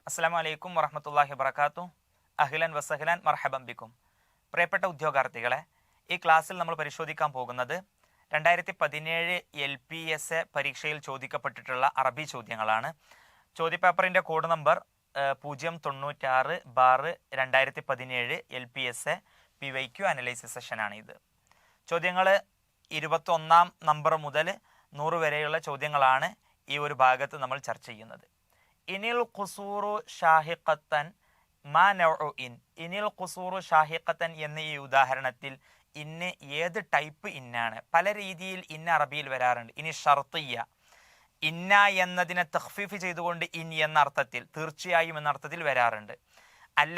അസ്സലാമു അലൈക്കും വറഹ്മത്തുള്ളാഹി വബറകാതുഹു. അഹ്ലൻ വസഹ്ലൻ മർഹബൻ ബിക്കും. പ്രിയപ്പെട്ട ഉദ്യോഗാർത്ഥികളെ, ഈ ക്ലാസ്സിൽ നമ്മൾ പരിശോധിക്കാൻ പോകുന്നത് 2017 LPS പരീക്ഷയിൽ ചോദിക്കപ്പെട്ടിട്ടുള്ള അറബി ചോദ്യങ്ങളാണ്. ചോദ്യപേപ്പറിൻ്റെ code number 096/2017 LPS PYQ analysis സെഷനാണ് ഇത്. ചോദ്യങ്ങൾ 21 നമ്പർ മുതൽ 100 വരെയുള്ള ചോദ്യങ്ങളാണ് ഈ ഒരു ഭാഗത്ത് നമ്മൾ ചർച്ച ചെയ്യുന്നത്. ഇനിൽ ഖുസൂറു ഷാഹിഖത്തൻ മാ നൗഉ ഇൻ. ഇനിൽ ഖുസൂറു ഷാഹിഖത്തൻ എന്ന ഈ ഉദാഹരണത്തിൽ ഇന്ന് ഏത് ടൈപ്പ് ഇന്നാണ്? പല രീതിയിൽ ഇന്ന അറബിയിൽ വരാറുണ്ട്. ഇനി ഷർത്തിയ, ഇന്ന എന്നതിനെ തഖ്ഫീഫ് ചെയ്തുകൊണ്ട് ഇൻ എന്ന അർത്ഥത്തിൽ, തീർച്ചയായും എന്ന അർത്ഥത്തിൽ വരാറുണ്ട്. അല്ല,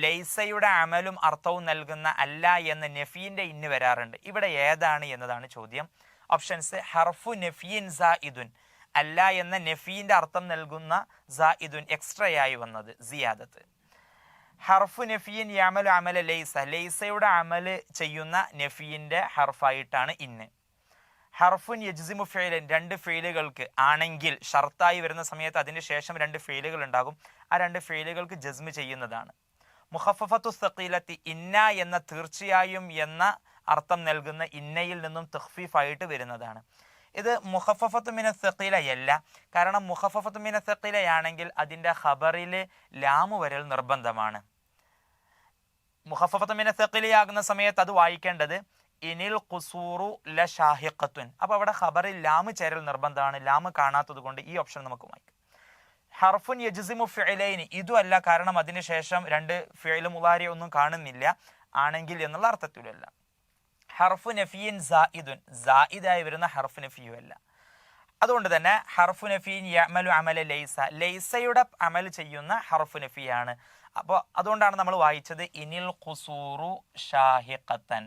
ലൈസയുടെ അമലും അർത്ഥവും നൽകുന്ന അല്ല എന്ന നഫീൻ്റെ ഇന്ന് വരാറുണ്ട്. ഇവിടെ ഏതാണ് എന്നതാണ് ചോദ്യം. ഓപ്ഷൻസ്: ഹർഫു നഫീൻ സായിദുൻ, അല്ല എന്ന നഫീൻ്റെ അർത്ഥം നൽകുന്ന സായിദുൻ, എക്സ്ട്രയായി വന്നത് സിയാദത്ത്. ഹർഫു നഫീൻ യഅമലു അമല ലൈസ, ലൈസയുടെ അമല് ചെയ്യുന്ന നഫീൻ്റെ ഹർഫായിട്ടാണ് ഇന്ന്. ഹർഫുൻ യജ്സിമു ഫിഅലൻ, രണ്ട് ഫീലുകൾക്ക് ആണെങ്കിൽ ഷർത്തായി വരുന്ന സമയത്ത് അതിന് ശേഷം രണ്ട് ഫീലുകൾ ഉണ്ടാകും, ആ രണ്ട് ഫീലുകൾക്ക് ജസ്മ് ചെയ്യുന്നതാണ്. മുഖഫഫത്തു സഖീലത്തി, ഇന്ന എന്ന തീർച്ചയായും എന്ന അർത്ഥം നൽകുന്ന ഇന്നയിൽ നിന്നും തഖ്ഫീഫായിട്ട് വരുന്നതാണ്. ഇത് മുഖഫഫത്തു മിന സഖീലയല്ല. കാരണം മുഖഫഫത്തു മിന സഖീലയാണെങ്കിൽ അതിൻ്റെ ഖബറിൽ ലാമു വരൽ നിർബന്ധമാണ്. മുഖഫഫത്തു മിന സഖീലയാകുന്ന സമയത്ത് അത് വായിക്കേണ്ടത് ഇനിൽ ഖുസൂറു ല ഷാഹിഖത്തുൻ. അപ്പോൾ അവിടെ ഖബറിൽ ലാമ് ചേരൽ നിർബന്ധമാണ്. ലാമ് കാണാത്തത് കൊണ്ട് ഈ ഓപ്ഷൻ നമുക്ക് വായിക്കാം. ഹർഫുൻ യജ്സിമു ഫിഅലൈനി, ഇതുമല്ല, കാരണം അതിനുശേഷം രണ്ട് ഫിഅല് മുളാരി ഒന്നും കാണുന്നില്ല, ആണെങ്കിൽ എന്നുള്ള അർത്ഥത്തിലല്ല. ഹർഫു നഫീൻ സായിദുൻ, സായിദായി വരുന്ന ഹർഫു നഫിയു അല്ല. അതുകൊണ്ട് തന്നെ ഹർഫു നഫീൻ യഅമലു അമല ലൈസ, ലൈസയുടെ അമൽ ചെയ്യുന്ന ഹർഫു നഫിയാണ്. അപ്പോൾ അതുകൊണ്ടാണ് നമ്മൾ വായിച്ചത് ഇനിൽ ഖുസൂറു ഷാഹിഖത്തൻ.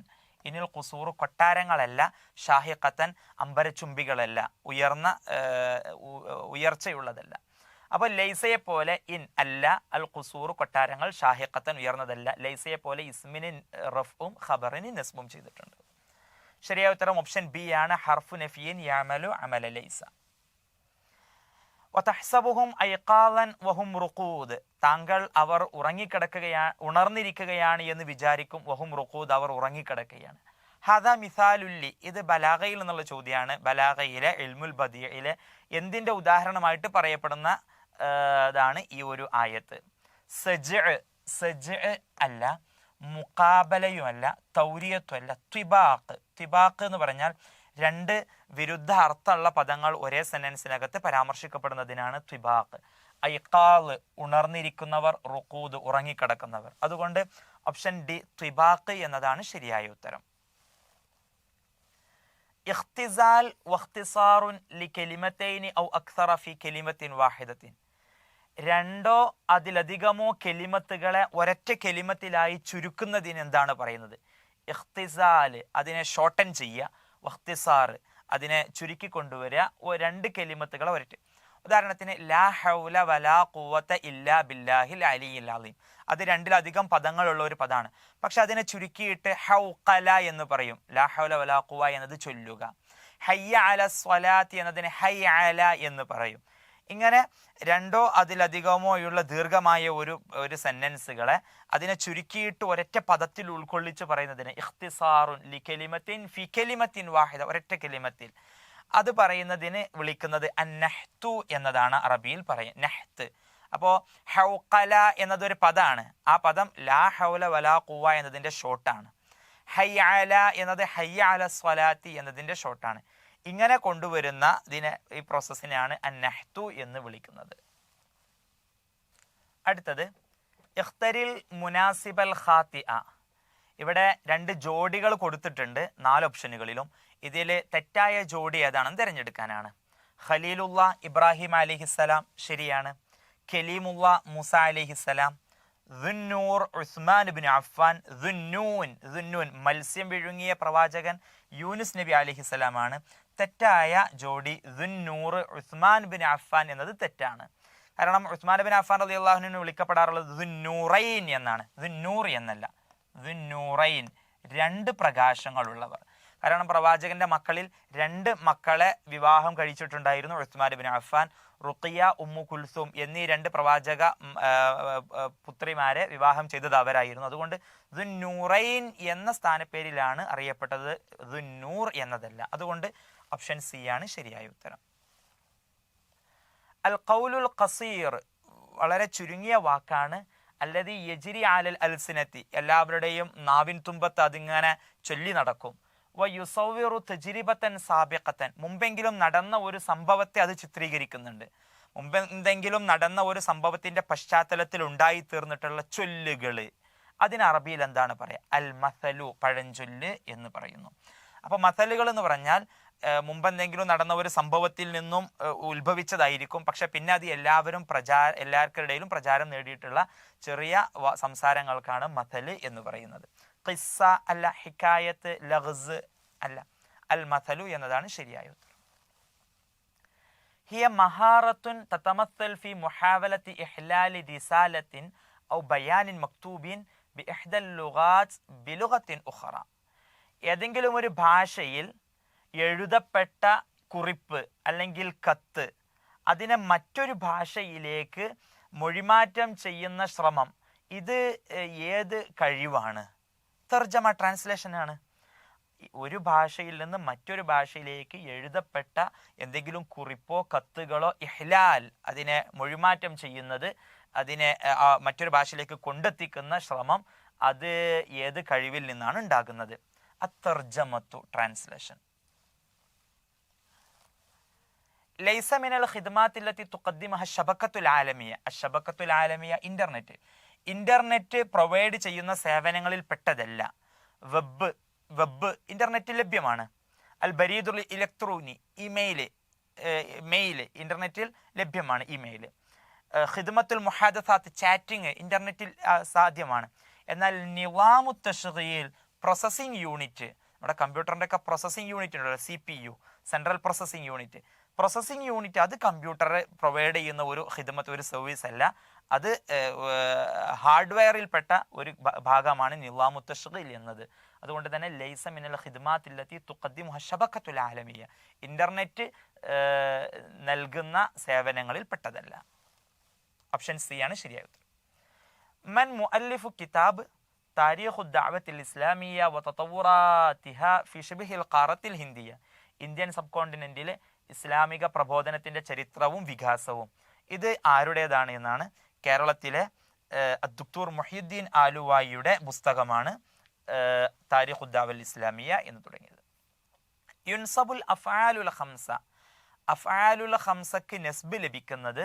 ഇനിൽ ഖുസൂറു കൊട്ടാരങ്ങളല്ല, ഷാഹിഖത്തൻ അമ്പരച്ചുംബികളല്ല, ഉയർച്ചയുള്ളതല്ല. അപ്പോൾ ലൈസയെ പോലെ ഇൻ അല്ല, അൽ ഖുസൂറു കൊട്ടാരങ്ങൾ, ഷാഹിഖത്തൻ ഉയർന്നതല്ല. ലൈസയെ പോലെ ഇസ്മിന് റഫ്ഉം ഖബറിന് നസ്ബും ചെയ്തിട്ടുണ്ട്. ശരിയായ ഉത്തരം ഓപ്ഷൻ ബി ആണ്, ഹർഫു നഫിയിൻ യഅമലു അമല ലൈസ. വതഹ്സബുഹും ഐഖാദൻ വഹും റുഖൂദ്, താങ്കൾ അവർ ഉണർന്നിരിക്കുകയാണ് എന്ന് വിചാരിക്കും. വഹും റുഖൂദ്, അവർ ഉറങ്ങിക്കിടക്കുകയാണ്. ഹദ മിസാലുല്ലി, ഇത് ബലാഗയിൽ നിന്നുള്ള ചോദ്യമാണ്. ബലാഗയിലെ ഇൽമുൽ ബദിയിലെ എന്തിൻ്റെ ഉദാഹരണമായിട്ട് പറയപ്പെടുന്ന താണ് ഈ ഒരു ആയത്ത്. സജ് അല്ല, മുഖാബലയുമല്ല, തൗരിയത്തുമല്ല, ത്വിബാഖ്. ത്വിബാഖ് എന്ന് പറഞ്ഞാൽ രണ്ട് വിരുദ്ധ അർത്ഥമുള്ള പദങ്ങൾ ഒരേ സെന്റൻസിനകത്ത് പരാമർശിക്കപ്പെടുന്നതിനാണ് ത്വിബാഖ്. ഐഖാദ് ഉണർന്നിരിക്കുന്നവർ, റുഖൂദ് ഉറങ്ങിക്കിടക്കുന്നവർ. അതുകൊണ്ട് ഓപ്ഷൻ ഡി ത്വിബാഖ് എന്നതാണ് ശരിയായ ഉത്തരം. ഇഖ്തിസാൽ വഖ്തിസാറുൻ ലികലിമതൈനി ഔ അക്സറ ഫി കലിമത്തിൻ വാഹിദത്തിൻ, രണ്ടോ അതിലധികമോ കെലിമത്തുകളെ ഒരൊറ്റ കെലിമത്തിലായി ചുരുക്കുന്നതിന് എന്താണ് പറയുന്നത്? ഇഖ്തിസാൽ അതിനെ ഷോർട്ടൻ ചെയ്യുക, വഖ്തിസാർ അതിനെ ചുരുക്കി കൊണ്ടുവരിക, രണ്ട് കെലിമത്തുകളെ ഒരൊറ്റ. ഉദാഹരണത്തിന് ലാ ഹൗല വലാ ഖുവത ഇല്ലാ ബില്ലാഹിൽ അലിയിൽ അലീം, അത് രണ്ടിലധികം പദങ്ങളുള്ള ഒരു പദമാണ്. പക്ഷെ അതിനെ ചുരുക്കിയിട്ട് ഹൗഖല എന്ന് പറയും. ലാ ഹൗല വലാ ഖുവ എന്നത് ചൊല്ലുക. ഹയ്യ അല സ്വലാത്തി എന്നതിന് ഹയ്യ അല എന്ന് പറയും. ഇങ്ങനെ രണ്ടോ അതിലധികമോ ഉള്ള ദീർഘമായ ഒരു സെന്റൻസുകളെ അതിനെ ചുരുക്കിയിട്ട് ഒരൊറ്റ പദത്തിൽ ഉൾക്കൊള്ളിച്ച് പറയുന്നതിന് ഇഖ്തിസാറുൻ ലി കലിമത്തിൻ ഫി കലിമത്തിൻ വാഹിദ, ഒരൊറ്റ കലിമത്തിൽ. അത് പറയുന്നതിന് വിളിക്കുന്നത് അന്നഹ്തു എന്നതാണ് അറബിയിൽ പറയുക, നഹ്ത്. അപ്പോൾ ഹൗഖല എന്നതൊരു പദമാണ്. ആ പദം ലാ ഹൗല വലാ ഖുവ എന്നതിൻ്റെ ഷോർട്ടാണ്. ഹയ്യ അല എന്നത് ഹയ്യ അല സ്വലാത്തി എന്നതിൻ്റെ ഷോർട്ടാണ്. ഇങ്ങനെ കൊണ്ടുവരുന്ന ഈ പ്രോസസ്സിനെയാണ് അന്നഹ്തു എന്ന് വിളിക്കുന്നത്. അടുത്തത് ഇഖ്തരിൽ മുനാസിബൽ ഖാത്തിഅ. ഇവിടെ രണ്ട് ജോഡികൾ കൊടുത്തിട്ടുണ്ട് 4 ഓപ്ഷനുകളിലും. ഇതിൽ തെറ്റായ ജോഡി ഏതാണെന്ന് തിരഞ്ഞെടുക്കാനാണ്. ഖലീലുള്ള ഇബ്രാഹിം അലിഹിസ്സലാം ശരിയാണ്. കലീമുള്ള മൂസ അലിഹിസ്സലാം. ദുന്നൂർ ഉസ്മാൻ ഇബ്നു അഫ്ഫാൻ. ദുന്നൂൻ മത്സ്യം വിഴുങ്ങിയ പ്രവാചകൻ യൂനുസ് നബി അലിഹിസ്സലാമാണ്. തെറ്റായ ജോഡി ദുന്നൂർ ഉസ്മാൻ ബിൻ അഫ്ഫാൻ എന്നത് തെറ്റാണ്. കാരണം ഉസ്മാൻ ബിൻ അഫ്ഫാൻ റളിയല്ലാഹു അൻഹു വിളിക്കപ്പെടാറുള്ളത് ദുന്നൂറൈൻ എന്നാണ്, ദുന്നൂർ എന്നല്ല. ദുന്നൂറൈൻ, രണ്ട് പ്രകാശങ്ങളുള്ളവർ. കാരണം പ്രവാചകന്റെ മക്കളിൽ 2 മക്കളെ വിവാഹം കഴിച്ചിട്ടുണ്ടായിരുന്നു. ഉസ്മാൻ ഇബ്നു അഫ്ഫാൻ, റുഖിയ, ഉമ്മു കുൽസൂം എന്നീ 2 പ്രവാചക പുത്രിമാരെ വിവാഹം ചെയ്തത് അവരായിരുന്നു. അതുകൊണ്ട് ദുന്നൂറൈൻ എന്ന സ്ഥാനപ്പേരിലാണ് അറിയപ്പെട്ടത്, ദുന്നൂർ എന്നതല്ല. അതുകൊണ്ട് ഓപ്ഷൻ സി ആണ് ശരിയായ ഉത്തരം. അൽ ഖൗലുൽ ഖസീർ വളരെ ചുരുങ്ങിയ വാക്കാണ്. അല്ലദീ യജ്രി അലൽ അൽസിനത്തി, എല്ലാവരുടെയും നാവിൻ തുമ്പത്ത് അതിങ്ങനെ ചൊല്ലി നടക്കും. വ യുസവ്വിറു തജ്രിബത്തൻ സാബിഖത്തൻ, മുമ്പെങ്കിലും നടന്ന ഒരു സംഭവത്തെ അത് ചിത്രീകരിക്കുന്നുണ്ട്. മുമ്പെന്തെങ്കിലും നടന്ന ഒരു സംഭവത്തിന്റെ പശ്ചാത്തലത്തിൽ ഉണ്ടായി തീർന്നിട്ടുള്ള ചൊല്ലുകൾ, അതിന് അറബിയിൽ എന്താണ് പറയുക? അൽ മസലു, പഴഞ്ചൊല്ല് എന്ന് പറയുന്നു. അപ്പോൾ മസലുകൾ എന്ന് പറഞ്ഞാൽ മുമ്പെന്തെങ്കിലും നടന്ന ഒരു സംഭവത്തിൽ നിന്നും ഉത്ഭവിച്ചതായിരിക്കും. പക്ഷെ പിന്നെ അത് എല്ലാവർക്കിടയിലും പ്രചാരം നേടിയിട്ടുള്ള ചെറിയ സംസാരങ്ങൾക്കാണ് മസല് എന്ന് പറയുന്നത്. ഖിസ്സ അല്ല, ഹിക്കായത്ത്, ലഗ്സ് അല്ല, അൽ മസലു എന്നതാണ് ശരിയായ ഉത്തരം. ഹിയ മഹാറത്തുൻ തതമസ്സൽ ഫി മുഹാവലത്തി ഇഹ്ലാലി റിസാലത്തിൻ ഔ ബയാനിൻ മക്തൂബിൻ ബി ഇഹ്ദൽ ലുഗാത്ത് ബിലുഗത്തിൻ ഉഖറ. ഏതെങ്കിലും ഒരു ഭാഷയിൽ എഴുതപ്പെട്ട കുറിപ്പ് അല്ലെങ്കിൽ കത്ത് അതിനെ മറ്റൊരു ഭാഷയിലേക്ക് മൊഴിമാറ്റം ചെയ്യുന്ന ശ്രമം, ഇത് ഏത് കഴിവാണ്? തർജമ, ട്രാൻസ്ലേഷനാണ്. ഒരു ഭാഷയിൽ നിന്ന് മറ്റൊരു ഭാഷയിലേക്ക് എഴുതപ്പെട്ട എന്തെങ്കിലും കുറിപ്പോ കത്തുകളോ ഇഹ്ലാൽ, അതിനെ മൊഴിമാറ്റം ചെയ്യുന്നത്, അതിനെ മറ്റൊരു ഭാഷയിലേക്ക് കൊണ്ടെത്തിക്കുന്ന ശ്രമം, അത് ഏത് കഴിവിൽ നിന്നാണ് ഉണ്ടാകുന്നത്? അത്തർജമത്തു, ട്രാൻസ്ലേഷൻ. ലൈസ മിനൽ ഖിദ്മാത്തില്ലത്തി തുഖദ്ദിമുഹ ശബക്കത്തുൽ ആലമിയ. അശബക്കത്തുൽ ആലമിയ ഇന്റർനെറ്റ് പ്രൊവൈഡ് ചെയ്യുന്ന സേവനങ്ങളിൽ പെട്ടതല്ല. വെബ് ഇന്റർനെറ്റ് ലഭ്യമാണ്. അൽ ബരീദുൽ ഇലക്ട്രോനി, മെയിൽ ഇന്റർനെറ്റിൽ ലഭ്യമാണ്. ഇമെയിൽ. ഖിദ്മത്തുൽ മുഹാദസാത്ത്, ചാറ്റിംഗ് ഇന്റർനെറ്റിൽ സാധ്യമാണ്. എന്നാൽ നിളാമു തശ്ഗീൽ, പ്രോസസ്സിംഗ് യൂണിറ്റ്, നമ്മുടെ കമ്പ്യൂട്ടറിൻ്റെ ഒക്കെ പ്രോസസ്സിംഗ് യൂണിറ്റ് ഉണ്ടല്ലോ, CPU, central processing unit. Processing unit അത് കമ്പ്യൂട്ടറെ പ്രൊവൈഡ് ചെയ്യുന്ന ഒരു ഖിദ്മത്ത്, ഒരു സർവീസ് അല്ല. അത് ഹാർഡ്വെയറിൽപ്പെട്ട ഒരു ഭാഗമാണ് നിളാമു തശ്ഗീൽ എന്നത്. അതുകൊണ്ട് തന്നെ ലൈസ മിനൽ ഖിദ്മാത്തില്ലത്തി തുഖദ്ദിമുഹ ശബക്കത്തുൽ ആലമിയ, ഇന്റർനെറ്റ് നൽകുന്ന സേവനങ്ങളിൽ പെട്ടതല്ല. ഓപ്ഷൻ സി ആണ് ശരിയായ ഉത്തരം. മൻ മുഅല്ലിഫു കിതാബ് താരീഖു ദഅവത്തിൽ ഇസ്ലാമിയ വ തതവ്വുറാതിഹ ഫി ശിബ്ഹിൽ ഖാറത്തിൽ ഹിന്ദിയ. ഇന്ത്യൻ സബ് കോണ്ടിനെന്റിലെ ഇസ്ലാമിക പ്രബോധനത്തിന്റെ ചരിത്രവും വികാസവും. ഇത് ആരുടേതാണ് എന്നാണ്? കേരളത്തിലെ ദുക്തൂർ മുഹ്യിദ്ദീൻ ആലുവായിയുടെ പുസ്തകമാണ് താരീഖു ദഅവൽ ഇസ്ലാമിയ എന്ന് തുടങ്ങിയത്. യുൻസബുൽ അഫ്ആലുൽ ഖംസ, അഫ്ആലുൽ ഖംസക്ക് നസ്ബ് ലഭിക്കുന്നത്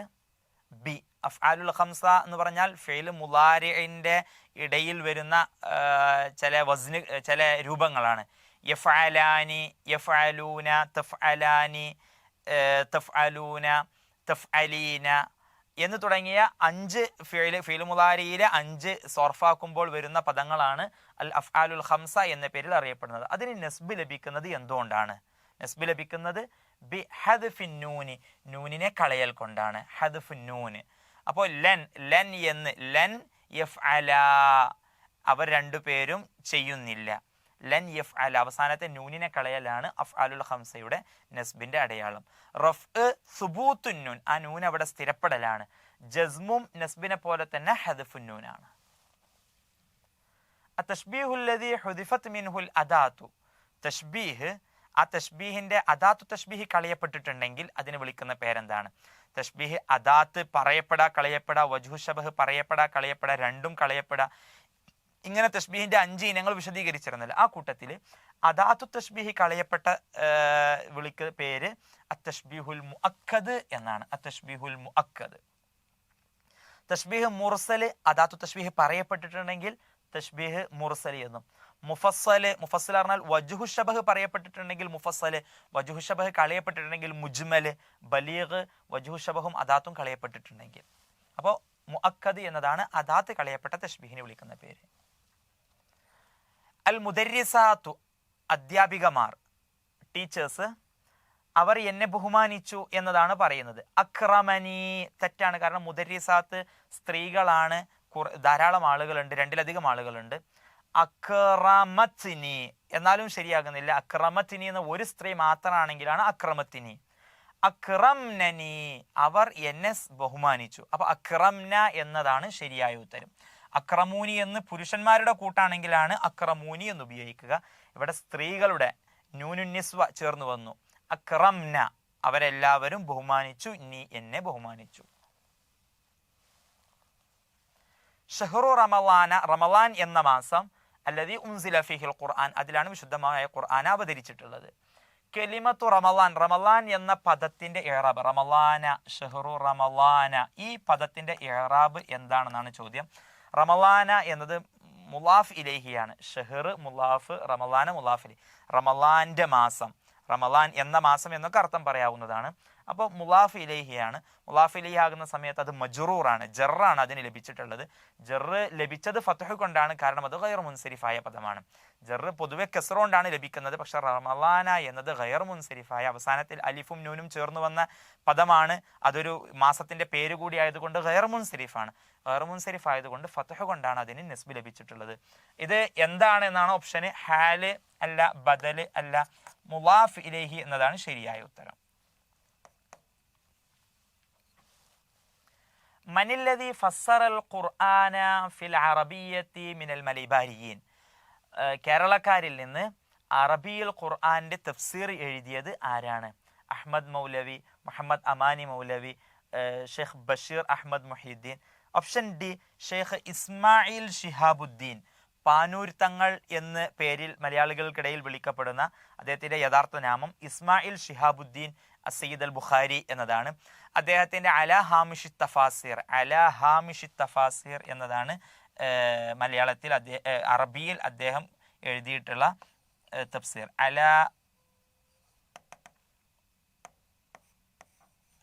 ബി. അഫ്ആലുൽ ഖംസ എന്ന് പറഞ്ഞാൽ ഫെയിൽ മുളാരിഇന്റെ ഇടയിൽ വരുന്ന ചില രൂപങ്ങളാണ്. യഫ്അലാനി, യഫ്അലൂന, തഫ്അലാനി, തഫ്അലൂന, തഫ്അലീന എന്ന് തുടങ്ങിയ 5 ഫെയിൽ മുളാരിയിലെ 5 സോർഫാക്കുമ്പോൾ വരുന്ന പദങ്ങളാണ് അൽ അഫ്ആലുൽ ഖംസ എന്ന പേരിൽ അറിയപ്പെടുന്നത്. അതിന് നസ്ബ് ലഭിക്കുന്നത് എന്തുകൊണ്ടാണ്? നസ്ബ് ലഭിക്കുന്നത് ബി ഹദ്ഫിൻ നൂനി, നൂനിനെ കളയൽ കൊണ്ടാണ്. ഹദ്ഫുൻ നൂന്. അപ്പോൾ ലൻ എന്ന്, ലൻ യഫ്അല, അവർ രണ്ടുപേരും ചെയ്യുന്നില്ല. ലൻ യഫ്അല, അവസാനത്തെ നൂനിനെ കളയലാണ് അഫ്ആലുൽ ഖംസയുടെ നസ്ബിന്റെ അടയാളം. റഫ്അ് സുബൂത്തുൻ നൂൻ, ആ നൂൻ അവിടെ സ്ഥിരപ്പെടലാണ്. ജസ്മും നസ്ബിനെ പോലെ തന്നെ ഹദ്ഫുൻ നൂനാണ്. അത്തശ്ബീഹുല്ലദീ ഹുദിഫത് മിൻഹുൽ അദാതു, തശ്ബീഹ്, ആ തശ്ബീഹിന്റെ അദാത്തു തശ്ബീഹ് കളയപ്പെട്ടിട്ടുണ്ടെങ്കിൽ അതിന് വിളിക്കുന്ന പേരെന്താണ്? തശ്ബീഹ് അദാത്ത് പറയപ്പെടാ കളയപ്പെടാ, വജ്ഹു ശബഹ് പറയപ്പെടാ കളയപ്പെടാ, രണ്ടും കളയപ്പെടാ, ഇങ്ങനെ തശ്ബീഹിന്റെ 5 ഇനങ്ങൾ വിശദീകരിച്ചിരുന്നല്ലോ. ആ കൂട്ടത്തിൽ അദാത്തു തശ്ബീഹ് കളയപ്പെട്ട വിളിക്കുന്ന പേര് അത്തശ്ബീഹുൽ മുഅക്കദ് എന്നാണ്. അത്തശ്ബീഹുൽ മുഅക്കദ്. തശ്ബീഹ് മുർസല്, അദാത്തു തശ്ബീഹ് പറയപ്പെട്ടിട്ടുണ്ടെങ്കിൽ തശ്ബീഹ് മുർസലി എന്നും. മുഫസ്സല് പറഞ്ഞാൽ വജ്ഹു ശബഹ് പറയപ്പെട്ടിട്ടുണ്ടെങ്കിൽ മുഫസ്സല്, വജ്ഹു ശബഹ് കളയപ്പെട്ടിട്ടുണ്ടെങ്കിൽ മുജ്മല്, ബലീഗ് വജ്ഹു ശബഹും അദാത്തും കളയപ്പെട്ടിട്ടുണ്ടെങ്കിൽ. അപ്പോൾ മുഅക്കദ് എന്നതാണ് അദാത്ത് കളയപ്പെട്ട തശ്ബീഹിനെ വിളിക്കുന്ന പേര്. അൽ മുദരിസാത്തു, അധ്യാപികമാർ, ടീച്ചേഴ്സ്, അവർ എന്നെ ബഹുമാനിച്ചു എന്നതാണ് പറയുന്നത്. അക്രമനി തെറ്റാണ്. കാരണം മുദരിസാത്ത് സ്ത്രീകളാണ്, ധാരാളം ആളുകളുണ്ട്, 2-ലധികം ആളുകളുണ്ട്. അക്രമത്തിനി എന്നാലും ശരിയാകുന്നില്ല. അക്രമത്തിനി എന്ന ഒരു സ്ത്രീ മാത്രമാണെങ്കിലാണ് അക്രമത്തിനി. അക്രംനനി അവർ എന്നെ ബഹുമാനിച്ചു. അപ്പൊ അക്രംന എന്നതാണ് ശരിയായ ഉത്തരം. അക്രമൂനി എന്ന് പുരുഷന്മാരുടെ കൂട്ടാണെങ്കിലാണ് അക്രമൂനി എന്ന് ഉപയോഗിക്കുക. ഇവിടെ സ്ത്രീകളുടെ നൂനുന്നിസ്വ ചേർന്ന് വന്നു. അക്രംന അവരെല്ലാവരും ബഹുമാനിച്ചു, നീ എന്നെ ബഹുമാനിച്ചു. ഷഹ്റു റമളാന റമളാൻ എന്ന മാസം അല്ലദീ ഉൻസില ഫീഹിൽ ഖുർആൻ അതിലാണ് വിശുദ്ധമായ ഖുർആൻ അവതരിച്ചിട്ടുള്ളത്. കലിമത്തു റമളാൻ റമളാൻ എന്ന പദത്തിന്റെ ഇഅ്റാബ് റമളാന ഷഹ്റു റമളാന ഈ പദത്തിന്റെ ഇഅ്റാബ് എന്താണെന്നാണ് ചോദ്യം. റമളാന എന്നത് മുലാഫ് ഇലൈഹിയാണ്. ഷഹ്ർ മുലാഫ്, റമളാന മുലാഫ് ഇലൈഹി. റമളാന്റെ മാസം, റമളാൻ എന്ന മാസം എന്നൊക്കെ അർത്ഥം പറയാവുന്നതാണ്. അപ്പോൾ മുലാഫ് ഇലൈഹിയാണ്. മുലാഫ് ഇലൈഹി ആകുന്ന സമയത്ത് അത് മജ്റൂറാണ്, ജറാണ് അതിന് ലഭിച്ചിട്ടുള്ളത്. ജറ് ലഭിച്ചത് ഫത്ഹ് കൊണ്ടാണ്, കാരണം അത് ഗൈർ മുൻസരിഫായ പദമാണ്. ജറ് പൊതുവെ കസ്റ കൊണ്ടാണ് ലഭിക്കുന്നത്. പക്ഷെ റമളാന എന്നത് ഗൈർ മുൻസരിഫായ അവസാനത്തിൽ അലിഫും നൂനും ചേർന്ന് വന്ന പദമാണ്. അതൊരു മാസത്തിന്റെ പേര് കൂടി ആയതുകൊണ്ട് ഗൈർ മുൻസരിഫാണ്. ഗൈർ മുൻസരിഫ് ആയതുകൊണ്ട് ഫത്ഹ് കൊണ്ടാണ് അതിന് നസ്ബ് ലഭിച്ചിട്ടുള്ളത്. ഇത് എന്താണ് എന്നാണ് ഓപ്ഷന്. ഹാല് അല്ല, ബദല് അല്ല, മുലാഫ് ഇലൈഹി എന്നതാണ് ശരിയായ ഉത്തരം. മനില്ലദീ ഫസ്സറൽ ഖുർആന ഫിൽ അറബിയ്യത്തി മിനൽ മലൈബാരിയീൻ കേരളക്കാരിൽ നിന്ന് അറബിയിൽ ഖുർആന്റെ തഫ്സീർ എഴുതിയത് ആരാണ്? അഹ്മദ് മൗലവി, മുഹമ്മദ് അമാനി മൗലവി, ഷെയ്ഖ് ബഷീർ അഹമ്മദ് മുഹീദ്ദീൻ. Option D Sheikh Ismail Shihabuddin. പാനൂർ തങ്ങൾ എന്ന് പേരിൽ മലയാളികൾക്കിടയിൽ വിളിക്കപ്പെടുന്ന അദ്ദേഹത്തിന്റെ യഥാർത്ഥ നാമം ഇസ്മായിൽ ഷിഹാബുദ്ദീൻ അസയ്യിദ് അൽ ബുഖാരി എന്നതാണ്. അദ്ദേഹത്തിന്റെ അലാ ഹാമിഷി തഫാസിർ, അലാ ഹാമിഷി തഫാസിർ എന്നതാണ് മലയാളത്തിൽ അറബിയിൽ അദ്ദേഹം എഴുതിയിട്ടുള്ള തഫ്സീർ. അലാ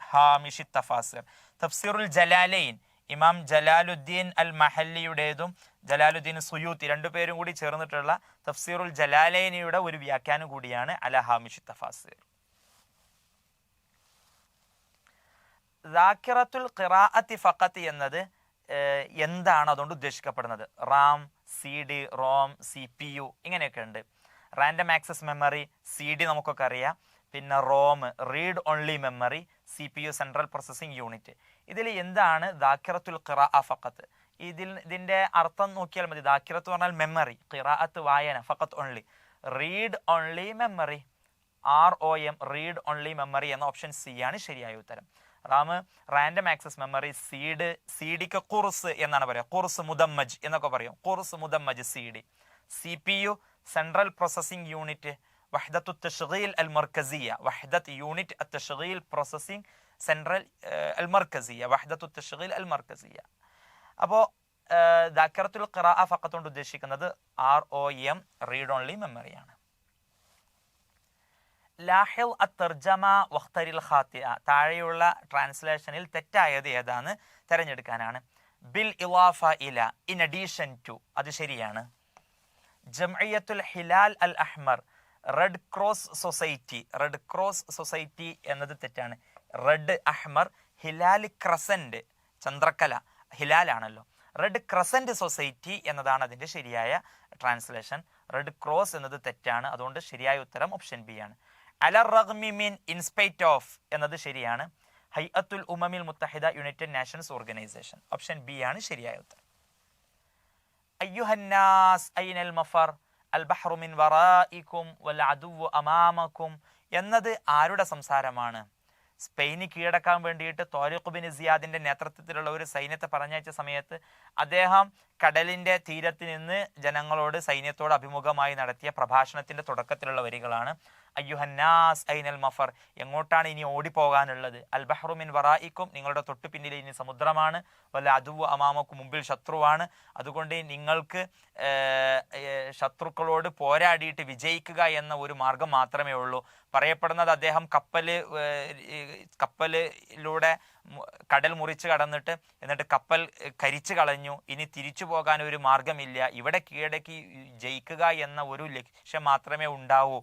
ഹാമിഷി തഫാസിർ. തഫ്സീറുൽ ജലാലൈൻ ഇമാം ജലാലുദ്ദീൻ അൽ മഹല്ലിയുടേതും ജലാലുദ്ദീൻ സുയൂത്തി രണ്ടുപേരും കൂടി ചേർന്നിട്ടുള്ള തഫ്സീറുൽ ജലാലൈനിയുടെ ഒരു വ്യാഖ്യാനം കൂടിയാണ് അലാ ഹാമിഷി തഫാസിർ. ദാക്കിറത്തുൽ ഖിറാഅത്തി ഫഖത്ത് എന്നത് എന്താണ് അതുകൊണ്ട് ഉദ്ദേശിക്കപ്പെടുന്നത്? RAM, C D, ROM, CPU ഇങ്ങനെയൊക്കെ ഉണ്ട്. റാൻഡം ആക്സസ് മെമ്മറി, CD നമുക്കൊക്കെ അറിയാം. പിന്നെ Rome read only memory, CPU central processing unit. ഇതിൽ എന്താണ് ദാക്കിറത്തുൽ ഖിറാഅ ഫഖത്ത്? ഇതിന്റെ അർത്ഥം നോക്കിയാൽ മതി. ദാക്കിറത്ത് പറഞ്ഞാൽ മെമ്മറി, ഖിറാഅത്ത് വായന, ഫഖത്ത് only. Read only memory, ROM read only memory എന്ന ഓപ്ഷൻ സി ആണ് ശരിയായ ഉത്തരം. റാം റാൻഡം ആക്സസ് മെമ്മറി, സിഡിക്ക് ഖുർസ് എന്നാണ് പറയുക, ഖുർസ് മുദമ്മജ് എന്നൊക്കെ പറയും, ഖുർസ് മുദമ്മജ് CD. CPU central processing unit, വഹ്ദത്തു തശ്ഗീൽ അൽ മർക്കസിയ, വഹ്ദത്ത് യൂണിറ്റ് അത്തശ്ഗീൽ പ്രോസസ്സിംഗ് സെൻട്രൽ അൽ മർക്കസിയ, വഹ്ദത്തു തശ്ഗീൽ അൽ മർക്കസിയ. അപ്പോൾ ദാക്കിറത്തുൽ ഖിറാഅ ഫഖത്ത് കൊണ്ട് ഉദ്ദേശിക്കുന്നത് ROM റീഡ് ഓൺലി മെമ്മറിയാണ്. ലാഹിൽ അത്തർജമ വഖ്തരിൽ ഖാത്തിഅ താഴെയുള്ള ട്രാൻസ്ലേഷനിൽ തെറ്റായത് ഏതാണ് തിരഞ്ഞെടുക്കാനാണ്. ബിൽ ഇളാഫ ഇല, ഇൻ അഡീഷൻ ടു, അത് ശരിയാണ്. ജംഇയ്യത്തുൽ ഹിലാൽ അൽ അഹ്മർ, red cross society, red cross society എന്നത് തെറ്റാണ്. റെഡ് അഹ്മർ, ഹിലാൽ ക്രസന്റ്, ചന്ദ്രക്കല ഹിലാലാണല്ലോ. റെഡ് ക്രസന്റ് സൊസൈറ്റി എന്നതാണ് അതിന്റെ ശരിയായ ട്രാൻസ്ലേഷൻ. റെഡ് ക്രോസ് എന്നത് തെറ്റാണ്. അതുകൊണ്ട് ശരിയായ ഉത്തരം ഓപ്ഷൻ ബി ആണ്. അലർ റഗ്മി മിൻ, ഇൻസ്പൈറ്റ് ഓഫ് എന്നത് ശരിയാണ്. ഹൈഅത്തുൽ ഉമമിൽ മുത്തഹിദ, united nations organisation. Option B ആണ് ശരിയായ ഉത്തരം. അയ്യുഹന്നാസ് ഐനൽ മഫർ, അൽ ബഹ്റു മിൻ വറായിക്കും വൽ അദുവ്വു അമാമക്കും എന്നത് ആരുടെ സംസാരമാണ്? സ്പെയിന് കീഴടക്കാൻ വേണ്ടിയിട്ട് ത്വാരിഖ് ബിൻ സിയാദിന്റെ നേതൃത്വത്തിലുള്ള ഒരു സൈന്യത്തെ പറഞ്ഞയച്ച സമയത്ത് അദ്ദേഹം കടലിന്റെ തീരത്ത് നിന്ന് ജനങ്ങളോട്, സൈന്യത്തോട് അഭിമുഖമായി നടത്തിയ പ്രഭാഷണത്തിന്റെ തുടക്കത്തിലുള്ള വരികളാണ്. അയ്യുഹന്നാസ് ഐനൽ മഫർ, എങ്ങോട്ടാണ് ഇനി ഓടിപ്പോകാനുള്ളത്? അൽ ബഹ്റു മിൻ വറായിക്കും, നിങ്ങളുടെ തൊട്ടു പിന്നിൽ ഇനി സമുദ്രമാണ്. വല്ല അദുവ്വു അമാമക്കും, മുമ്പിൽ ശത്രുവാണ്. അതുകൊണ്ട് നിങ്ങൾക്ക് ശത്രുക്കളോട് പോരാടിയിട്ട് വിജയിക്കുക എന്ന ഒരു മാർഗം മാത്രമേ ഉള്ളൂ. പറയപ്പെടുന്നത് അദ്ദേഹം കപ്പലിലൂടെ കടൽ മുറിച്ച് കടന്നിട്ട് എന്നിട്ട് കപ്പൽ കരിച്ചു കളഞ്ഞു. ഇനി തിരിച്ചു പോകാൻ ഒരു മാർഗമില്ല. ഇവിടെ കീഴടക്കി ജയിക്കുക എന്ന ഒരു ലക്ഷ്യം മാത്രമേ ഉണ്ടാവൂ.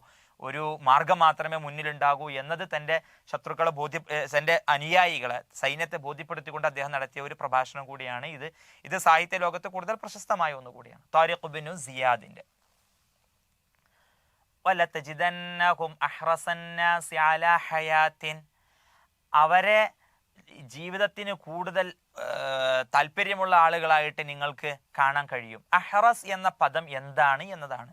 ഒരു മാർഗം മാത്രമേ മുന്നിലുണ്ടാകൂ എന്നത് തൻ്റെ ശത്രുക്കളെ തൻ്റെ അനുയായികളെ സൈന്യത്തെ ബോധ്യപ്പെടുത്തിക്കൊണ്ട് അദ്ദേഹം നടത്തിയ ഒരു പ്രഭാഷണം കൂടിയാണ് ഇത്. ഇത് സാഹിത്യ ലോകത്ത് കൂടുതൽ പ്രശസ്തമായ ഒന്നുകൂടിയാണ്. താരിഖ് ഇബ്നു സിയാദിന്റെ വലതജിദന്നഹും അഹ്റസന്നാസി അലാ ഹയാത്തിൻ, അവരെ ജീവിതത്തിന് കൂടുതൽ താല്പര്യമുള്ള ആളുകളായിട്ട് നിങ്ങൾക്ക് കാണാൻ കഴിയും. അഹ്റസ് എന്ന പദം എന്താണ് എന്നതാണ്.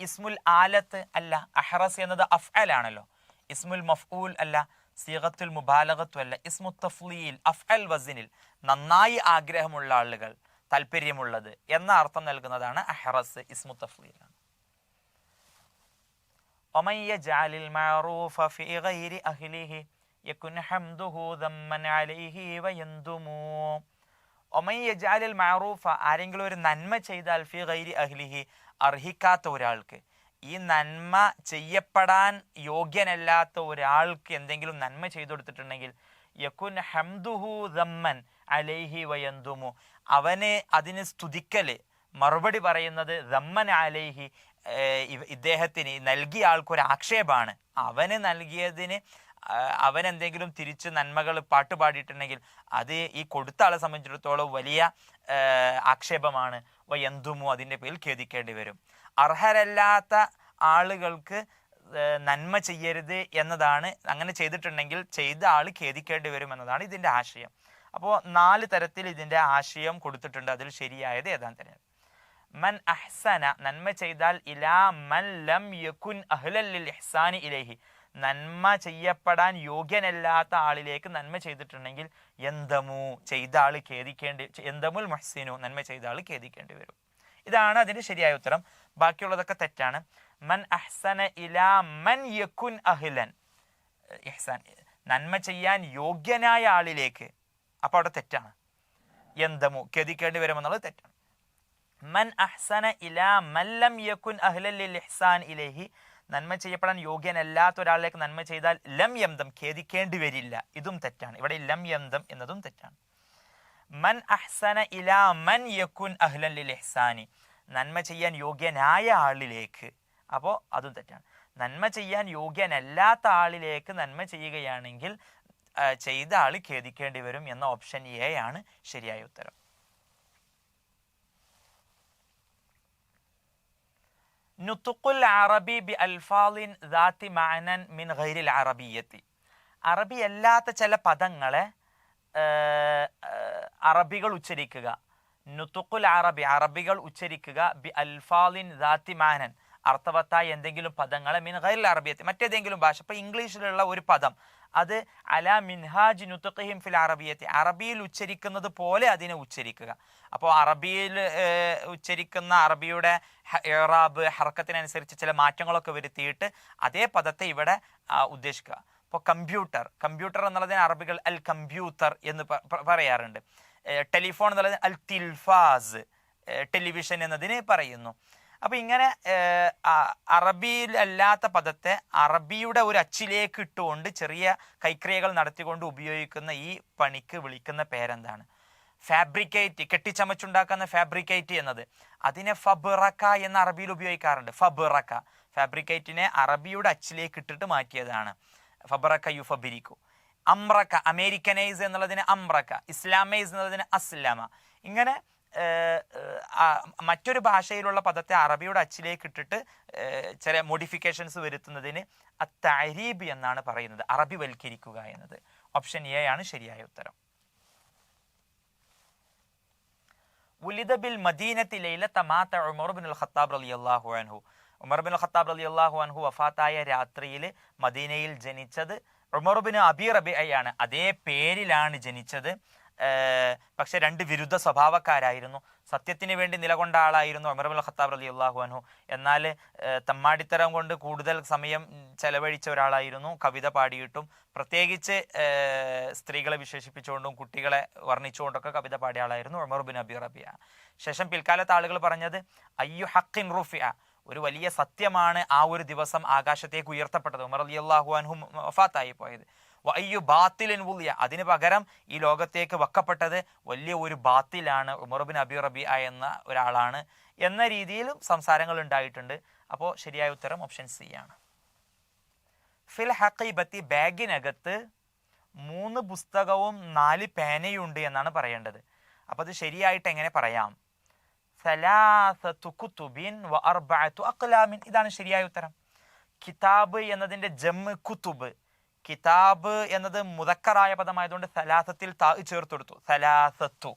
ഇസ്മുൽ ആലത്ത് അല്ല, അഹ്റസ് എന്നത് അഫ്അൽ ആണല്ലോ, ഇസ്മുൽ മഫ്ഊൽ അല്ല, സിഗത്തുൽ മുബാലഗത്തു അല്ല, ഇസ്മു തഫ്ലീൽ അഫ്അൽ വസിനിൽ നന്നായി ആഗ്രഹമുള്ള ആളുകൾ, താല്പര്യമുള്ളത് എന്ന അർത്ഥം നൽകുന്നതാണ് അഹ്റസ്, ഇസ്മു തഫ്ലീലാണ്. ومن يجعل المعروف في غير أهله يكن حمده ذما عليه ويندم. ومن يجعل المعروف, ആരെങ്കിലും ഒരു നന്മ ചെയ്താൽ ഫി ഗൈരി അഹ്ലിഹി, അർഹിക്കാത്ത ഒരാൾക്ക്, ഈ നന്മ ചെയ്യപ്പെടാൻ യോഗ്യനല്ലാത്ത ഒരാൾക്ക് എന്തെങ്കിലും നന്മ ചെയ്തു കൊടുത്തിട്ടുണ്ടെങ്കിൽ യകുൻ ഹംദുഹു ദമ്മൻ അലൈഹി വയന്തുമു, അവന് അതിന് സ്തുതിക്കല് മറുപടി പറയുന്നത് ദമ്മൻ അലൈഹി, ഇദ്ദേഹത്തിന് നൽകിയ ആൾക്കൊരു ആക്ഷേപമാണ്. അവന് നൽകിയതിന് അവൻ എന്തെങ്കിലും തിരിച്ച് നന്മകൾ പാട്ടുപാടിയിട്ടുണ്ടെങ്കിൽ അത് ഈ കൊടുത്ത ആളെ സംബന്ധിച്ചിടത്തോളം വലിയ ആക്ഷേപമാണ്. വയന്തുമു, അതിൻ്റെ പേരിൽ ഖേദിക്കേണ്ടി വരും. അർഹരല്ലാത്ത ആളുകൾക്ക് നന്മ ചെയ്യരുത് എന്നതാണ്. അങ്ങനെ ചെയ്തിട്ടുണ്ടെങ്കിൽ ചെയ്ത ആൾ ഖേദിക്കേണ്ടി വരും എന്നതാണ് ഇതിൻ്റെ ആശയം. അപ്പോൾ 4 തരത്തിൽ ഇതിൻ്റെ ആശയം കൊടുത്തിട്ടുണ്ട്. അതിൽ ശരിയായത് ഏതാൻ തന്നെ. മൻ അഹ്സന, നന്മ ചെയ്താൽ, ഇലാ മൻ ലം യകുൻ അഹ്ലൻ ലിൽ ഇഹ്സാനി ഇലൈഹി, നന്മ ചെയ്യപ്പെടാൻ യോഗ്യനല്ലാത്ത ആളിലേക്ക് നന്മ ചെയ്തിട്ടുണ്ടെങ്കിൽ യന്തമു, ചെയ്ത ആൾ ഖേദിക്കേണ്ടി, യന്തമുൽ മുഹ്സിനു, നന്മ ചെയ്ത ആൾ ഖേദിക്കേണ്ടി വരും. ഇതാണ് അതിൻ്റെ ശരിയായ ഉത്തരം. ബാക്കിയുള്ളതൊക്കെ തെറ്റാണ്. മൻ അഹ്സന ഇലാ മൻ യകുൻ അഹ്ലൻ ഇഹ്സാൻ, നന്മ ചെയ്യാൻ യോഗ്യനായ ആളിലേക്ക്, അപ്പോൾ അവിടെ തെറ്റാണ്. യന്തമു, ഖേദിക്കേണ്ടി വരുമെന്നുള്ളത് തെറ്റാണ്. മൻ അഹ്സന ഇലാ മൻ ലം യകുൻ അഹ്ലൻ ലിൽ ഇഹ്സാൻ ഇലൈഹി, നന്മ ചെയ്യപ്പെടാൻ യോഗ്യനല്ലാത്ത ഒരാളിലേക്ക് നന്മ ചെയ്താൽ ലം യംദം, ഖേദിക്കേണ്ടി വരില്ല, ഇതും തെറ്റാണ്. ഇവിടെ ലം യംദം എന്നതും തെറ്റാണ്. മൻ അഹ്സന ഇലാ മൻ യകുൻ അഹ്ലൻ ലിൽ ഇഹ്സാനി, നന്മ ചെയ്യാൻ യോഗ്യനായ ആളിലേക്ക്, അപ്പോൾ അതും തെറ്റാണ്. നന്മ ചെയ്യാൻ യോഗ്യനല്ലാത്ത ആളിലേക്ക് നന്മ ചെയ്യുകയാണെങ്കിൽ ചെയ്ത ആൾ ഖേദിക്കേണ്ടി വരും എന്ന ഓപ്ഷൻ എ ആണ് ശരിയായ ഉത്തരം. നുതുഖുൽ അറബി ബി അൽഫാളിൻ ദാത്തി മഅനൻ മിൻ ഗൈരിൽ അറബിയ്യത്തി, അറബി അല്ലാത്ത ചില പദങ്ങളെ അറബികൾ ഉച്ചരിക്കുക. നുതുഖുൽ അറബി, അറബികൾ ഉച്ചരിക്കുക, ബി അൽഫാളിൻ ദാത്തി മഅനൻ, അർത്ഥവത്തായ എന്തെങ്കിലും പദങ്ങളെ, മിൻ ഗൈരിൽ അറബിയ്യത്തി, മറ്റേതെങ്കിലും ഭാഷ. ഇപ്പോൾ ഇംഗ്ലീഷിലുള്ള ഒരു പദം അത് അലാ മിൻഹാജ് നുതുഖിഹിം ഫിൽ അറബിയ്യത്തി, അറബിയിൽ ഉച്ചരിക്കുന്നത് പോലെ അതിനെ ഉച്ചരിക്കുക. അപ്പോൾ അറബിയിൽ ഉച്ചരിക്കുന്ന അറബിയുടെ ഇറാബ് ഹർക്കത്തിനനുസരിച്ച് ചില മാറ്റങ്ങളൊക്കെ വരുത്തിയിട്ട് അതേ പദത്തെ ഇവിടെ ഉദ്ദേശിക്കുക. ഇപ്പോൾ കമ്പ്യൂട്ടർ, കമ്പ്യൂട്ടർ എന്നുള്ളതിന് അറബികൾ അൽ കമ്പ്യൂട്ടർ എന്ന് പറയാറുണ്ട്. ടെലിഫോൺ എന്നുള്ളതിന് അൽ തിൽഫാസ്, ടെലിവിഷൻ എന്നതിന് പറയുന്നു. അപ്പോൾ ഇങ്ങനെ അറബിയിൽ അല്ലാത്ത പദത്തെ അറബിയുടെ ഒരു അച്ചിലേക്ക് ഇട്ടുകൊണ്ട് ചെറിയ കൈക്രിയകൾ നടത്തിക്കൊണ്ട് ഉപയോഗിക്കുന്ന ഈ പണിക്ക് വിളിക്കുന്ന പേരെന്താണ്? ഫാബ്രിക്കേറ്റ്, കെട്ടിച്ചമച്ചുണ്ടാക്കുന്ന ഫാബ്രിക്കേറ്റ് എന്നത്, അതിനെ ഫബ്റക്ക എന്ന അറബിയിൽ ഉപയോഗിക്കാറുണ്ട്. ഫബ്റക്ക, ഫാബ്രിക്കേറ്റിനെ അറബിയുടെ അച്ചിലേക്ക് ഇട്ടിട്ട് മാറ്റിയതാണ്. ഫബ്റക്ക യുഫബിരിക്കു. അംറക്ക, അമേരിക്കനൈസ് എന്നുള്ളതിന് അംറക്ക, ഇസ്ലാമൈസ് എന്നുള്ളതിന് അസ്ലാമ. ഇങ്ങനെ മറ്റൊരു ഭാഷയിലുള്ള പദത്തെ അറബിയുടെ അച്ചിലേക്ക് ഇട്ടിട്ട് ചില മോഡിഫിക്കേഷൻസ് വരുത്തുന്നതിന് അത്തഅരീബ് എന്നാണ് പറയുന്നത്, അറബി വൽക്കരിക്കുക എന്നത്. ഓപ്ഷൻ എ ആണ് ശരിയായ ഉത്തരം. ഉലിദ ബിൽ മദീനത്തി ലൈലത മാത ഉമർ ഇബ്നുൽ ഖത്താബ് റളിയല്ലാഹു അൻഹു, ഉമർ ഇബ്നുൽ ഖത്താബ് റളിയല്ലാഹു അൻഹു വഫാത്തായ രാത്രിയിൽ മദീനയിൽ ജനിച്ചത് ഉമർ ഇബ്നു അബി റബീഅയാണ്. അതേ പേരിലാണ് ജനിച്ചത്. പക്ഷെ 2 വിരുദ്ധ സ്വഭാവക്കാരായിരുന്നു. സത്യത്തിന് വേണ്ടി നിലകൊണ്ട ആളായിരുന്നു ഉമർ ഇബ്നുൽ ഖത്താബ് റളിയല്ലാഹു അൻഹു. എന്നാൽ തമ്മാടിത്തരം കൊണ്ട് കൂടുതൽ സമയം ചെലവഴിച്ച ഒരാളായിരുന്നു. കവിത പാടിയിട്ടും പ്രത്യേകിച്ച് സ്ത്രീകളെ വിശേഷിപ്പിച്ചുകൊണ്ടും കുട്ടികളെ വർണ്ണിച്ചുകൊണ്ടൊക്കെ കവിത പാടിയ ആളായിരുന്നു ഉമർ ഇബ്നു അബി റബീഅ. ശേഷം പിൽക്കാലത്ത് ആളുകൾ പറഞ്ഞത് അയ്യു ഹഖിൻ റുഫിഅ, ഒരു വലിയ സത്യമാണ് ആ ഒരു ദിവസം ആകാശത്തേക്ക് ഉയർത്തപ്പെട്ടത്, ഉമർ റളിയല്ലാഹു അൻഹു വഫാത്തായി പോയത്. വയ്യു ബാത്തിലിൻ വുളിയ, അതിന് പകരം ഈ ലോകത്തേക്ക് വെക്കപ്പെട്ടത് വലിയ ഒരു ബാത്തിലാണ്, ഉമർ ഇബ്നു അബി റബീഅ എന്ന ഒരാളാണ് എന്ന രീതിയിലും സംസാരങ്ങൾ ഉണ്ടായിട്ടുണ്ട്. അപ്പോൾ ശരിയായ ഉത്തരം ഓപ്ഷൻ സി ആണ്. ഫിൽ ഹഖീബത്തി ബാഗിനകത്ത് 3 പുസ്തകവും 4 പേനയുണ്ട് എന്നാണ് പറയേണ്ടത്. അപ്പോൾ അത് ശരിയായിട്ട് എങ്ങനെ പറയാം? സലാസത്തു കുതുബിൻ വ അർബഅത്തു അഖ്ലാമിൻ, ഇതാണ് ശരിയായ ഉത്തരം. കിതാബ് എന്നതിൻ്റെ ജമ്മ് കുതുബ്, കിതാബ് എന്നത് മുദക്കറായ പദമായതുകൊണ്ട് സലാസത്തിൽ താ ചേർത്ത് കൊടുത്തു. സലാസത്തു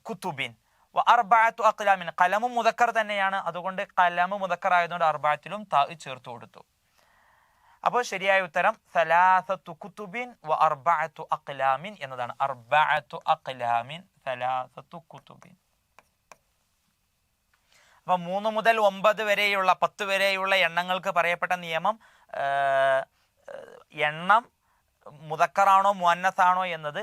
കുതുബിൻ വ അർബഅത്തു അഖ്ലാമിൻ, കലമും മുദക്കർ തന്നെയാണ്, അതുകൊണ്ട് കലമ് മുദക്കർ ആയതുകൊണ്ട് അർബഅത്തിലും താ ചേർത്ത് കൊടുത്തു. അപ്പോൾ ശരിയായ ഉത്തരം സലാസത്തു കുതുബിൻ വ അർബഅത്തു അഖ്ലാമിൻ എന്നതാണ്. അർബഅത്തു അഖ്ലാമിൻ സലാസത്തു കുതുബിൻ. അപ്പൊ 3 മുതൽ 9 വരെയുള്ള 10 വരെയുള്ള എണ്ണങ്ങൾക്ക് പറയപ്പെട്ട നിയമം, എണ്ണം മുദക്കറാണോ മുഅന്നസാണോ എന്നത്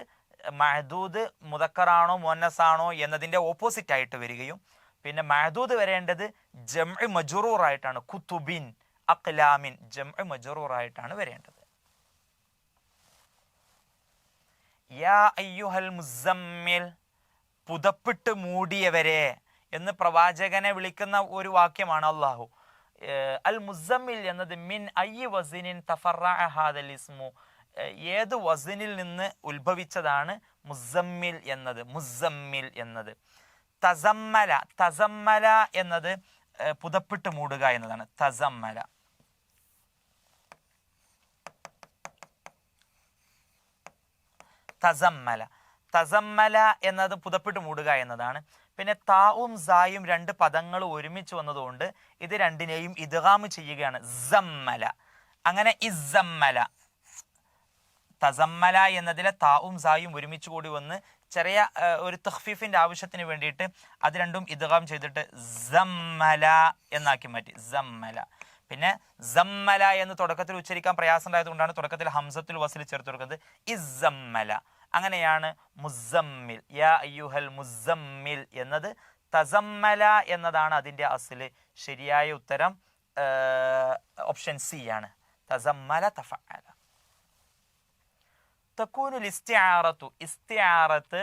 മഅദൂദ് മുദക്കറാണോ മുഅന്നസാണോ എന്നതിൻ്റെ ഓപ്പോസിറ്റ് ആയിട്ട് വരികയും, പിന്നെ മഅദൂദ് വരേണ്ടത് ജംഇ മജ്റൂർ ആയിട്ടാണ്. കുതുബിൻ അഖ്ലാമിൻ ജംഇ മജ്റൂർ ആയിട്ടാണ് വരേണ്ടത്. യാ അയ്യുഹൽ മുസമ്മിൽ, പുതപ്പിട്ട് മൂടിയവരെ എന്ന് പ്രവാചകനെ വിളിക്കുന്ന ഒരു വാക്യമാണ് അല്ലാഹു. അൽ മുസമ്മിൽ എന്നത് മിൻ അയ്യി വസിനിൻ തഫറഅ ഹാദൽ ഇസ്മു, ഏത് വസിനിൽ നിന്ന് ഉത്ഭവിച്ചതാണ് മുസമ്മിൽ എന്നത്? മുസമ്മിൽ എന്നത് തസമ്മല, തസമ്മല എന്നത് പുതപ്പിട്ട് മൂടുക എന്നതാണ്. തസമ്മല, തസമ്മല, തസമ്മല എന്നത് പുതപ്പിട്ട് മൂടുക എന്നതാണ്. പിന്നെ താവും സായും 2 പദങ്ങൾ ഒരുമിച്ച് വന്നതുകൊണ്ട് ഇത് രണ്ടിനെയും ഇദ്ഗാം ചെയ്യുകയാണ്. സമ്മല, അങ്ങനെ ഇസമ്മല. തസമ്മല എന്നതിലെ താവും സായും ഒരുമിച്ച് കൂടി വന്ന് ചെറിയ ഒരു തഖ്ഫീഫിന്റെ ആവശ്യത്തിന് വേണ്ടിയിട്ട് അത് രണ്ടും ഇദ്ഗാം ചെയ്തിട്ട് സമ്മല എന്നാക്കി മാറ്റി. സമ്മല. പിന്നെ സമ്മല എന്ന് തുടക്കത്തിൽ ഉച്ചരിക്കാൻ പ്രയാസം ഉണ്ടായതുകൊണ്ടാണ് തുടക്കത്തിൽ ഹംസത്തുൽ വസ്ൽ ചേർത്ത് കൊടുക്കുന്നത്. ഇസമ്മല. അങ്ങനെയാണ് മുസമ്മിൽ, യാ അയ്യുഹൽ മുസമ്മിൽ എന്നത് തസമ്മല എന്നതാണ് അതിൻ്റെ അസ്ല്. ശരിയായ ഉത്തരം ഓപ്ഷൻ സി ആണ്. തസമ്മല തഫഅല. തകൂനുൽ ഇസ്തിആറത്തു, ഇസ്തിആറത്ത്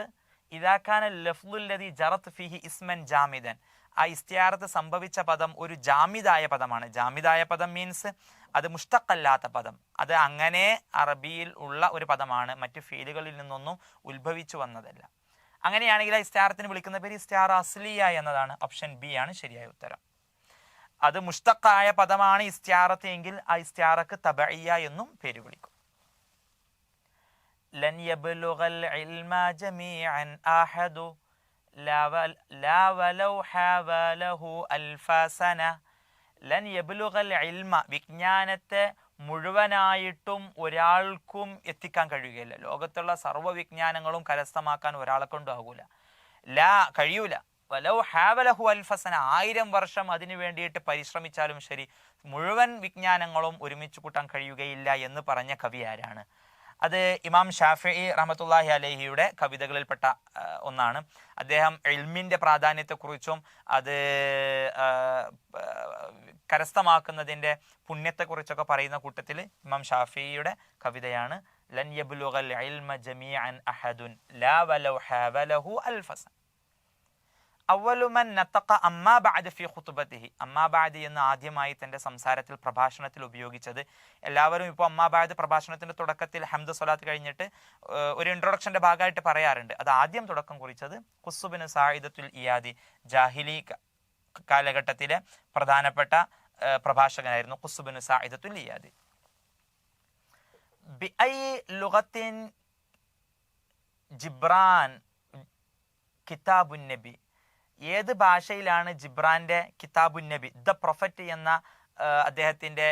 ഇദാ കാന ലഫ്ളുൽ ലദി ജറത് ഫീഹി ഇസ്മൻ ജാമിദൻ, ആ ഇസ്തിആറത്ത് സംഭവിച്ച പദം ഒരു ജാമിദായ പദമാണ്. ജാമിദായ പദം മീൻസ് അത് മുഷ്തഖല്ലാത്ത പദം, അത് അങ്ങനെ അറബിയിൽ ഉള്ള ഒരു പദമാണ്, മറ്റു ഫീലുകളിൽ നിന്നൊന്നും ഉത്ഭവിച്ചു വന്നതല്ല. അങ്ങനെയാണെങ്കിൽ ആ ഇസ്തിആറത്തിന് വിളിക്കുന്ന പേര് ഇസ്തിആറ അസ്ലിയ എന്നതാണ്. ഓപ്ഷൻ ബി ആണ് ശരിയായ ഉത്തരം. അത് മുഷ്തഖായ പദമാണ് ഇസ്തിആറത്ത് എങ്കിൽ ആ ഇസ്തിആറക്ക് തബഇയ എന്നും പേര് വിളിക്കും. ലൻ യബ്ലുഗൽ ഇൽമ ജമീഅൻ അഹദു ലാ വലൗ ഹവലഹു അൽഫ സന. ലൻ യബ്ലുഗൽ ഇൽമ, വിജ്ഞാനത്തെ മുഴുവനായിട്ടും ഒരാൾക്കും എത്തിക്കാൻ കഴിയുകയില്ല. ലോകത്തുള്ള സർവ്വ വിജ്ഞാനങ്ങളും കരസ്ഥമാക്കാൻ ഒരാളെ കൊണ്ടാകൂല. കഴിയൂല. വലൗ ഹാവലഹു അൽഫസന, 1000 വർഷം അതിനു വേണ്ടിയിട്ട് പരിശ്രമിച്ചാലും ശരി മുഴുവൻ വിജ്ഞാനങ്ങളും ഒരുമിച്ച് കൂട്ടാൻ കഴിയുകയില്ല എന്ന് പറഞ്ഞ കവി ആരാണ്? അത് ഇമാം ഷാഫിഈ റഹ്മത്തുള്ളാഹി അലൈഹിയുടെ കവിതകളിൽപ്പെട്ട ഒന്നാണ്. അദ്ദേഹം ഇൽമിൻ്റെ പ്രാധാന്യത്തെക്കുറിച്ചും അത് കരസ്ഥമാക്കുന്നതിൻ്റെ പുണ്യത്തെക്കുറിച്ചൊക്കെ പറയുന്ന കൂട്ടത്തിൽ ഇമാം ഷാഫിഈയുടെ കവിതയാണ് ലൻ യബ്ലുഗൽ ഇൽമ ജമീഅൻ അഹദുൻ ലാ വലൗ ഹാവലഹു അൽഫസന. അവ്വലു മൻ നതഖ അമ്മാ ബഅദ ഫീ ഖുതുബതിഹി, അമ്മാ ബഅദ് എന്ന് ആദ്യമായി തൻ്റെ സംസാരത്തിൽ പ്രഭാഷണത്തിൽ ഉപയോഗിച്ചത്. എല്ലാവരും ഇപ്പോൾ അമ്മാ ബഅദ് പ്രഭാഷണത്തിൻ്റെ തുടക്കത്തിൽ ഹംദ് സ്വലാത്ത് കഴിഞ്ഞിട്ട് ഒരു ഇൻട്രൊഡക്ഷൻ്റെ ഭാഗമായിട്ട് പറയാറുണ്ട്. അത് ആദ്യം തുടക്കം കുറിച്ചത് ഖുസ്സ് ബിൻ സായിദത്തുൽ ഇയാദി, ജാഹിലി കാലഘട്ടത്തിലെ പ്രധാനപ്പെട്ട പ്രഭാഷകനായിരുന്നു ഖുസ്സ് ബിൻ സായിദത്തുൽ ഇയാദി. ബിഐ ലുഗത്തിൻ ജിബ്രാൻ കിതാബുൻ നബി, ഏത് ഭാഷയിലാണ് ജിബ്രാന്റെ കിതാബുൻ നബി ദ പ്രൊഫറ്റ് എന്ന അദ്ദേഹത്തിൻ്റെ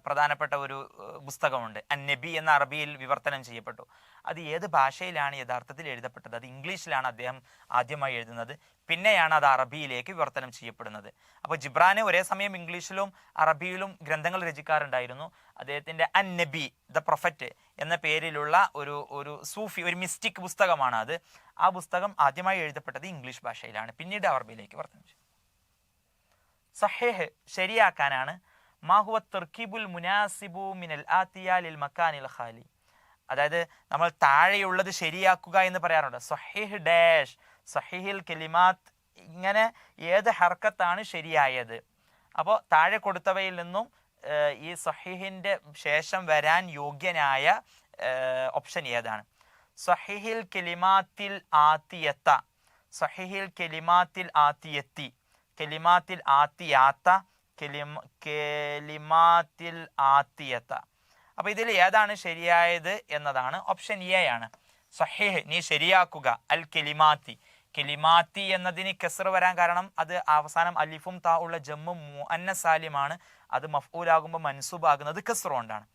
പ്രധാനപ്പെട്ട ഒരു പുസ്തകമുണ്ട്. അൻ നബി എന്ന അറബിയിൽ വിവർത്തനം ചെയ്യപ്പെട്ടു. അത് ഏത് ഭാഷയിലാണ് യഥാർത്ഥത്തിൽ എഴുതപ്പെട്ടത്? അത് ഇംഗ്ലീഷിലാണ് അദ്ദേഹം ആദ്യമായി എഴുതുന്നത്, പിന്നെയാണ് അത് അറബിയിലേക്ക് വിവർത്തനം ചെയ്യപ്പെടുന്നത്. അപ്പോൾ ജിബ്രാന് ഒരേ സമയം ഇംഗ്ലീഷിലും അറബിയിലും ഗ്രന്ഥങ്ങൾ രചിക്കാറുണ്ടായിരുന്നു. അദ്ദേഹത്തിൻ്റെ അൻ നബി ദ പ്രൊഫറ്റ് എന്ന പേരിലുള്ള ഒരു സൂഫി, ഒരു മിസ്റ്റിക് പുസ്തകമാണ് അത്. ആ പുസ്തകം ആദ്യമായി എഴുതപ്പെട്ടത് ഇംഗ്ലീഷ് ഭാഷയിലാണ്, പിന്നീട് അറബിയിലേക്ക് വിവർത്തനം ചെയ്തു. സഹീഹ് ശരിയാക്കാനാണ് മാഹുവ തർക്കീബുൽ മുനാസിബു മിനൽ ആതിയ ലിൽ മക്കാനിൽ ഖാലി, അതായത് നമ്മൾ താഴെയുള്ളത് ശരിയാക്കുക എന്ന് പറയാറുണ്ട്. സഹീഹ് ഡാഷ്, സഹീഹിൽ കലിമാത്ത്, ഇങ്ങനെ ഏത് ഹർക്കത്താണ് ശരിയായത്? അപ്പോൾ താഴെ കൊടുത്തവയിൽ നിന്നും ഈ സഹീഹിൻ്റെ ശേഷം വരാൻ യോഗ്യനായ ഓപ്ഷൻ ഏതാണ്? സഹീഹിൽ കെലിമാത്തിൽ ആത്തിയത്ത, സഹീഹിൽ കെലിമാത്തിൽ ആത്തിയത്തി, കെലിമാത്തിൽ ആത്തിയാത്ത, കെലിമാത്തിൽ ആത്തിയത്ത. അപ്പോൾ ഇതിൽ ഏതാണ് ശരിയായത് എന്നതാണ്. ഓപ്ഷൻ എ ആണ്. സഹീഹ് നീ ശരിയാക്കുക. അൽ കെലിമാത്തി, കെലിമാത്തി എന്നതിന് കെസ്ർ വരാൻ കാരണം അത് അവസാനം അലിഫും താ ഉള്ള ജമ്മും മുഅന്നസ് സാലിമാണ്. അത് മഫ്ഊലാകുമ്പോൾ മൻസൂബാകുന്നത് കെസ്ർ കൊണ്ടാണ്.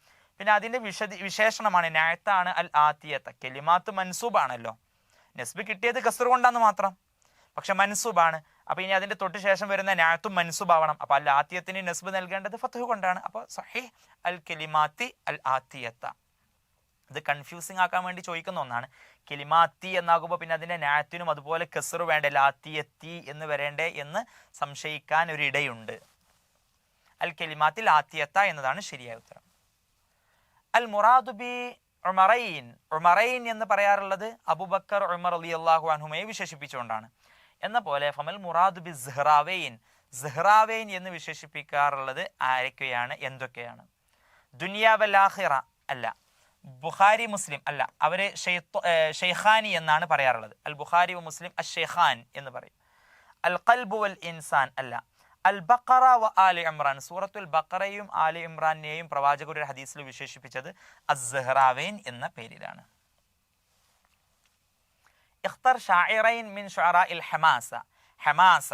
പിന്നെ അതിൻ്റെ വിശേഷണമാണ് നഅത്താണ് അൽ ആത്തിയത്ത. കെലിമാത്ത് മൻസൂബാണല്ലോ, നസ്ബ് കിട്ടിയത് കെസ്ർ കൊണ്ടാന്ന് മാത്രം, പക്ഷെ മൻസൂബാണ്. അപ്പോൾ ഇനി അതിൻ്റെ തൊട്ട് ശേഷം വരുന്ന നഅത്തും മൻസൂബാവണം. അപ്പോൾ അൽ ആത്തിയത്തിന് നസ്ബ് നൽകേണ്ടത് ഫത്ഹ് കൊണ്ടാണ്. അപ്പോൾ സഹീഹ് അൽ കെലിമാത്തി അൽ ആത്തിയത്ത. ഇത് കൺഫ്യൂസിങ് ആക്കാൻ വേണ്ടി ചോദിക്കുന്ന ഒന്നാണ്. കെലിമാത്തി എന്നാകുമ്പോൾ പിന്നെ അതിൻ്റെ നഅത്തിനും അതുപോലെ കെസ്ർ വേണ്ടേ, ലാത്തിയത്തി എന്ന് വരേണ്ടേ എന്ന് സംശയിക്കാൻ ഒരിടയുണ്ട്. അൽ കെലിമാത്തിൽ ആത്തിയത്ത എന്നതാണ് ശരിയായ ഉത്തരം. അൽ മുറാദു ബി ഉമറൈൻ, ഉമറൈൻ എന്ന് പറയാറുള്ളത് അബൂബക്കർ ഉമർ റളിയല്ലാഹു അൻഹുമയെ വിശേഷിപ്പിച്ചുകൊണ്ടാണ്. എന്ന പോലെ ഫമൽ മുറാദു ബി സിഹ്റാവൈൻ, സിഹ്റാവൈൻ എന്ന് വിശേഷിപ്പിക്കാറുള്ളത് ആരൊക്കെയാണ്, എന്തൊക്കെയാണ്? ദുനിയ വൽ ആഖിറ അല്ല, ബുഖാരി മുസ്ലിം അല്ല, അവര് ഷെയ്ഖാനി എന്നാണ് പറയാറുള്ളത്. അൽ ബുഖാരി വ മുസ്ലിം അൽ ഷെയ്ഖാൻ എന്ന് പറയും. അൽ ഖൽബ് വൽ ഇൻസാൻ അല്ല, അൽ ബഖറ വ ആലി ഇമ്രാൻ, സൂറത്തുൽ ബഖറയും ആലി ഇമ്രാനെയും പ്രവാചകർ ഒരു ഹദീസിൽ വിശേഷിപ്പിച്ചത് അസ്സഹ്റാവൈൻ എന്ന പേരിലാണ്. ഇഖ്തർ ഷാഇറൈൻ മിൻ ഷുഅറാഇൽ ഹമാസ, ഹമാസ,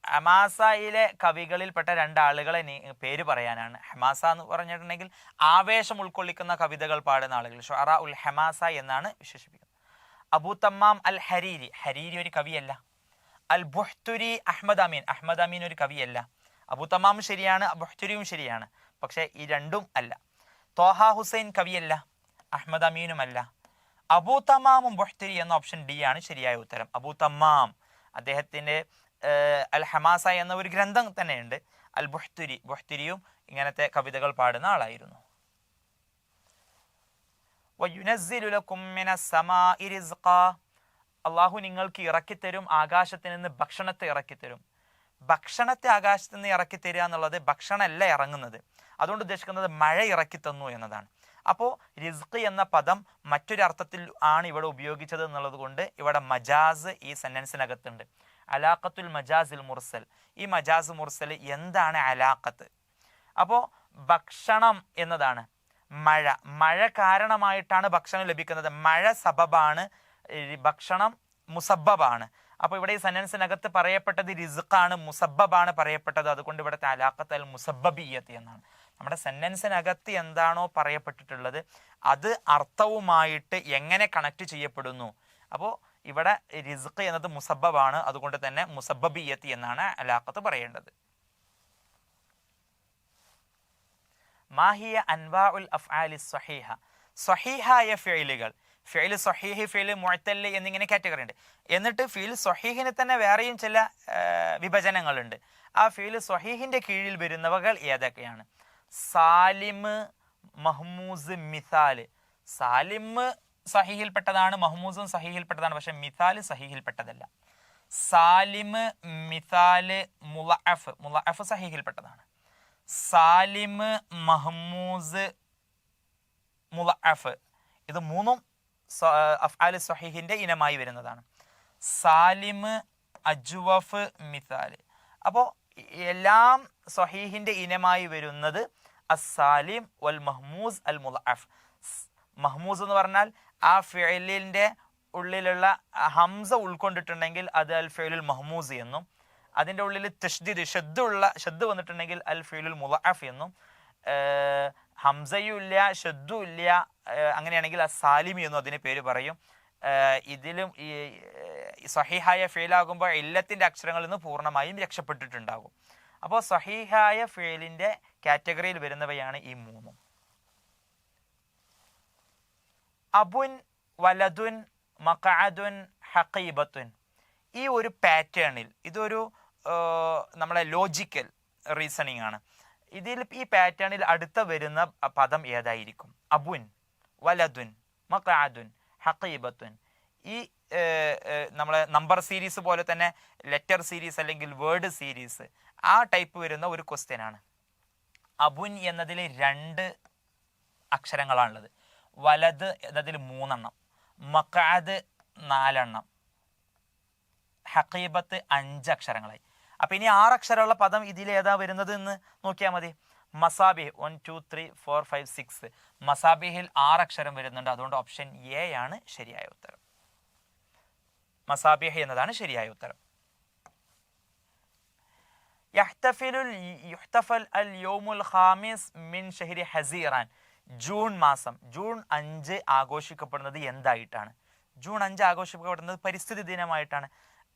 ഹമാസയിലെ കവികളിൽപ്പെട്ട രണ്ടാളുകളെ പേര് പറയാനാണ്. ഹമാസ എന്ന് പറഞ്ഞിട്ടുണ്ടെങ്കിൽ ആവേശം ഉൾക്കൊള്ളിക്കുന്ന കവിതകൾ പാടുന്ന ആളുകൾ, ഷുഅറാ ഉൽ ഹമാസ എന്നാണ് വിശേഷിപ്പിക്കുന്നത്. അബൂ തമ്മാം അൽ ഹരീരി, ഹരീരി ഒരു കവിയല്ല. അൽ ബുഹ്തുരി അഹ്മദ് അമീൻ, അഹ്മദ് അമീൻ ഒരു കവിയല്ല. അബൂ തമ്മാം ശരിയാണ്, ബുഹ്തുരിയും ശരിയാണ്, പക്ഷെ ഈ രണ്ടും അല്ല. ത്വാഹ ഹുസൈൻ കവിയല്ല, അഹ്മദ് അമീനും അല്ല. അബൂ തമ്മാമും ബുഹ്തുരി എന്ന ഓപ്ഷൻ ഡി ആണ് ശരിയായ ഉത്തരം. അബൂ തമ്മാം, അദ്ദേഹത്തിൻ്റെ അൽ ഹമാസ എന്ന ഒരു ഗ്രന്ഥം തന്നെയുണ്ട്. അൽ ബുഹ്തുരി, ബുഹ്തുരിയും ഇങ്ങനത്തെ കവിതകൾ പാടുന്ന ആളായിരുന്നു. വയുനസ്സിലു ലക്കും മിനസ് സമാഇ റിസ്ഖ, അള്ളാഹു നിങ്ങൾക്ക് ഇറക്കിത്തരും, ആകാശത്ത് നിന്ന് ഭക്ഷണത്തെ ഇറക്കിത്തരും. ഭക്ഷണത്തെ ആകാശത്ത് നിന്ന് ഇറക്കിത്തരിക എന്നുള്ളത് ഭക്ഷണമല്ല ഇറങ്ങുന്നത്, അതുകൊണ്ട് ഉദ്ദേശിക്കുന്നത് മഴ ഇറക്കിത്തന്നു എന്നതാണ്. അപ്പോൾ റിസ്ഖ് എന്ന പദം മറ്റൊരു അർത്ഥത്തിൽ ആണ് ഇവിടെ ഉപയോഗിച്ചത് എന്നുള്ളത് കൊണ്ട് ഇവിടെ മജാസ് ഈ സെന്റൻസിനകത്തുണ്ട്. അലാഖത്തുൽ മജാസിൽ മുർസൽ, ഈ മജാസ് മുർസൽ എന്താണ് അലാഖത്ത്? അപ്പോൾ ഭക്ഷണം എന്നതാണ് മഴ, മഴ കാരണമായിട്ടാണ് ഭക്ഷണം ലഭിക്കുന്നത്. മഴ സബബാണ്, ഭക്ഷണം മുസബ്ബബാണ്. അപ്പോൾ ഇവിടെ ഈ സെന്റൻസിനകത്ത് പറയപ്പെട്ടത് റിസ്ഖാണ്, മുസബ്ബബാണ് പറയപ്പെട്ടത്. അതുകൊണ്ട് ഇവിടുത്തെ അലാഖത്ത് അൽ മുസബ്ബബിയ്യത്ത് എന്നാണ്. നമ്മുടെ സെന്റൻസിനകത്ത് എന്താണോ പറയപ്പെട്ടിട്ടുള്ളത് അത് അർത്ഥവുമായിട്ട് എങ്ങനെ കണക്ട് ചെയ്യപ്പെടുന്നു. അപ്പോൾ ഇവിടെ റിസ്ഖ് എന്നത് മുസബ്ബബാണ്, അതുകൊണ്ട് തന്നെ മുസബ്ബബിയ്യത്ത് എന്നാണ് അലാഖത്ത് പറയേണ്ടത്. മാഹിയ അൻവാഉൽ അഫ്ആലി സ്വഹീഹ, സ്വഹീഹായ ഫിഅലുകൾ, ഫിഅൽ സ്വഹീഹ്, ഫിഅൽ മുഅ്തൽ എന്നിങ്ങനെ കാറ്റഗറി ഉണ്ട്. എന്നിട്ട് ഫിഅൽ സ്വഹീഹിന് തന്നെ വേറെയും ചില വിഭജനങ്ങളുണ്ട്. ആ ഫിഅൽ സ്വഹീഹിന്റെ കീഴിൽ വരുന്നവകൾ ഏതൊക്കെയാണ്? സാലിം, മഹ്മൂസ്, മിസാല്. സാലിം സഹീഹിൽപ്പെട്ടതാണ്, മഹ്മൂസും സഹീഹിൽപ്പെട്ടതാണ്, പക്ഷെ മിസാല് സഹീഹിൽപ്പെട്ടതല്ല. സാലിം, മിസാല്, മുളഅഫ്, മുളഅഫ് സഹീഹിൽപ്പെട്ടതാണ്. സാലിം, മഹ്മൂസ്, മുളഅഫ് ഇത് മൂന്നും അഫ്ആൽ സ്വഹീഹിന്റെ ഇനമായി വരുന്നതാണ്. സാലിം, അജ്വഫ്, മിസാല്. അപ്പോൾ എല്ലാം സ്വഹീഹിന്റെ ഇനമായി വരുന്നത് അസ്സാലിം വൽ മഹ്മൂസ് അൽ മുളഅഫ്. മഹ്മൂസ് എന്ന് പറഞ്ഞാൽ ആ ഫിഅലിന്റെ ഉള്ളിലുള്ള ഹംസ ഉൾക്കൊണ്ടിട്ടുണ്ടെങ്കിൽ അത് അൽ ഫിഅലുൽ മഹ്മൂസ് എന്നും, അതിൻ്റെ ഉള്ളിൽ തഷ്ദീദ് ഷദ്ദ് വന്നിട്ടുണ്ടെങ്കിൽ അൽ ഫിഅലുൽ മുളഅഫ് എന്നും, ഹംസയും ഇല്ല ഷദ്ദും ഇല്ല അങ്ങനെയാണെങ്കിൽ അസ്സാലിമി എന്നും അതിന് പേര് പറയും. ഇതിലും ഈ സഹീഹായ ഫിഅലാകുമ്പോൾ ഇല്ലത്തിൻ്റെ അക്ഷരങ്ങളിൽ നിന്ന് പൂർണ്ണമായും രക്ഷപ്പെട്ടിട്ടുണ്ടാകും. അപ്പോൾ സഹീഹായ ഫിഅലിൻ്റെ കാറ്റഗറിയിൽ വരുന്നവയാണ് ഈ മൂന്നും. അബുൻ, വലദുൻ, മഖഅദുൻ, ഹഖീബത്തുൻ, ഈ ഒരു പാറ്റേണിൽ ഇതൊരു നമ്മളെ ലോജിക്കൽ റീസണിങ് ആണ്. ഇതിൽ ഈ പാറ്റേണിൽ അടുത്ത വരുന്ന പദം ഏതായിരിക്കും? അബുൻ, വലദുൻ, മഖഅദുൻ, ഹഖീബത്തുൻ. ഈ നമ്മളെ നമ്പർ സീരീസ് പോലെ തന്നെ ലെറ്റർ സീരീസ് അല്ലെങ്കിൽ വേർഡ് സീരീസ് ആ ടൈപ്പ് വരുന്ന ഒരു ക്വസ്റ്റ്യൻ ആണ്. അബുൻ എന്നതിൽ 2 അക്ഷരങ്ങളാണുള്ളത്, വലത് എന്നതിൽ 3 എണ്ണം, മഖഅദ് 4 എണ്ണം, ഹഖീബത്ത് 5 അക്ഷരങ്ങളായി. അപ്പൊ ഇനി 6 അക്ഷരമുള്ള പദം ഇതിൽ ഏതാ വരുന്നത് എന്ന് നോക്കിയാൽ മതി. മസാബിഹ് 1 2 3 4 5 6 മസാബിഹിൽ 6 അക്ഷരം വരുന്നുണ്ട്. അതുകൊണ്ട് ഓപ്ഷൻ എ ആണ് ശരിയായ ഉത്തരം. മസാബിഹ് എന്നതാണ് ശരിയായ ഉത്തരം. യുഹ്തഫൽ അൽ യൗമുൽ ഖാമിസ് മിൻ ഷഹ്രി ഹസീറാൻ. ജൂൺ മാസം, ജൂൺ 5 ആഘോഷിക്കപ്പെടുന്നത് എന്തായിട്ടാണ്? ജൂൺ 5 ആഘോഷിക്കപ്പെടുന്നത് പരിസ്ഥിതി ദിനമായിട്ടാണ്.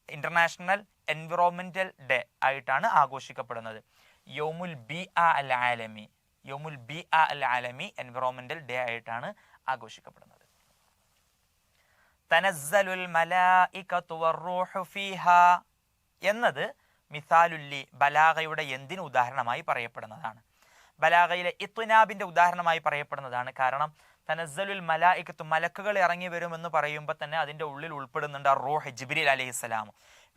ഇന്റർനാഷണൽ എൻവിറോൺമെന്റൽ ഡേ ആയിട്ടാണ് ആഘോഷിക്കപ്പെടുന്നത്. യൗമുൽ ബിഅ അൽ ആലമി, യൗമുൽ ബിഅ അൽ ആലമി എൻവിറോൺമെന്റൽ ഡേ ആയിട്ടാണ് ആഘോഷിക്കപ്പെടുന്നത്. തനസ്സലുൽ മലായികതു വറൂഹു ഫീഹാ എന്നത് മിസാലുല്ലി ബലാഗയുടെ എന്തിന് ഉദാഹരണമായി പറയപ്പെടുന്നതാണ്? ബലാഗയിലെ ഇത്നാബിന്റെ ഉദാഹരണമായി പറയപ്പെടുന്നതാണ്. കാരണം തനസ്സലുൽ മലായികത്തു, മലക്കുകൾ ഇറങ്ങി വരുമെന്ന് പറയുമ്പോൾ തന്നെ അതിന്റെ ഉള്ളിൽ ഉൾപ്പെടുന്നുണ്ട് റൂഹ് ജിബ്രീൽ അലൈഹിസ്സലാം.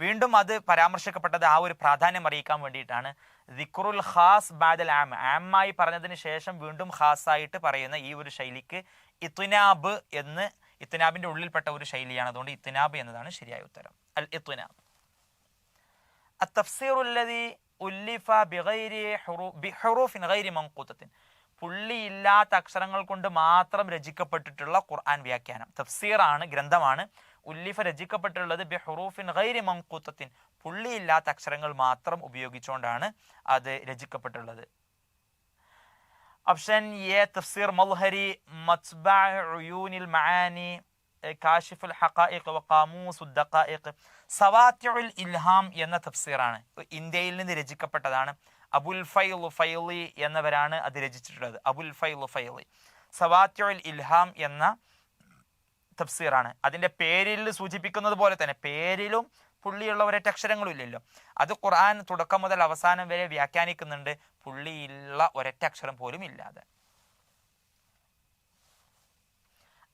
വീണ്ടും അത് പരാമർശിക്കപ്പെട്ടത് ആ ഒരു പ്രാധാന്യം അറിയിക്കാൻ വേണ്ടിയിട്ടാണ്. ദിക്റുൽ ഖാസ് ബാദൽ ആം, ആമായി പറഞ്ഞതിന് ശേഷം വീണ്ടും ഖാസായിട്ട് പറയുന്ന ഈ ഒരു ശൈലിക്ക് ഇത്നാബ് എന്ന്, ഇത്നാബിന്റെ ഉള്ളിൽപ്പെട്ട ഒരു ശൈലിയാണ്. അതുകൊണ്ട് ഇത്നാബ് എന്നതാണ് ശരിയായ ഉത്തരം. അൽ ഇത്നാബ്. التفسير الذي ألف بحروف غير منقوطة, പുള്ളിയില്ലാത്ത അക്ഷരങ്ങൾ കൊണ്ട് മാത്രം രചിക്കപ്പെട്ടിട്ടുള്ള ഖുർആൻ വ്യാഖ്യാനം. തഫ്സീറാണ്, ഗ്രന്ഥമാണ്. ഉല്ലിഫ രചിക്കപ്പെട്ടിട്ടുള്ളത് ബിഹുറൂഫിൻ ഗൈരി മൻഖൂത്തത്തിൻ, പുള്ളിയില്ലാത്ത അക്ഷരങ്ങൾ മാത്രം ഉപയോഗിച്ചുകൊണ്ടാണ് അത് രചിക്കപ്പെട്ടുള്ളത്. ഓപ്ഷൻ എ തഫ്സീർ മൽഹരി, മത്ബഅ ഉയൂനിൽ മആനി, കാശിഫുൽ ഹഖായിഖ് വ ഖാമൂസുദ് ദഖായിഖ്. സവാത്തിഉൽ ഇൽഹാം എന്ന തഫ്സീറാണ്, ഇന്ത്യയിൽ നിന്ന് രചിക്കപ്പെട്ടതാണ്. അബുൽ ഫൈൽ ഫൈലി എന്നവരാണ് അത് രചിച്ചിട്ടുള്ളത്. അബുൽ ഫൈൽ ഫൈലി. സവാത്തിഉൽ ഇൽഹാം എന്ന തഫ്സീറാണ്. അതിന്റെ പേരിൽ സൂചിപ്പിക്കുന്നത് പോലെ തന്നെ പേരിലും പുള്ളിയുള്ള ഒരൊറ്റ അക്ഷരങ്ങളും ഇല്ലല്ലോ. അത് ഖുർആൻ തുടക്കം മുതൽ അവസാനം വരെ വ്യാഖ്യാനിക്കുന്നുണ്ട് പുള്ളിയുള്ള ഒരൊറ്റ അക്ഷരം പോലും ഇല്ലാതെ.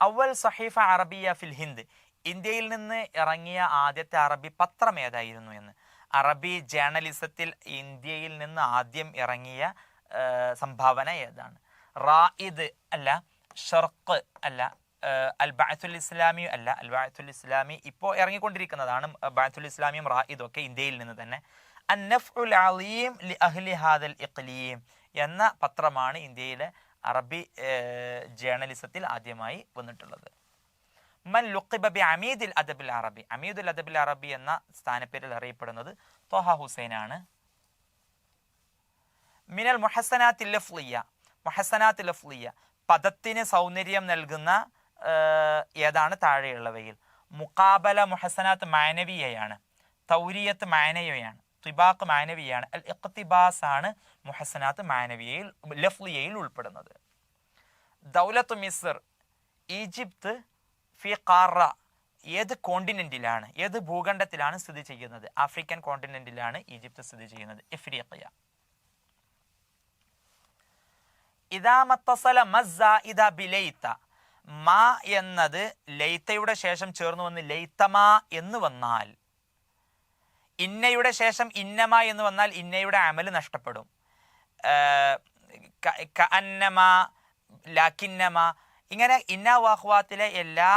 അവൽ സഹീഫ അറബിയ ഫിൽ ഹിന്ദ്, ഇന്ത്യയിൽ നിന്ന് ഇറങ്ങിയ ആദ്യത്തെ അറബി പത്രം ഏതായിരുന്നു എന്ന്. അറബി ജേർണലിസത്തിൽ ഇന്ത്യയിൽ നിന്ന് ആദ്യം ഇറങ്ങിയ സംഭാവന ഏതാണ്? റായിദ് അല്ല, ഷർഖ് അല്ല, അൽ ബഅത്തുൽ ഇസ്ലാമി അല്ല. അൽ ബഅത്തുൽ ഇസ്ലാമി ഇപ്പോൾ ഇറങ്ങിക്കൊണ്ടിരിക്കുന്നതാണ്. ബഅത്തുൽ ഇസ്ലാമിയും റായിദും ഒക്കെ ഇന്ത്യയിൽ നിന്ന് തന്നെ. അൻ നഫ്ഉൽ അലീം ലി അഹ്ലി ഹാദൽ ഇഖ്ലീം എന്ന പത്രമാണ് ഇന്ത്യയിലെ അറബി ജേർണലിസത്തിൽ ആദ്യമായി വന്നിട്ടുള്ളത്. മൻ ലുഖിബ ബി അമീദുൽ അദബിൽ അറബി, അമീദുൽ അദബിൽ അറബി എന്ന സ്ഥാനപ്പേരിൽ അറിയപ്പെടുന്നത് ത്വഹ ഹുസൈനാണ്. മിനൽ മുഹസനാത്തിൽ ലഫ്ലിയ, മുഹസനാത്തിൽ ലഫ്ലിയ പദത്തിന് സൗന്ദര്യം നൽകുന്ന ഏതാണ് താഴെയുള്ളവയിൽ? മുഖാബല മുഹസനാത്ത് മാനവിയയാണ്, തൗരിയത്ത് മാനവിയയാണ്, തിബാഖ് മാനവിയാണ്, അൽ ഇഖ്തിബാസ് ആണ് മുഹസനാത്ത് മാനവിയയിൽ ലഫ്ലിയയിൽ ഉൾപ്പെടുന്നത്. ദൗലത്ത് മിസ്ർ, ഈജിപ്ത് ഫി ഖാറ ഏത് കോണ്ടിനെന്റിലാണ്, ഏത് ഭൂഖണ്ഡത്തിലാണ് സ്ഥിതി ചെയ്യുന്നത്? ആഫ്രിക്കൻ കോണ്ടിനെന്റിലാണ് ഈജിപ്ത് സ്ഥിതി ചെയ്യുന്നത്. ഇഫ്രീഖിയ. ഇദാ മത്തസല മസ്സായിദ ബിലൈത, മാ എന്നത് ലൈത്തയുടെ ശേഷം ചേർന്ന് വന്ന് ലൈത്തമ എന്ന് വന്നാൽ, ഇന്നയുടെ ശേഷം ഇന്നമ എന്ന് വന്നാൽ ഇന്നയുടെ അമല് നഷ്ടപ്പെടും. കഅന്നമ, ലാക്കിന്നമ, ഇങ്ങനെ ഇന്ന വാഹ്വാത്തിലെ എല്ലാ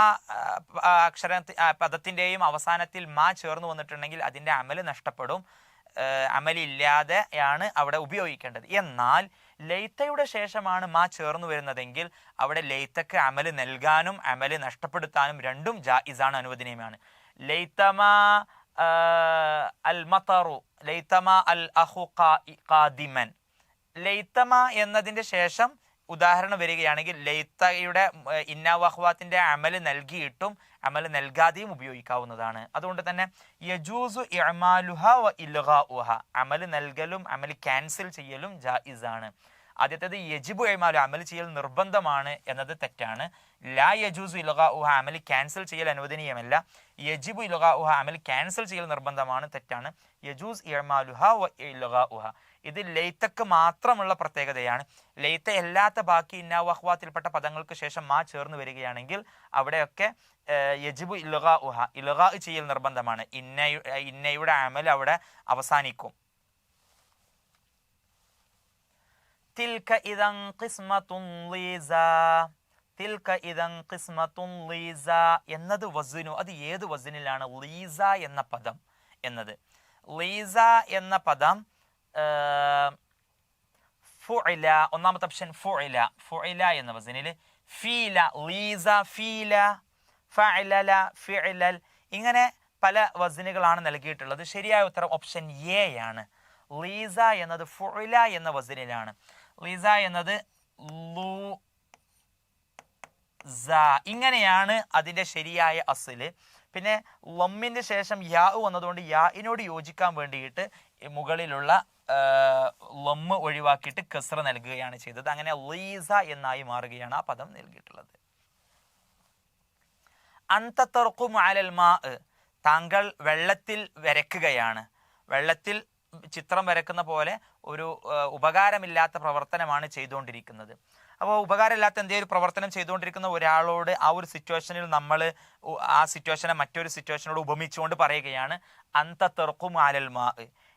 പദത്തിൻ്റെയും അവസാനത്തിൽ മാ ചേർന്ന് വന്നിട്ടുണ്ടെങ്കിൽ അതിൻ്റെ അമല് നഷ്ടപ്പെടും. അമലില്ലാതെയാണ് അവിടെ ഉപയോഗിക്കേണ്ടത്. എന്നാൽ ലൈത്തയുടെ ശേഷമാണ് മാ ചേർന്ന് വരുന്നതെങ്കിൽ അവിടെ ലൈത്തക്ക് അമല് നൽകാനും അമല് നഷ്ടപ്പെടുത്താനും രണ്ടും ജായിസാണ്, അനുവദനീയമാണ്. ലൈത്തമ അൽ മതറു, ലൈത്തമ അൽ അഖു ഖാദിമൻ. ലൈത്തമ എന്നതിൻ്റെ ശേഷം ഉദാഹരണം വരികയാണെങ്കിൽ ലൈത്തയുടെ ഇന്നാവഹ്വാത്തിന്റെ അമല് നൽകിയിട്ടും അമല് നൽകാതെയും ഉപയോഗിക്കാവുന്നതാണ്. അതുകൊണ്ട് തന്നെ യജൂസു ഇഅ്മാലുഹ വ ഇൽഗാഉഹ, അമല് നൽകലും അമല് ക്യാൻസൽ ചെയ്യലും ജായിസാണ്. ആദ്യത്തേത് യജിബു ഇഅ്മാലു, അമല് ചെയ്യൽ നിർബന്ധമാണ് എന്നത് തെറ്റാണ്. ലാ യജൂസു ഇൽഗാഉഹ, അമല് ക്യാൻസൽ ചെയ്യൽ അനുവദനീയമല്ല. യജിബു ഇൽഗാഉഹ, അമല് ക്യാൻസൽ ചെയ്യൽ നിർബന്ധമാണ്, തെറ്റാണ്. യജൂസ് ഇഅ്മാലുഹ വ ഇൽഗാഉഹ, ഇത് ലൈത്തക്ക് മാത്രമുള്ള പ്രത്യേകതയാണ്. ലൈത്ത അല്ലാത്ത ബാക്കി ഇന്നാവഹ്വാത്തിൽപ്പെട്ട പദങ്ങൾക്ക് ശേഷം മാ ചേർന്ന് വരികയാണെങ്കിൽ അവിടെയൊക്കെ യജിബു ഇൽഗാഉഹ, ഇൽഗാ ചെയ്യൽ നിർബന്ധമാണ്. ഇന്നയുടെ അമൽ അവിടെ അവസാനിക്കും. തിൽക ഇദൻ ഖിസ്മത്തുൻ ലീസ. തിൽക ഇദൻ ഖിസ്മത്തുൻ ലീസ എന്നത് വസ്നു, അത് ഏത് വസ്നിലാണ്? ലീസ എന്ന പദം എന്നത്. ലീസ എന്ന പദം ഫുഇല, ഒന്നാമത്തെ ഓപ്ഷൻ ഫുഇല. ഫുഇല എന്ന വസ്നിൽ ഫീല, ലീസ ഫീല, ഫഅലല ഫിഅലൽ, ഇങ്ങനെ പല വസ്നുകളാണ് നൽകിയിട്ടുള്ളത്. ശരിയായ ഉത്തരം ഓപ്ഷൻ എ ആണ്. ലീസ എന്നത് ഫുഇല എന്ന വസ്നിലാണ്. ലീസ എന്നത് ലൂസ, ഇങ്ങനെയാണ് അതിൻ്റെ ശരിയായ അസ്ല്. പിന്നെ ലമ്മിൻ്റെ ശേഷം യാ വന്നതുകൊണ്ട് യാഇനോട് യോജിക്കാൻ വേണ്ടിയിട്ട് മുകളിലുള്ള ലമ്മ് ഒഴിവാക്കിയിട്ട് കസ്റ നൽകുകയാണ് ചെയ്തത്. അങ്ങനെ ലീസ എന്നായി മാറുകയാണ് ആ പദം നൽകിയിട്ടുള്ളത്. അൻത തർഖുമു അലൽ മാ, താങ്കൾ വെള്ളത്തിൽ വരയ്ക്കുകയാണ്. വെള്ളത്തിൽ ചിത്രം വരക്കുന്ന പോലെ ഒരു ഉപകാരമില്ലാത്ത പ്രവർത്തനമാണ് ചെയ്തുകൊണ്ടിരിക്കുന്നത്. അപ്പോൾ ഉപകാരമില്ലാത്ത എന്തെങ്കിലും പ്രവർത്തനം ചെയ്തുകൊണ്ടിരിക്കുന്ന ഒരാളോട് ആ ഒരു സിറ്റുവേഷനിൽ നമ്മൾ ആ സിറ്റുവേഷനെ മറ്റൊരു സിറ്റുവേഷനോട് ഉപമിച്ചുകൊണ്ട് പറയുകയാണ് അൻത തർഖുമു അലൽ മാ.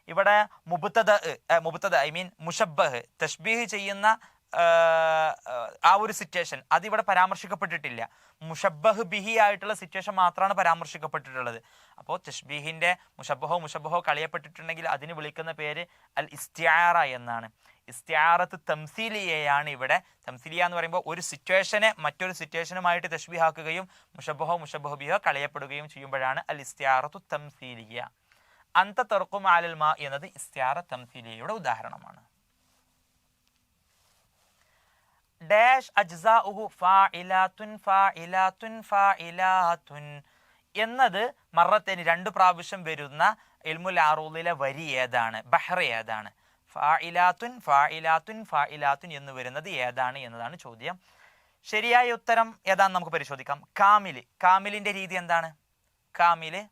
ഇവിടെ മുബ്തദ ഐ മീൻ മുഷബ്ബഹ്, തഷ്ബീഹ് ചെയ്യുന്ന ആ ഒരു സിറ്റുവേഷൻ അതിവിടെ പരാമർശിക്കപ്പെട്ടിട്ടില്ല. മുഷബ്ബഹ് ബിഹി ആയിട്ടുള്ള സിറ്റുവേഷൻ മാത്രമാണ് പരാമർശിക്കപ്പെട്ടിട്ടുള്ളത്. അപ്പോൾ തഷ്ബീഹിന്റെ മുഷബ്ബഹോ കളയപ്പെട്ടിട്ടുണ്ടെങ്കിൽ അതിന് വിളിക്കുന്ന പേര് അൽ ഇസ്തിആറ എന്നാണ്. ഇസ്തിആറത്ത് തംസീലിയയാണ് ഇവിടെ. തംസീലിയ എന്ന് പറയുമ്പോൾ ഒരു സിറ്റുവേഷനെ മറ്റൊരു സിറ്റുവേഷനുമായിട്ട് തഷ്ബീഹാക്കുകയും മുഷബ്ബഹോ ബിഹോ കളയപ്പെടുകയും ചെയ്യുമ്പോഴാണ് അൽ ഇസ്തിആറത്തു തംസീലിയ. അൻത തർഖുമു അലൽ മാ എന്നത് ഇസ്തിആറ തംസീലിയയുടെ ഉദാഹരണമാണ്. ഡാഷ് അജ്സാഉഹു ഫാഇലാത്തുൻ ഫാഇലാത്തുൻ ഫാഇലാത്തുൻ എന്നത് മറത്തേന് 2 പ്രാവശ്യം വരുന്ന ഇൽമുൽ അറൂദിലെ വരി ഏതാണ്? ബഹ്ർ ഏതാണ്? ഫാഇലാത്തുൻ ഫാഇലാത്തുൻ ഫാഇലാത്തുൻ എന്ന് വരുന്നത് ഏതാണ് എന്നതാണ് ചോദ്യം. ശരിയായ ഉത്തരം ഏതാണെന്ന് നമുക്ക് പരിശോധിക്കാം. കാമിലിന്റെ രീതി എന്താണ്? കാമില്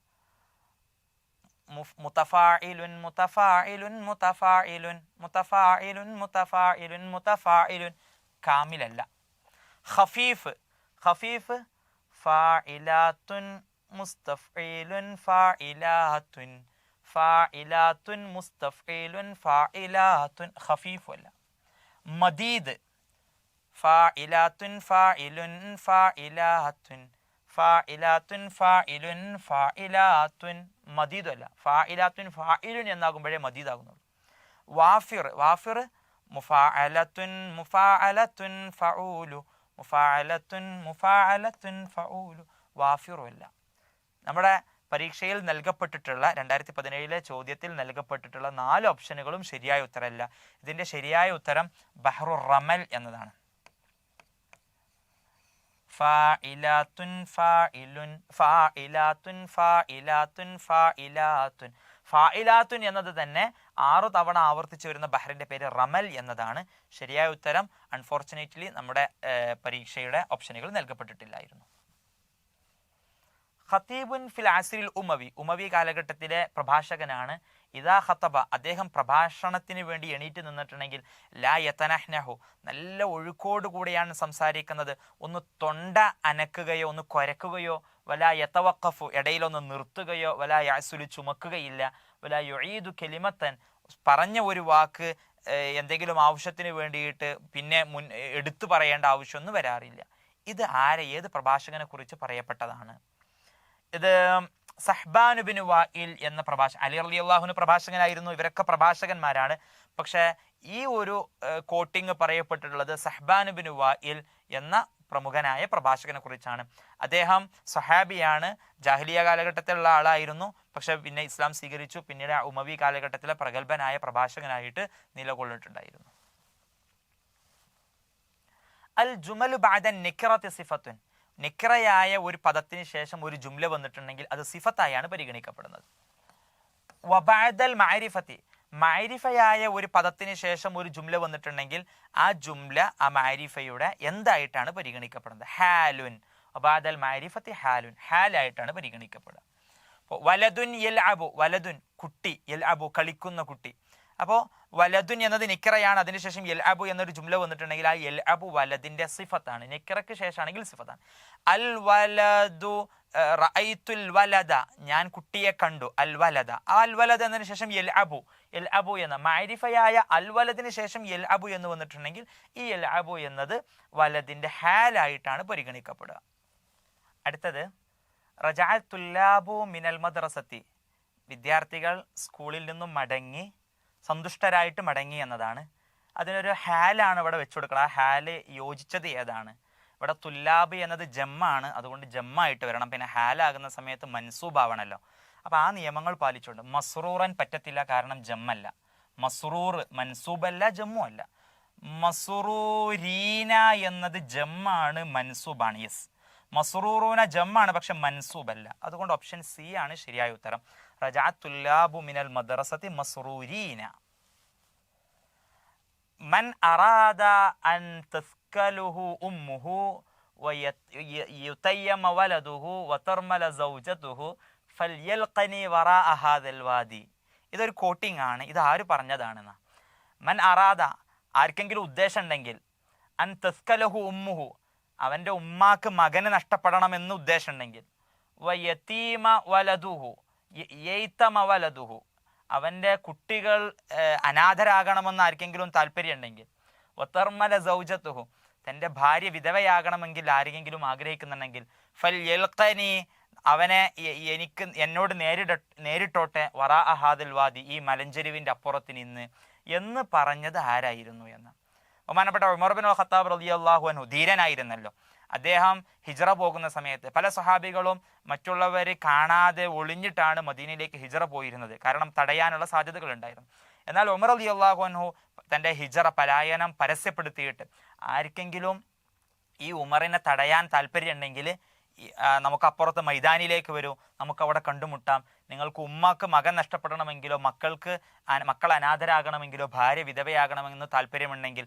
മുതഫാഇലുൻ മുതഫാഇലുൻ മുതഫാഇലുൻ മുതഫാഇലുൻ മുതഫാഇലുൻ മുതഫാഇലുൻ. കാമിലല്ല. ഖഫീഫ് ഫാഇലാത്തുൻ മുസ്തഫീലുൻ ഫാഇലാത്തുൻ ഫാഇലാത്തുൻ മുസ്തഫീലുൻ ഫാഇലാത്തുൻ, ഖഫീഫ് അല്ല. മദീദ് ഫാഇലാത്തുൻ ഫാഇലുൻ ഫാഇലാത്തുൻ ഫാഇലാത്തുൻ ഫാഇലുൻ ഫാഇലാത്തുൻ, മദീദ് അല്ല. ഫാഇലാത്തുൻ ഫാഇലുൻ എന്നാകുമ്പോഴേ മദീദാകുന്നുള്ളൂ. വാഫിർ മുഫാഅലത്തുൻ മുഫാഅലത്തുൻ ഫഊലു മുഫാഅലത്തുൻ മുഫാഅലത്തുൻ ഫഊലു, വാഫിറുമല്ല. നമ്മുടെ പരീക്ഷയിൽ നൽകപ്പെട്ടിട്ടുള്ള 2017 ചോദ്യത്തിൽ നൽകപ്പെട്ടിട്ടുള്ള 4 ഓപ്ഷനുകളും ശരിയായ ഉത്തരമല്ല. ഇതിന്റെ ശരിയായ ഉത്തരം ബഹ്റുർ റമൽ എന്നതാണ്. ഫാഇലാത്തുൻ ഫാഇലുൻ ഫാഇലാത്തുൻ ഫാഇലാത്തുൻ ഫാഇലാത്തുൻ. ഫാഇലാത്തുൻ എന്നത് തന്നെ 6 തവണ ആവർത്തിച്ചു വരുന്ന ബഹറിന്റെ പേര് റമൽ എന്നതാണ്. ശരിയായ ഉത്തരം അൺഫോർച്ചുനേറ്റ്ലി നമ്മുടെ പരീക്ഷയുടെ ഓപ്ഷനുകൾ നൽകപ്പെട്ടിട്ടില്ലായിരുന്നു. ഖതീബുൻ ഫിൽ അസ്രിൽ ഉമവി കാലഘട്ടത്തിലെ പ്രഭാഷകനാണ്. ഇദാ ഖതബ, അദ്ദേഹം പ്രഭാഷണത്തിന് വേണ്ടി എണീറ്റ് നിന്നിട്ടുണ്ടെങ്കിൽ ലാ യതനഹ്നഹു, നല്ല ഒഴുക്കോട് കൂടെയാണ് സംസാരിക്കുന്നത്. ഒന്ന് തൊണ്ട അനക്കുകയോ ഒന്ന് കുരക്കുകയോ, വലാ യതവഖഫു, ഇടയിലൊന്ന് നിർത്തുകയോ, വലാ യഅസുലു, ചുമക്കുകയില്ല, വലാ യുഈദു കലിമത്തൻ, പറഞ്ഞ ഒരു വാക്ക് എന്തെങ്കിലും ആവശ്യത്തിന് വേണ്ടിയിട്ട് പിന്നെ എടുത്തു പറയേണ്ട ആവശ്യമൊന്നും വരാറില്ല. ഇത് ഏത് പ്രഭാഷകനെ കുറിച്ച് പറയപ്പെട്ടതാണ്? ഇത് സഹ്ബാൻ ബിൻ വായിൽ എന്ന അലി റളിയല്ലാഹു പ്രഭാഷകനായിരുന്നു. ഇവരൊക്കെ പ്രഭാഷകന്മാരാണ്. പക്ഷെ ഈ ഒരു കോട്ടിങ് പറയപ്പെട്ടിട്ടുള്ളത് സഹ്ബാൻ ബിൻ വായിൽ എന്ന പ്രമുഖനായ പ്രഭാഷകനെ കുറിച്ചാണ്. അദ്ദേഹം സഹാബിയാണ്. ജാഹിലിയ കാലഘട്ടത്തിലുള്ള ആളായിരുന്നു. പക്ഷെ പിന്നെ ഇസ്ലാം സ്വീകരിച്ചു. പിന്നീട് ഉമവി കാലഘട്ടത്തിലെ പ്രഗത്ഭനായ പ്രഭാഷകനായിട്ട് നിലകൊള്ളിട്ടുണ്ടായിരുന്നു. അൽ ജുമലു ബഅദ നിക്റത്തി സിഫത്തുൻ, നിക്റയായ ഒരു പദത്തിന് ശേഷം ഒരു ജുംല വന്നിട്ടുണ്ടെങ്കിൽ അത് സിഫത്തായാണ് പരിഗണിക്കപ്പെടുന്നത്. വബഅദൽ മഅരിഫത്തി, മഅരിഫയായ ഒരു പദത്തിന് ശേഷം ഒരു ജുംല വന്നിട്ടുണ്ടെങ്കിൽ ആ ജുംല ആ മഅരിഫയുടെ എന്തായിട്ടാണ് പരിഗണിക്കപ്പെടുന്നത്? ഹാലുൻ. വബഅദൽ മഅരിഫത്തി ഹാലുൻ, ഹാലായിട്ടാണ് പരിഗണിക്കപ്പെടുക. അപ്പോൾ വലതുൻ യൽഅബു, വലതുൻ കുട്ടി, യൽഅബു കളിക്കുന്ന കുട്ടി. അപ്പോൾ വലതുൻ എന്നത് നിക്കറയാണ്. അതിനുശേഷം യൽഅബു എന്നൊരു ജുംല വന്നിട്ടുണ്ടെങ്കിൽ ആ യൽഅബു വലദിന്റെ സിഫത്താണ്. നിക്കറയ്ക്ക് ശേഷമാണെങ്കിൽ സിഫത്താണ്. അൽ വലദു റഅയ്തുൽ വലദ, ഞാൻ കുട്ടിയെ കണ്ടു. അൽ വലദ, ആ അൽ വലദ എന്നതിന് ശേഷം യൽഅബു, എൽ അബു എന്ന മഅരിഫയായ അൽ വലദിന് ശേഷം എൽ അബു എന്ന് വന്നിട്ടുണ്ടെങ്കിൽ ഈ എൽ അബു എന്നത് വലദിന്റെ ഹാലായിട്ടാണ് പരിഗണിക്കപ്പെടുക. അടുത്തത് റജഅ തുല്ലാബു മിനൽ മദ്റസത്തി, വിദ്യാർത്ഥികൾ സ്കൂളിൽ നിന്നും മടങ്ങി സന്തുഷ്ടരായിട്ട് മടങ്ങി എന്നതാണ്. അതിനൊരു ഹാലാണ് ഇവിടെ വെച്ചു കൊടുക്കുക. ആ ഹാല് യോജിച്ചത് ഏതാണ്? ഇവിടെ തുല്ലാബ് എന്നത് ജമ്മാണ്, അതുകൊണ്ട് ജമ്മായിട്ട് വരണം. പിന്നെ ഹാലാകുന്ന സമയത്ത് മൻസൂബാവണമല്ലോ. അപ്പോൾ ആ നിയമങ്ങൾ പാലിച്ചുകൊണ്ട് മസ്റൂറൻ പറ്റത്തില്ല, കാരണം ജമ്മല്ല. മസ്റൂർ മൻസൂബല്ല, ജമ്മു അല്ല. മസ്റൂരീന എന്നത് ജമ്മാണ്, മൻസൂബാണ്. യെസ്, മസ്റൂറൂന ജമ്മാണ്, പക്ഷെ മൻസൂബല്ല. അതുകൊണ്ട് ഓപ്ഷൻ സി ആണ് ശരിയായ ഉത്തരം. റജഅ തുല്ലാബു മിനൽ മദ്റസതി മസ്റൂരീന. മൻ അറാദ അൻ തസ്കലുഹു ഉമ്മുഹു വയുതയ്യമ വലദുഹു വതർമല സൗജതുഹു ഫൽയൽഖനി വറാഅ ഹാദൽ വാദി. ഇതൊരു കോട്ടിംഗ് ആണ്. ഇത് ആര് പറഞ്ഞതാണെന്ന്? മൻ അറാദ, ആർക്കെങ്കിലും ഉദ്ദേശം ഉണ്ടെങ്കിൽ, അൻ തസ്കലഹു ഉമ്മുഹു, അവൻ്റെ ഉമ്മാക്ക് മകന് നഷ്ടപ്പെടണമെന്ന് ഉദ്ദേശം ഉണ്ടെങ്കിൽ, വയതീമ വലദുഹു യൈതമ വലദുഹു, അവൻ്റെ കുട്ടികൾ അനാഥരാകണമെന്ന് ആർക്കെങ്കിലും താല്പര്യം ഉണ്ടെങ്കിൽ, വതർമല സൗജത്തുഹു, തൻ്റെ ഭാര്യ വിധവയാകണമെങ്കിൽ ആരെങ്കിലും ആഗ്രഹിക്കുന്നുണ്ടെങ്കിൽ, ഫൽ യൽഖനി, അവനെ എന്നോട് നേരിട്ടോട്ടെ, വറാഅ ഹാദൽ വാദി, ഈ മലഞ്ചെരുവിൻ്റെ അപ്പുറത്ത് നിന്ന് എന്ന് പറഞ്ഞത് ആരായിരുന്നു എന്ന്? ബഹുമാനപ്പെട്ട ഉമർ ബിൻ ഖത്താബ് റളിയല്ലാഹു അൻഹു ധീരനായിരുന്നല്ലോ. അദ്ദേഹം ഹിജ്റ പോകുന്ന സമയത്ത് പല സ്വഹാബികളും മറ്റുള്ളവർ കാണാതെ ഒളിഞ്ഞിട്ടാണ് മദീനയിലേക്ക് ഹിജ്റ പോയിരുന്നത്, കാരണം തടയാനുള്ള സാധ്യതകൾ ഉണ്ടായിരുന്നു. എന്നാൽ ഉമർ റളിയല്ലാഹു അൻഹു തൻ്റെ ഹിജ്റ പലായനം പരസ്യപ്പെടുത്തിയിട്ട് ആർക്കെങ്കിലും ഈ ഉമറിനെ തടയാൻ താല്പര്യമുണ്ടെങ്കിൽ നമുക്ക് അപ്പുറത്ത് മൈതാനിയിലേക്ക് വരൂ, നമുക്കവിടെ കണ്ടുമുട്ടാം. നിങ്ങൾക്ക് ഉമ്മാക്ക് മകൻ നഷ്ടപ്പെടണമെങ്കിലോ മക്കൾ അനാഥരാകണമെങ്കിലോ ഭാര്യ വിധവയാകണമെന്ന് താല്പര്യമുണ്ടെങ്കിൽ,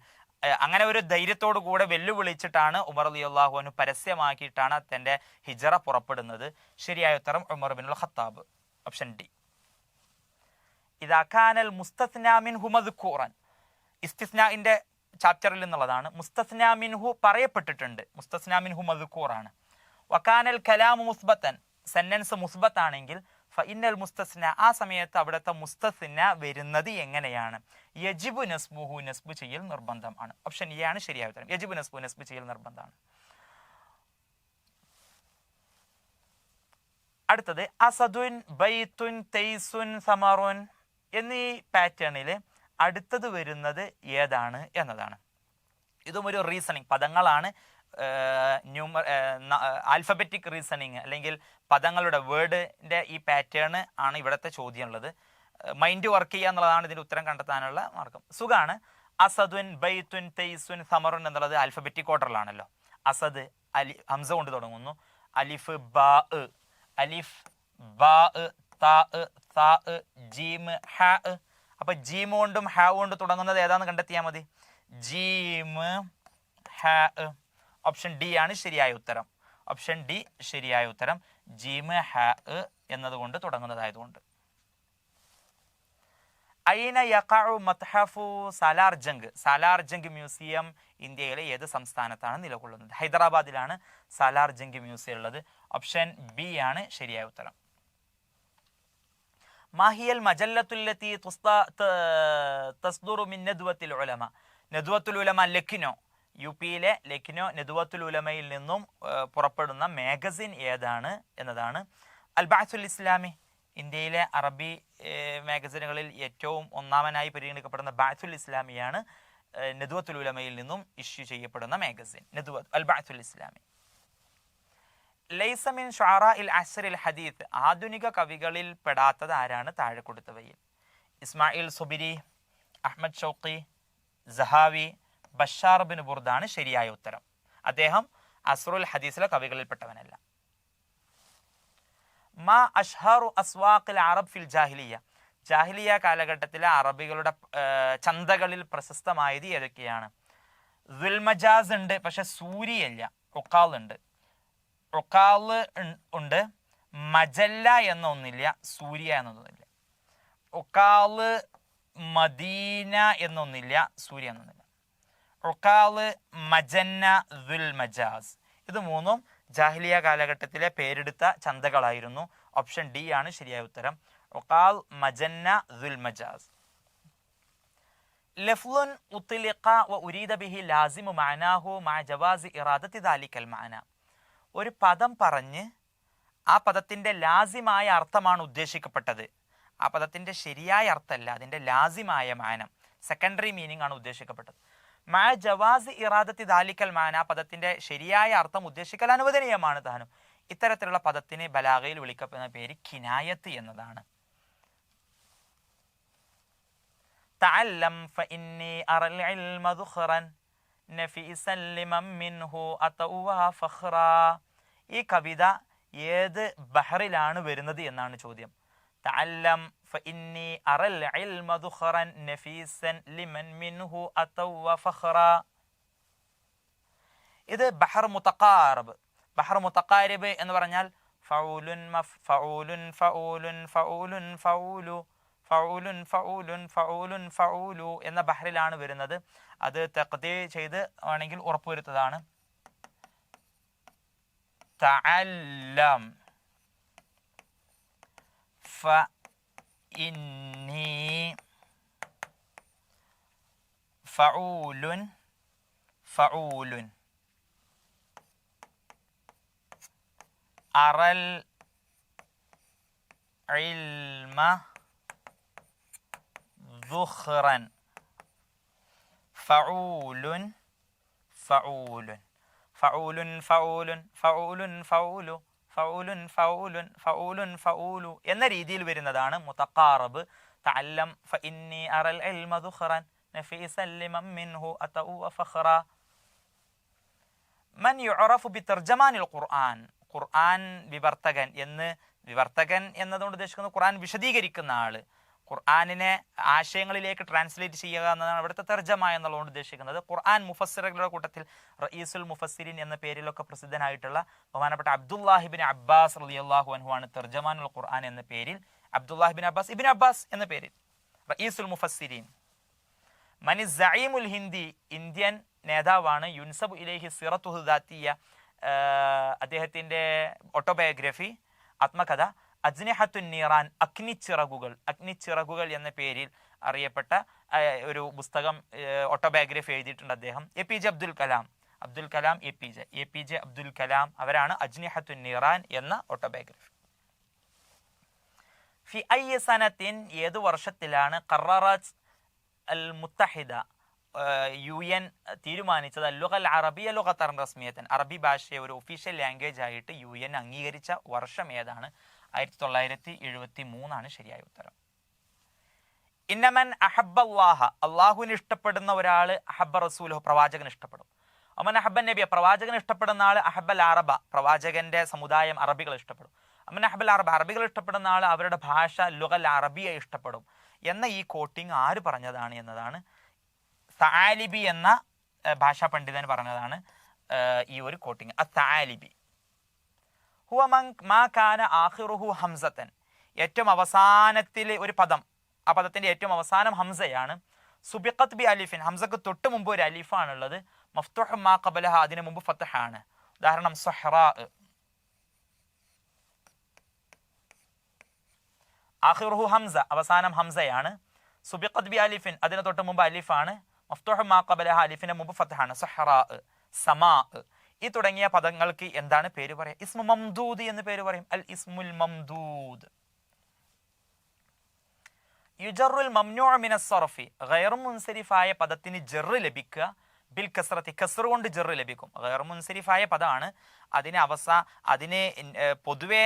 അങ്ങനെ ഒരു ധൈര്യത്തോടു കൂടെ വെല്ലുവിളിച്ചിട്ടാണ് ഉമർ റളിയല്ലാഹു അൻഹു പരസ്യമാക്കിയിട്ടാണ് തൻ്റെ ഹിജ്റ പുറപ്പെടുന്നത്. ശരിയായ ഉത്തരം ഉമർ ബിനുൽ ഖത്താബ്, ഓപ്ഷൻ ഡി. ഇദാ കാനൽ മുസ്തസ്നാ മിൻഹു മദ്കൂറൻ, ഇസ്തിസ്നാഇന്റെ ചാപ്റ്ററിൽ നിന്നുള്ളതാണ്. മുസ്തസ്നാ മിൻഹു പറയപ്പെട്ടിട്ടുണ്ട്, മുസ്തസ്നാ മിൻഹു മദ്കൂറാണ്. വകാനൽ കലാമു മുസ്ബത്തൻ, സെന്റൻസ് മുസ്ബത്താണെങ്കിൽ, ഫഇന്നൽ മുസ്തസ്ന, ആ സമയത്ത് അവിടുത്തെ മുസ്തസ്ന വരുന്നത് എങ്ങനെയാണ്? യജിബു നസ്ബുഹു, നസ്ബ് ചെയ്യൽ നിർബന്ധമാണ്. ഓപ്ഷൻ എ ആണ് ശരിയായ ഉത്തരം. യജിബു നസ്ബു, നസ്ബ് ചെയ്യൽ നിർബന്ധമാണ്. അടുത്തത് അസദുൻ ബൈത്തുൻ തൈസുൻ സമറുൻ എന്നീ പാറ്റേണിൽ അടുത്തത് വരുന്നത് ഏതാണ് എന്നതാണ്. ഇതും ഒരു റീസണിങ് പദങ്ങളാണ്. ആൽഫബറ്റിക് റീസണിങ് അല്ലെങ്കിൽ പദങ്ങളുടെ വേർഡിൻ്റെ ഈ പാറ്റേൺ ആണ് ഇവിടുത്തെ ചോദ്യം ഉള്ളത്. മൈൻഡ് വർക്ക് ചെയ്യുക എന്നുള്ളതാണ് ഇതിൻ്റെ ഉത്തരം കണ്ടെത്താനുള്ള മാർഗം. സുഖാണ്. അസദുൻ ബൈത്തുൻ തൈസുൻ സമറുൻ എന്നുള്ളത് ആൽഫബറ്റിക് ഓർഡറിലാണല്ലോ. അസദ് ഹംസ കൊണ്ട് തുടങ്ങുന്നു. അലിഫ് ബാ, അലിഫ് ബാ താ സാ ജീം ഹ. അപ്പൊ ജീം കൊണ്ടും ഹ കൊണ്ട് തുടങ്ങുന്നത് ഏതാന്ന് കണ്ടെത്തിയാൽ മതി. ജീം ഹ. ഓപ്ഷൻ ഡി ആണ് ശരിയായ ഉത്തരം. ഓപ്ഷൻ ഡി ശരിയായ ഉത്തരം. ജീം ഹ എന്നതുകൊണ്ട് തുടങ്ങുന്നതായതുകൊണ്ട്. ഐന യഖഉ മത്ഹഫു സാലാർജംഗ്, സാലാർജംഗ് മ്യൂസിയം ഇന്ത്യയിലെ ഏത് സംസ്ഥാനത്താണ് നിലകൊള്ളുന്നത്? ഹൈദരാബാദിലാണ് സാലാർജംഗ് മ്യൂസിയം ഉള്ളത്. ഓപ്ഷൻ ബി ആണ് ശരിയായ ഉത്തരം. മാഹിയൽ മജല്ലത്തുല്ലത്തി തസ്ദുറു മിൻ നദ്വത്തുൽ ഉലമ, നദ്വത്തുൽ ഉലമ ലക്നോ, യു പിയിലെ ലക്നോ നദ്വത്തുൽ ഉലമയിൽ നിന്നും പുറപ്പെടുന്ന മാഗസിൻ ഏതാണ് എന്നതാണ്. അൽ ബഅസുൽ ഇസ്ലാമി, ഇന്ത്യയിലെ അറബി മാഗസിനുകളിൽ ഏറ്റവും ഒന്നാമനായി പരിഗണിക്കപ്പെടുന്ന ബഅസുൽ ഇസ്ലാമിയാണ് നദ്വത്തുൽ ഉലമയിൽ നിന്നും ഇഷ്യൂ ചെയ്യപ്പെടുന്ന മാഗസിൻ അൽ ബഅസുൽ ഇസ്ലാമി. ലൈസ മിൻ ശുഅറാഇൽ അസ്റിൽ ഹദീസ്, ആധുനിക കവികളിൽ പെടാത്തത് ആരാണ് താഴെ കൊടുത്തവയിൽ? Ismail സുബിരി, Ahmad ഷൗഖി, Sakhawi, Bashar bin ബുർദാണ് ശരിയായ ഉത്തരം. അദ്ദേഹം അസ്റുൽ ഹദീസിലെ കവികളിൽപ്പെട്ടവനല്ല. മാ അഷ്ഹറു അസ്വാഖിൽ അറബ് ഫിൽ ജാഹിലിയ, ജാഹിലിയ കാലഘട്ടത്തിലെ അറബികളുടെ ചന്തകളിൽ പ്രശസ്തമായത് ഏതൊക്കെയാണ്? ദുൽമജാസ് ഉണ്ട്, പക്ഷെ സൂരിയല്ല. ഉഖാൽ ഉണ്ട്, ഉഖാൽ ഉണ്ട്. മജല്ല എന്നൊന്നില്ല, സൂര്യ എന്നൊന്നില്ല. ഉഖാല്, മദീന എന്നൊന്നില്ല, സൂര്യ എന്നൊന്നില്ല. ഉഖാല്, മജന്ന, ദുൽമജാസ്, ഇത് മൂന്നും ജാഹിലിയ കാലഘട്ടത്തിലെ പേരെടുത്ത ചന്തകളായിരുന്നു. ഓപ്ഷൻ ഡി ആണ് ശരിയായ ഉത്തരം. ഉഖാൽ, മജന്ന, ദുൽമജാസ്. ലഫ്ലുൻ ഉത്ലിഖ വ ഉരീദ ബിഹി ലാസിമു മഅനാഹു മഅ ജവാസി ഇറാദത്തി ദാലിക്കൽ മഅന. ഒരു പദം പറഞ്ഞ് ആ പദത്തിൻ്റെ ലാസിമായ അർത്ഥമാണ് ഉദ്ദേശിക്കപ്പെട്ടത്. ആ പദത്തിൻ്റെ ശരിയായ അർത്ഥമല്ല, അതിൻ്റെ ലാസിമായ മാനം, സെക്കൻഡറി മീനിങ് ആണ് ഉദ്ദേശിക്കപ്പെട്ടത്. മഅ ജവാസി ഇറാദത്തി ദാലിക്കൽ മഅന, പദത്തിൻ്റെ ശരിയായ അർത്ഥം ഉദ്ദേശിക്കൽ അനുവദനീയമാണ് താനും. ഇത്തരത്തിലുള്ള പദത്തിന് ബലാഗയിൽ വിളിക്കപ്പെടുന്ന പേര് കിനായത്ത് എന്നതാണ്. തഅല്ലം ഫഇന്നി അറൽ ഇൽമ ദുഖറൻ നഫീസൻ ലിമൻ മിൻഹു അതവ ഫഖറ. ഈ കവിത ഏത് ബഹറിലാണ് വരുന്നത് എന്നാണ് ചോദ്യം. തഅല്ലം ഫഇന്നി അറൽ ഇൽമ ദുഖറൻ നഫീസൻ ലിമൻ മിൻഹു അതവ ഫഖറ. ഇത് ബഹർ മുതഖാറിബ്. ബഹർ മുതഖാരിബ് എന്ന് പറഞ്ഞാൽ ഫഊലുൻ മഫഊലുൻ ഫഊലുൻ ഫഊലുൻ ഫഊലു ഫഊലുൻ ഫഊലുൻ ഫഊലുൻ ഫഊലു എന്ന ബഹറിലാണ് വരുന്നത്. അത് തഖ്ദീർ ചെയ്ത് ആണെങ്കിൽ ഉറപ്പുവരുത്തതാണ്. തഅല്ലം ഫഇന്നി ഫഊലുൻ ഫഊലുൻ അറൽ ഇൽമ ദുഖറൻ ഫഊലുൻ ഫഊലുൻ ഫഊലുൻ ഫഊലുൻ ഫഊലുൻ ഫഊലു ഫഊലുൻ ഫഊലുൻ ഫഊലുൻ ഫഊലു എന്ന രീതിയിൽ വരുന്നതാണ് മുതഖാറിബ്. തഅല്ലം ഫഇന്നി അറൽ ഇൽമ ദുഖറൻ നഫീസൻ ലിമൻ മിൻഹു അതവ ഫഖറ. മൻ യുഅറഫു ബിതർജമാനിൽ ഖുർആൻ. ഖുർആൻ വിവർത്തകൻ വിവർത്തകൻ എന്നതുകൊണ്ട് ഉദ്ദേശിക്കുന്നത് ഖുർആൻ വിശദീകരിക്കുന്ന ആള്, ഖുർആനിനെ ആശയങ്ങളിലേക്ക് ട്രാൻസ്ലേറ്റ് ചെയ്യുക എന്നതാണ് ഇവിടുത്തെ തർജമ എന്നുള്ളതുകൊണ്ട് ഉദ്ദേശിക്കുന്നത്. ഖുർആൻ മുഫസ്സിറുകളുടെ കൂട്ടത്തിൽ റഈസുൽ മുഫസ്സിരീൻ എന്ന പേരിലൊക്കെ പ്രസിദ്ധനായിട്ടുള്ള ബഹുമാനപ്പെട്ട അബ്ദുല്ലാഹിബിൻ അബ്ബാസ് റളിയല്ലാഹു അൻഹു ആണ് തർജമാനുൽ ഖുർആൻ എന്ന പേരിൽ, അബ്ദുല്ലാഹിബിൻ അബ്ബാസ് ഇബ്നു അബ്ബാസ് എന്ന പേരിൽ റഈസുൽ മുഫസ്സിരീൻ. മനി സഈമുൽ ഹിന്ദി, ഇന്ത്യൻ നേതാവാണ്. യുൻസബു ഇലൈഹി സിറത്തുഹു ദാത്തിയ, അദ്ദേഹത്തിൻ്റെ ഓട്ടോബയോഗ്രഫി ആത്മകഥ അജ്നിഹത്തുൻ നീറാൻ, അഗ്നിച്ചിറകുകൾ എന്ന പേരിൽ അറിയപ്പെട്ട ഒരു പുസ്തകം, ഓട്ടോബയോഗ്രഫി എഴുതിയിട്ടുണ്ട് അദ്ദേഹം. APJ അബ്ദുൽ കലാം APJ അബ്ദുൽ കലാം അവരാണ് അജ്നിഹത്തുൻ നീറാൻ എന്ന ഓട്ടോബയോഗ്രഫി. ഫി അയ്യ സനത്തിൻ, ഏതു വർഷത്തിലാണ് ഖററത് അൽ മുത്തഹിദ UN തീരുമാനിച്ചത് അല്ലുഗൽ അറബിയ ലുഗത്തൻ റസ്മിയത്തൻ, അറബി ഭാഷയെ ഒരു ഒഫീഷ്യൽ ലാംഗ്വേജ് ആയിട്ട് UN അംഗീകരിച്ച വർഷം ഏതാണ്? 1973 ആണ് ശരിയായ ഉത്തരം. ഇന്നമൻ അഹബ്ബല്ലാഹ, അള്ളാഹുവിനെ ഇഷ്ടപ്പെടുന്ന ഒരാൾ അഹബ്ബ റസൂലുഹു, പ്രവാചകൻ ഇഷ്ടപ്പെടും. അമൻ അഹബ്ബൻ നബിയ, പ്രവാചകൻ ഇഷ്ടപ്പെടുന്ന ആൾ അഹബ്ബൽ അറബ, പ്രവാചകന്റെ സമുദായം അറബികൾ ഇഷ്ടപ്പെടും. അമൻ അഹബ്ബൽ അറബ, അറബികൾ ഇഷ്ടപ്പെടുന്ന ആൾ അവരുടെ ഭാഷ ലുഗൽ അറബിയെ ഇഷ്ടപ്പെടും എന്ന ഈ കോട്ടിങ് ആര് പറഞ്ഞതാണ് എന്നതാണ്. തആലിബി എന്ന ഭാഷാ പണ്ഡിതൻ പറഞ്ഞതാണ് ഈ ഒരു കോട്ടിങ്. അത്തആലിബി ഹുവ മാ കാന ആഖിറുഹു ഹംസത്തൻ, ഏറ്റവും അവസാനത്തിൽ ഒരു പദം, ആ പദത്തിന്റെ ഏറ്റവും അവസാനം ഹംസയാണ്. സുബിഖത്ത് ബി അലിഫിൻ, ഹംസക്ക് തൊട്ട് മുമ്പ് ഒരു അലിഫാണുള്ളത്. മഫ്തുഹ് മാ ഖബലഹ, അതിനു മുമ്പ് ഫത്ഹാണ്. ഉദാഹരണം സഹ്റാ, ആഖിറുഹു ഹംസ, അവസാനം ഹംസയാണ്. സുബിഖത്ത് ബി അലിഫിൻ, അതിന് തൊട്ട് മുമ്പ് അലിഫാണ്. മഫ്തുഹ് മാ ഖബലഹ, അലിഫിന് മുമ്പ് ഫത്ഹാണ്. സഹ്റാ, സമാ, ഈ തുടങ്ങിയ പദങ്ങൾക്ക് എന്താണ് പേര് പറയാ? ഇസ്മു മംദൂദ് എന്ന് പേര് പറയും. അൽ ഇസ്മുൽ മംദൂദ്. യുജറുൽ മംനൂഅ മിനസ് സർഫി, ഗൈർ മുൻസരിഫായ പദത്തിന് ജർ ലഭിക്കുക. ബിൽ കസ്റത്തി, കസ്ർ കൊണ്ട് ജർ ലഭിക്കും. ഗൈർ മുൻസരിഫായ പദമാണ്, അതിന് പൊതുവെ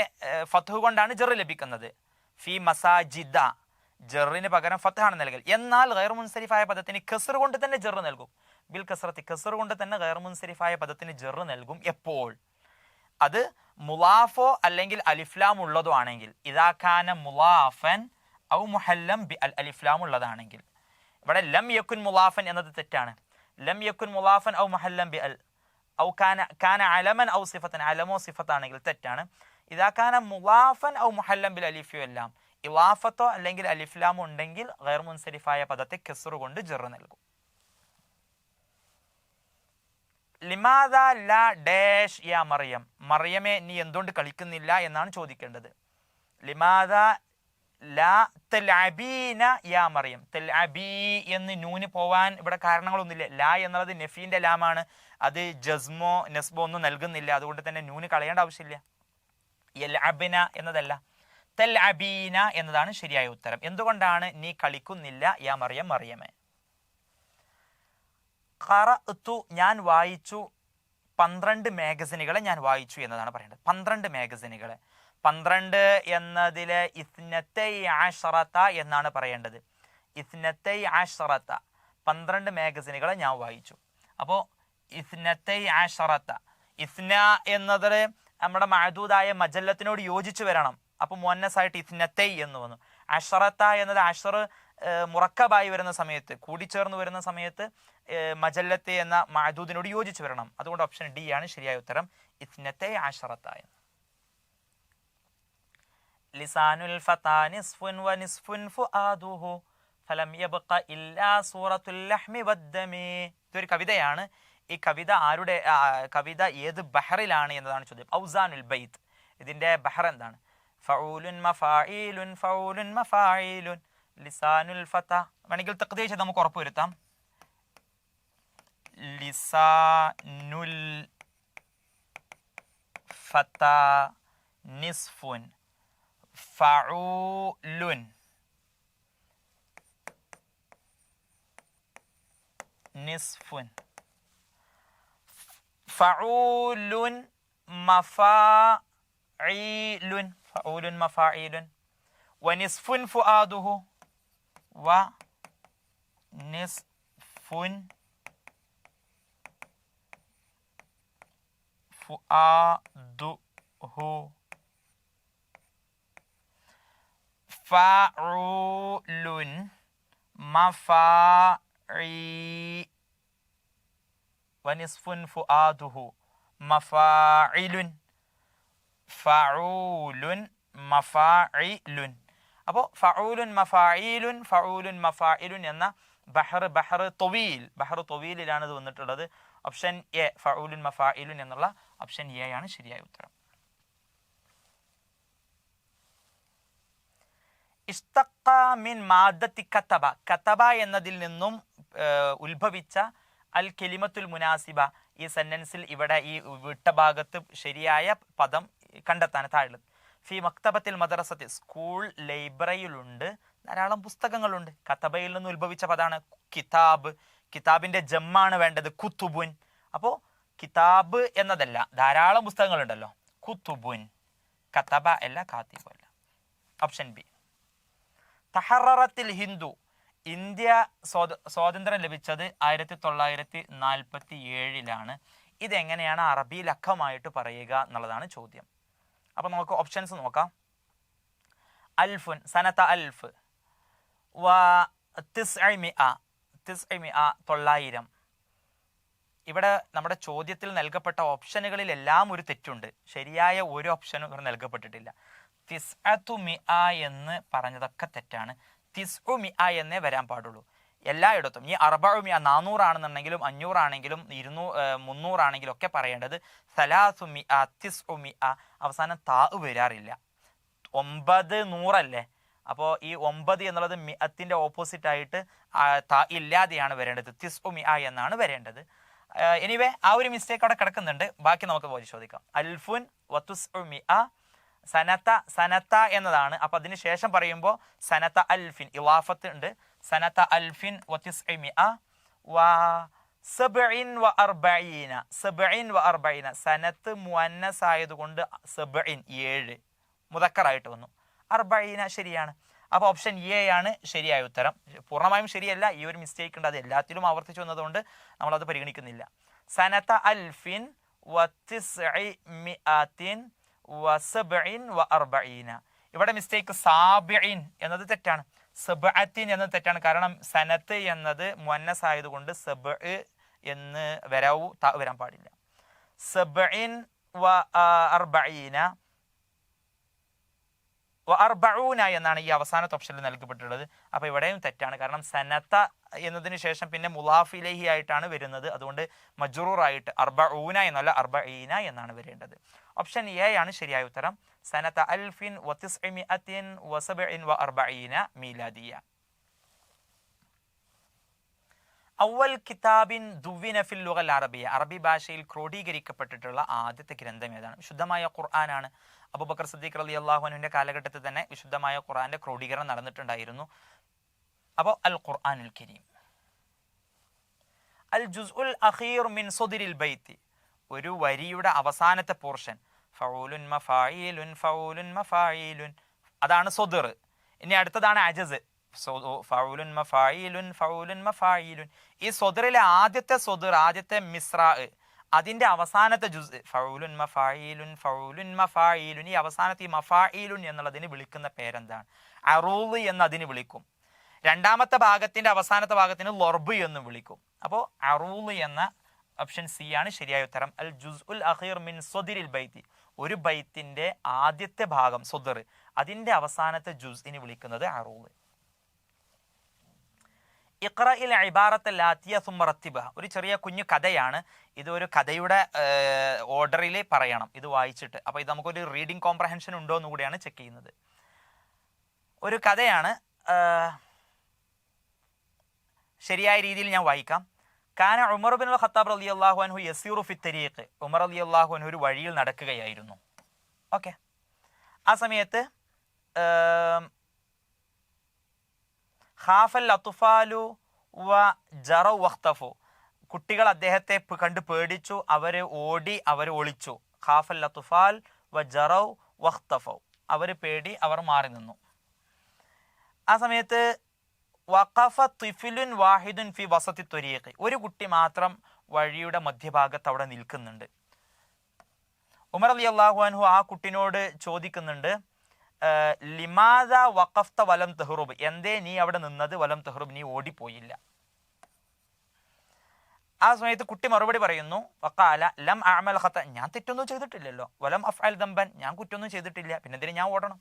ഫത്ഹ് കൊണ്ടാണ് ജർ ലഭിക്കുന്നത്. ഫി മസാജിദ, ജറിന് പകരം ഫത്ഹാണ് നൽകൽ. എന്നാൽ ഗൈർ മുൻസരിഫായ പദത്തിന് കസ്ർ കൊണ്ട് തന്നെ ജർ നൽകും. ബിൽ കസ്റത്തി, കസ്ർ കൊണ്ട് തന്നെ ഗൈർ മുൻസരിഫായ പദത്തിന് ജർ നൽകും. എപ്പോൾ? അത് മുലാഫോ അല്ലെങ്കിൽ അലിഫ്ലാം ഉള്ളതോ ആണെങ്കിൽ. ഇദാ കാന മുലാഫൻ ഔ മുഹല്ലം ബി അൽ അലിഫ്ലാം ഉള്ളതാണെങ്കിൽ. ഇവിടെ ലം യകുൻ മുലാഫൻ എന്നത് തെറ്റാണ്. ലം യകുൻ മുലാഫൻ ഔ മുഹല്ലം ബി അൽ ഔ കാന അലമൻ ഔ സിഫത്തൻ, അലമോ സിഫത്താണെങ്കിൽ തെറ്റാണ്. ഇദാ കാന മുലാഫൻ ഔ മുഹല്ലം ബിൽ അലിഫു എല്ലാം, ഇവാഫത്തോ അല്ലെങ്കിൽ അലിഫ്ലാമോ ഉണ്ടെങ്കിൽ ഗൈർ മുൻസരിഫായ പദത്തെ കസ്ർ കൊണ്ട് ജർ നൽകും. ലിമാദ ലാ ഡാഷ് യാ മറിയം, മറിയമേ നീ എന്തുകൊണ്ട് കളിക്കുന്നില്ല എന്നാണ് ചോദിക്കേണ്ടത്. ലിമാദ ലാ തൽഅബീന യാ മറിയം. തൽഅബീ എന്ന് നൂന് പോവാൻ ഇവിടെ കാരണങ്ങളൊന്നുമില്ല. ലാ എന്നുള്ളത് നഫീന്റെ ലാമാണ്. അത് ജസ്മോ നസ്ബോ ഒന്നും നൽകുന്നില്ല. അതുകൊണ്ട് തന്നെ നൂന് കളയേണ്ട ആവശ്യമില്ല. യൽഅബ്ന എന്നതല്ല, തൽഅബീന എന്നതാണ് ശരിയായ ഉത്തരം. എന്തുകൊണ്ടാണ് നീ കളിക്കുന്നില്ല യാ മറിയം, മറിയമേ? ഖറഅതു ഞാൻ വായിച്ചു, 12 മാഗസിനുകളെ ഞാൻ വായിച്ചു എന്നതാണ് പറയേണ്ടത്. 12 മാഗസിനുകളെ. 12 എന്നതിലെ ഇസ്നത്തൈ അശറത എന്നാണ് പറയേണ്ടത്. ഇസ്നത്തൈ അശറത 12 മാഗസിനുകളെ ഞാൻ വായിച്ചു. അപ്പോൾ ഇസ്നത്തൈ അശറത, ഇസ്ന എന്നത് നമ്മുടെ മഅദൂദായ മജല്ലത്തിനോട് യോജിച്ച് വരണം. അപ്പോൾ മുഅന്നസായിട്ട് ഇസ്നത്തൈ എന്ന് വന്നു. അശറത എന്നത് അഷർ മുറക്കബായി വരുന്ന സമയത്ത്, കൂടിച്ചേർന്ന് വരുന്ന സമയത്ത് മജല്ലത്തെ എന്ന മഅദൂദിനോട് യോജിച്ച് വരണം. അതുകൊണ്ട് ഓപ്ഷൻ ഡി ആണ് ശരിയായ ഉത്തരം, ഇസ്നത്തൈ അശറത എന്ന്. ലിസാനുൽ ഫതാ നിസ്ഫുൻ വ നിസ്ഫുൻ ഫുആദുഹു ഫലം യബ്ഖ ഇല്ലാ സൂറത്തുൽ ലഹ്മി വദ്ദമി. ഇതൊരു കവിതയാണ്. ഈ കവിത ആരുടെ കവിത ഏത് ബഹറിലാണ് എന്നതാണ് ചോദ്യം. ഔസാനുൽ ബൈത്ത്. ഇതിന്റെ ബഹർ എന്താണ്? ഫഊലുൻ മഫാഈലുൻ ഫഊലുൻ മഫാഈലുൻ ലിസാനുൽ ഫതാ. വേണമെങ്കിൽ തഖ്ദീർ ചെയ്ത് നമുക്ക് ഉറപ്പ് വരുത്താം. ലിസാനുൽ ഫതാ നിസ്ഫുൻ ഫഊലുൻ നിസ്ഫുൻ ഫഊലുൻ മഫാഈലുൻ ഫഊലുൻ മഫാഈലുൻ വനിസ്ഫുൻ ഫുആദുഹു വനിസ്ഫുൻ ഫുആദുഹു ഫഊലുൻ മഫാഈ വനിസ്ഫുൻ ഫുആദുഹു മഫാഇലുൻ ഫഊലുൻ മഫാഇലുൻ. അപ്പോൾ ഫഊലുൻ മഫാഇലുൻ ഫഊലുൻ മഫാഇലുൻ എന്ന ബഹർ തൊവീലിലാണ് ഇത് വന്നിട്ടുള്ളത്. ഓപ്ഷൻ എ ഫഊലുൻ മഫാഇലുൻ എന്നുള്ള ഓപ്ഷൻ എ ആണ് ശരിയായ ഉത്തരം. ഇസ്തഖ മിൻ മാദത്തി കതബ. കതബ എന്നതിൽ നിന്നും ഉത്ഭവിച്ച അൽ കലിമത്തുൽ മുനാസിബ. ഈ സെന്റൻസിൽ ഇവിടെ ഈ വിട്ട ഭാഗത്ത് ശരിയായ പദം കണ്ടെത്താൻ താഴുള്ളത്. ഫി മക്തബത്തിൽ മദ്രസത്തിൽ, സ്കൂൾ ലൈബ്രറിയിലുണ്ട് ധാരാളം പുസ്തകങ്ങളുണ്ട്. കതബയിൽ നിന്ന് ഉത്ഭവിച്ച പദമാണ് കിതാബ്. കിതാബിന്റെ ജമ്മാണ് വേണ്ടത് കുത്തുബുൻ. അപ്പോൾ കിതാബ് എന്നതല്ല, ധാരാളം പുസ്തകങ്ങളുണ്ടല്ലോ. കുത്തുബുൻ, കതബ അല്ല, കാത്തിബ് അല്ല. Option B. തഹററത്തിൽ ഹിന്ദു. ഇന്ത്യ സ്വാതന്ത്ര്യം ലഭിച്ചത് 1947 ഇതെങ്ങനെയാണ് അറബി ലക്കമായിട്ട് പറയുക എന്നുള്ളതാണ് ചോദ്യം. അപ്പോൾ നമുക്ക് ഓപ്ഷൻസ് നോക്കാം. അൽഫുൻ സനത അൽഫ് വ തിസ്ഇമിഅ 900. ഇവിടെ നമ്മുടെ ചോദ്യത്തിൽ നൽകപ്പെട്ട ഓപ്ഷനുകളിലെല്ലാം ഒരു തെറ്റുണ്ട്. ശരിയായ ഒരു ഓപ്ഷനും ഇവിടെ നൽകപ്പെട്ടിട്ടില്ല. തിസ്അതു മിഅ എന്ന് പറഞ്ഞതൊക്കെ തെറ്റാണ്. തിസ്ഉ മിഅ എന്നേ വരാൻ പാടുള്ളൂ എല്ലായിടത്തും. ഈ 400 400 ആണെന്നുണ്ടെങ്കിലും 500 ആണെങ്കിലും 300 ആണെങ്കിലും ഒക്കെ പറയേണ്ടത് സലാസു മിഅ തിസ്ഉ മിഅ. അവസാനം താ വരാറില്ല. 9 100 അല്ലേ? അപ്പോൾ ഈ 9 എന്നുള്ളത് മിഅത്തിന്റെ ഓപ്പോസിറ്റ് ആയിട്ട് താ ഇല്ലാതെയാണ് വരേണ്ടത്. തിസ്ഉ മിഅ എന്നാണ് വരേണ്ടത്. എനിവേ ആ ഒരു മിസ്റ്റേക്ക് അവിടെ കിടക്കുന്നുണ്ട്. ബാക്കി നമുക്ക് പരിശോധിക്കാം. അൽഫുൻ വതുസ്ഉ മിഅ. സനത്ത എന്നതാണ്. അപ്പൊ അതിന് ശേഷം പറയുമ്പോൾ സനത്ത അൽഫിൻ ഇളാഫത്ത് ഉണ്ട്. സനത്ത അൽഫിൻ വതിസ്ഇമിഅ വ സബ്ഇൻ വ അർബഈന. സബ്ഇൻ വ അർബഈന സനത്ത് മുഅന്നസ് ആയതുകൊണ്ട് സബ്ഇൻ 7 മുദക്കറായിട്ട് വന്നു. അർബഈന ശരിയാണ്. അപ്പോൾ ഓപ്ഷൻ എ ആണ് ശരിയായ ഉത്തരം. പൂർണ്ണമായും ശരിയല്ല, ഈ ഒരു മിസ്റ്റേക്ക് ഉണ്ട്. അത് എല്ലാത്തിലും ആവർത്തിച്ചു വന്നതുകൊണ്ട് നമ്മളത് പരിഗണിക്കുന്നില്ല. സനത്ത അൽഫിൻ വതിസ്ഇമിഅത്തിൻ വസബ്ഇൻ വഅർബഈന. ഇവിടെ മിസ്റ്റേക്ക് സാബിഇൻ എന്നത് തെറ്റാണ്. സബ്അത്തിൻ എന്നത് തെറ്റാണ്. കാരണം സനത്ത് എന്നത് മുഅന്നസ് ആയതുകൊണ്ട് സബ്ഇ എന്ന് വരാൻ പാടില്ല. സബ്ഇൻ വഅർബഈന വഅർബഊന എന്നാണ് ഈ അവസാനത്തെ ഓപ്ഷനിൽ നൽകപ്പെട്ടിട്ടുള്ളത്. അപ്പോൾ ഇവിടെയും തെറ്റാണ്. കാരണം സനത്ത എന്നതിന് ശേഷം പിന്നെ മുലാഫ് ഇലൈഹി ആയിട്ടാണ് വരുന്നത്. അതുകൊണ്ട് മജ്റൂർ ആയിട്ട് അർബഊന എന്നല്ല അർബഈന എന്നാണ് വരേണ്ടത്. ഓപ്ഷൻ എ ആണ് ശരിയായ ഉത്തരം. സനത അൽഫിൻ വതിസ്ഇമിഅത്തിൻ വസബഇൻ വഅർബഈന മീലാദിയ. അവൽ കിതാബിൻ ദുവ്വിന ഫിൽ ലുഗൽ അറബിയ, അറബി ഭാഷയിൽ ക്രോഡീകരിക്കപ്പെട്ടിട്ടുള്ള ആദ്യത്തെ ഗ്രന്ഥം ഏതാണ്? വിശുദ്ധമായ ഖുർആനാണ്. അബൂബക്കർ സിദ്ദീഖ് റളിയല്ലാഹു അൻഹുവിന്റെ കാലഘട്ടത്തിൽ തന്നെ വിശുദ്ധമായ ഖുർആന്റെ ക്രോഡീകരണം നടന്നിട്ടുണ്ടായിരുന്നു. അപ്പോൾ അൽ ഖുർആനുൽ കരീം. അൽ ജുസ്ഉൽ അഖീർ മിൻ സദ്രിൽ ബൈത്ത്, ഒരു വരിയുടെ അവസാനത്തെ പോർഷൻ. ഫഊലുൻ മഫായിലുൻ ഫഊലുൻ മഫായിലുൻ, അതാണ് സദ്ർ. ഇനി അടുത്തതാണ് അജസ്. ഫഊലുൻ മഫായിലുൻ ഫഊലുൻ മഫായിലുൻ. ഈ സദ്റിലെ ആദ്യത്തെ സദ്ർ, ആദ്യത്തെ മിസ്റാ, അതിന്റെ അവസാനത്തെ ജുസ് ഫഊലുൻ മഫായിലുൻ ഫഊലുൻ മഫായിലുൻ. ഈ അവസാനത്തെ ഈ മഫായിലുൻ എന്നുള്ളതിന് വിളിക്കുന്ന പേരെന്താണ്? അറൂള് എന്ന് അതിന് വിളിക്കും. രണ്ടാമത്തെ ഭാഗത്തിന്റെ അവസാനത്തെ ഭാഗത്തിന് ലൊർബ് എന്ന് വിളിക്കും. അപ്പോൾ അറൂള് എന്ന ഓപ്ഷൻ സി ആണ് ശരിയായ ഉത്തരം. അൽ ജുസ്ഉൽ അഖീർ മിൻ സദ്രിൽ ബൈത്തി, ഒരു ബൈത്തിന്റെ ആദ്യത്തെ ഭാഗം സദ്ർ, അതിന്റെ അവസാനത്തെ ജുസ്ഇനെ വിളിക്കുന്നത് അറൂള്. ഇഖ്റഇൽ ഇബാറത്തുൽ ആതിയ സുമ്മ റത്തിബഹ, ഒരു ചെറിയ കുഞ്ഞു കഥയാണ് ഇത്. ഒരു കഥയുടെ ഓർഡറിൽ പറയണം ഇത് വായിച്ചിട്ട്. അപ്പോൾ ഇത് നമുക്കൊരു റീഡിംഗ് കോംപ്രഹെൻഷൻ ഉണ്ടോ എന്ന് കൂടിയാണ് ചെക്ക് ചെയ്യുന്നത്. ഒരു കഥയാണ്, ശരിയായ രീതിയിൽ ഞാൻ വായിക്കാം. കാന ഉമർ ബിൻ ഖത്താബ് റളിയല്ലാഹു അൻഹു യസീറു ഫി തരീഖ്, ഉമർ റളിയല്ലാഹു അൻഹു ഒരു വഴിയിൽ നടക്കുകയായിരുന്നു. ഓക്കെ, ആ സമയത്ത് ഖാഫൽ അത്ഫാലു വ ജറൗ വഖ്തഫു, കുട്ടികൾ അദ്ദേഹത്തെ കണ്ട് പേടിച്ചു, അവർ ഓടി, അവർ ഒളിച്ചു. ഖാഫൽ അത്ഫാൽ വ ജറൗ വഖ്തഫു, അവർ പേടി, അവർ മാറി നിന്നു. ആ സമയത്ത് വഖഫ തിഫ്ലുൻ വാഹിദുൻ ഫി വസതി ത്വരീഖ്, ഒരു കുട്ടി മാത്രം വഴിയുടെ മധ്യഭാഗത്ത് അവിടെ നിൽക്കുന്നുണ്ട്. ഉമർ റളിയല്ലാഹു അൻഹു ആ കുട്ടിനോട് ചോദിക്കുന്നുണ്ട്, ലിമാദ വഖഫ്ത വലം തഹ്റുബ്, എന്തേ നീ അവിടെ നിന്നത്? വലം തഹ്റുബ്, നീ ഓടിപ്പോയില്ല. ആ സമയത്ത് കുട്ടി മറുപടി പറയുന്നു, വഖാല ലം അഅമൽ ഖത, ഞാൻ തെറ്റൊന്നും ചെയ്തിട്ടില്ലല്ലോ. വലം അഫ്അൽ ദംബൻ, ഞാൻ കുറ്റൊന്നും ചെയ്തിട്ടില്ല, പിന്നെ എന്തിനാ ഞാൻ ഓടണം?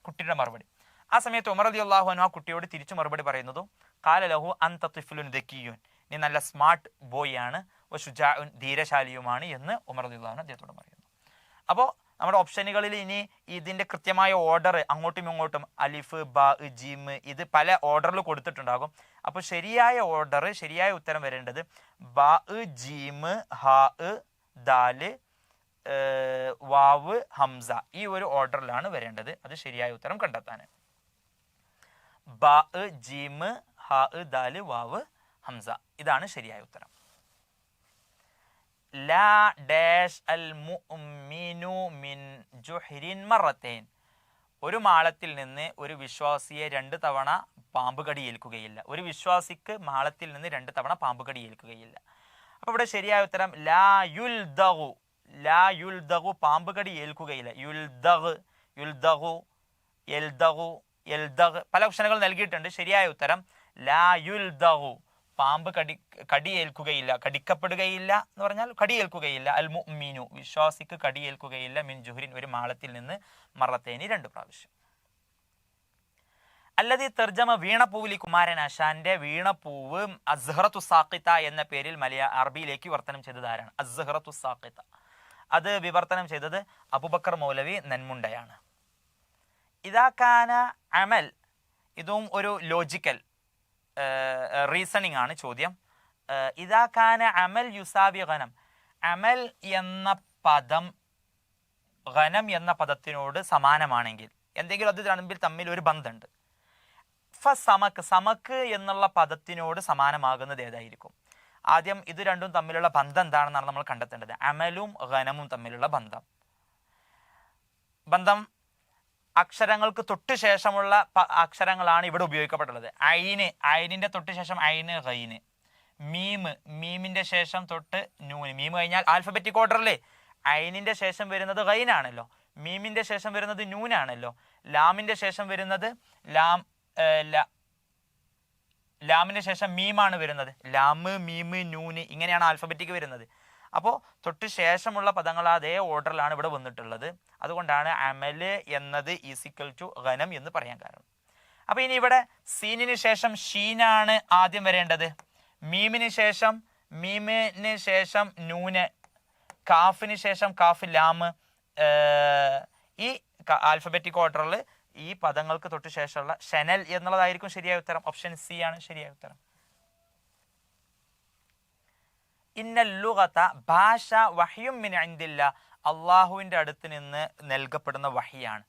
കുട്ടിയുടെ മറുപടി. ആ സമയത്ത് ഉമർ റളിയല്ലാഹു അൻഹു ആ കുട്ടിയോട് തിരിച്ചു മറുപടി പറയുന്നതും, ഖാല ലഹു അൻത തിഫ്ലുൻ ദക്കിയുൻ, നീ നല്ല സ്മാർട്ട് ബോയ് ആണ്, വശുജാഉൻ, ധീരശാലിയുമാണ് എന്ന് ഉമർ റളിയല്ലാഹു അൻഹു അദ്ദേഹത്തോട് പറയുന്നു. അപ്പോൾ നമ്മുടെ ഓപ്ഷനുകളിൽ ഇനി ഇതിന്റെ കൃത്യമായ ഓർഡർ അങ്ങോട്ടും ഇങ്ങോട്ടും അലിഫ് ബ ജീം ഇത് പല ഓർഡറിൽ കൊടുത്തിട്ടുണ്ടാകും. അപ്പോൾ ശരിയായ ഓർഡർ, ശരിയായ ഉത്തരം വരേണ്ടത് ബ ജീം ഹ ദാല് വാവ് ഹംസ, ഈ ഒരു ഓർഡറിലാണ് വരേണ്ടത്. അത് ശരിയായ ഉത്തരം കണ്ടെത്താൻ ബ ജീം ഹ ദാല് വാവ് ഹംസ, ഇതാണ് ശരിയായ ഉത്തരം. ലാ ഡാഷ് അൽ മുഅ്മിനു മിൻ ജുഹ്രിൻ മറത്തൈൻ, ഒരു മാളത്തിൽ നിന്ന് ഒരു വിശ്വാസിയെ 2 തവണ പാമ്പ് കടി ഏൽക്കുകയില്ല. ഒരു വിശ്വാസിക്ക് മാളത്തിൽ നിന്ന് 2 തവണ പാമ്പ് കടി ഏൽക്കുകയില്ല. അപ്പോൾ ഇവിടെ ശരിയായ ഉത്തരം ലാ യുൽദഗു, ലാ യുൽദഗു, പാമ്പ് കടി ഏൽക്കുകയില്ല. യുൽദഗ്, യുൽദഗു, യൽദഗു, യൽദഗ്, പല ഓപ്ഷനുകൾ നൽകിയിട്ടുണ്ട്. ശരിയായ ഉത്തരം ലാ യുൽദഗു, പാമ്പ് കടിയേൽക്കുകയില്ല, കടിക്കപ്പെടുകയില്ല എന്ന് പറഞ്ഞാൽ കടിയേൽക്കുകയില്ല. അൽ മുഅ്മിനു, വിശ്വാസിക്ക് കടിയേൽക്കുകയില്ല. മിൻ ജുഹ്രിൻ, ഒരു മാളത്തിൽ നിന്ന്, മറത്തേനി 2 പ്രാവശ്യം. അല്ലദീ തർജമ വീണപ്പൂവിലി കുമാരനാശാന്റെ വീണപ്പൂവ് അസ്ഹറത്തു സാഖിത എന്ന പേരിൽ അറബിയിലേക്ക് വിവർത്തനം ചെയ്തത് ആരാണ്? അസ്ഹറത്തു സാഖിത, അത് വിവർത്തനം ചെയ്തത് അബൂബക്കർ മൗലവി നന്മുണ്ടയാണ്. ഇദാ കാന അമൽ, ഇതും ഒരു ലോജിക്കൽ റീസണിങ് ആണ് ചോദ്യം. ഇദാ കാന അമൽ യുസാവി ഗനം, അമൽ എന്ന പദം ഗനം എന്ന പദത്തിനോട് സമാനമാണെങ്കിൽ, എന്തെങ്കിലും അത് തമ്മിൽ ഒരു ബന്ധമുണ്ട്. സമക്ക്, സമക്ക് എന്നുള്ള പദത്തിനോട് സമാനമാകുന്നത് ഏതായിരിക്കും? ആദ്യം ഇത് രണ്ടും തമ്മിലുള്ള ബന്ധം എന്താണെന്നാണ് നമ്മൾ കണ്ടെത്തേണ്ടത്. അമലും ഗനമും തമ്മിലുള്ള ബന്ധം അക്ഷരങ്ങൾക്ക് തൊട്ട് ശേഷമുള്ള അക്ഷരങ്ങളാണ് ഇവിടെ ഉപയോഗിക്കപ്പെട്ടുള്ളത്. ഐന്, ഐനിന്റെ തൊട്ട് ശേഷം ഐന്, ഗൈന്. മീമ്, മീമിന്റെ ശേഷം തൊട്ട് നൂന്. മീം കഴിഞ്ഞാൽ ആൽഫബറ്റിക് ഓർഡറിലെ ഐനിന്റെ ശേഷം വരുന്നത് ഗൈനാണല്ലോ, മീമിന്റെ ശേഷം വരുന്നത് നൂനാണല്ലോ, ലാമിന്റെ ശേഷം വരുന്നത് ലാമിന്റെ ശേഷം മീമാണ് വരുന്നത്. ലാമ്, മീമ്, നൂന്, ഇങ്ങനെയാണ് ആൽഫബറ്റിക് വരുന്നത്. അപ്പോൾ തൊട്ട് ശേഷമുള്ള പദങ്ങൾ അതേ ഓർഡറിലാണ് ഇവിടെ വന്നിട്ടുള്ളത്. അതുകൊണ്ടാണ് അമല് എന്നത് ഈസിക്കൽ ടു ഗനം എന്ന് പറയാൻ കാരണം. അപ്പോൾ ഇനി ഇവിടെ സീനിന് ശേഷം ഷീനാണ് ആദ്യം വരേണ്ടത്, മീമിന് ശേഷം നൂന്, കാഫിന് ശേഷം കാഫ്, ലാമ്, ഈ ആൽഫബറ്റിക് ഓർഡറിൽ ഈ പദങ്ങൾക്ക് തൊട്ട് ശേഷമുള്ള ഷനൽ എന്നുള്ളതായിരിക്കും ശരിയായ ഉത്തരം. ഓപ്ഷൻ സി ആണ് ശരിയായ ഉത്തരം. ഇന്നൽ ലുഗത ഭാഷ വഹ്യും മിൻ ഇൻദില്ലാ, അള്ളാഹുവിൻ്റെ അടുത്ത് നിന്ന് നൽകപ്പെടുന്ന വഹിയാണ്.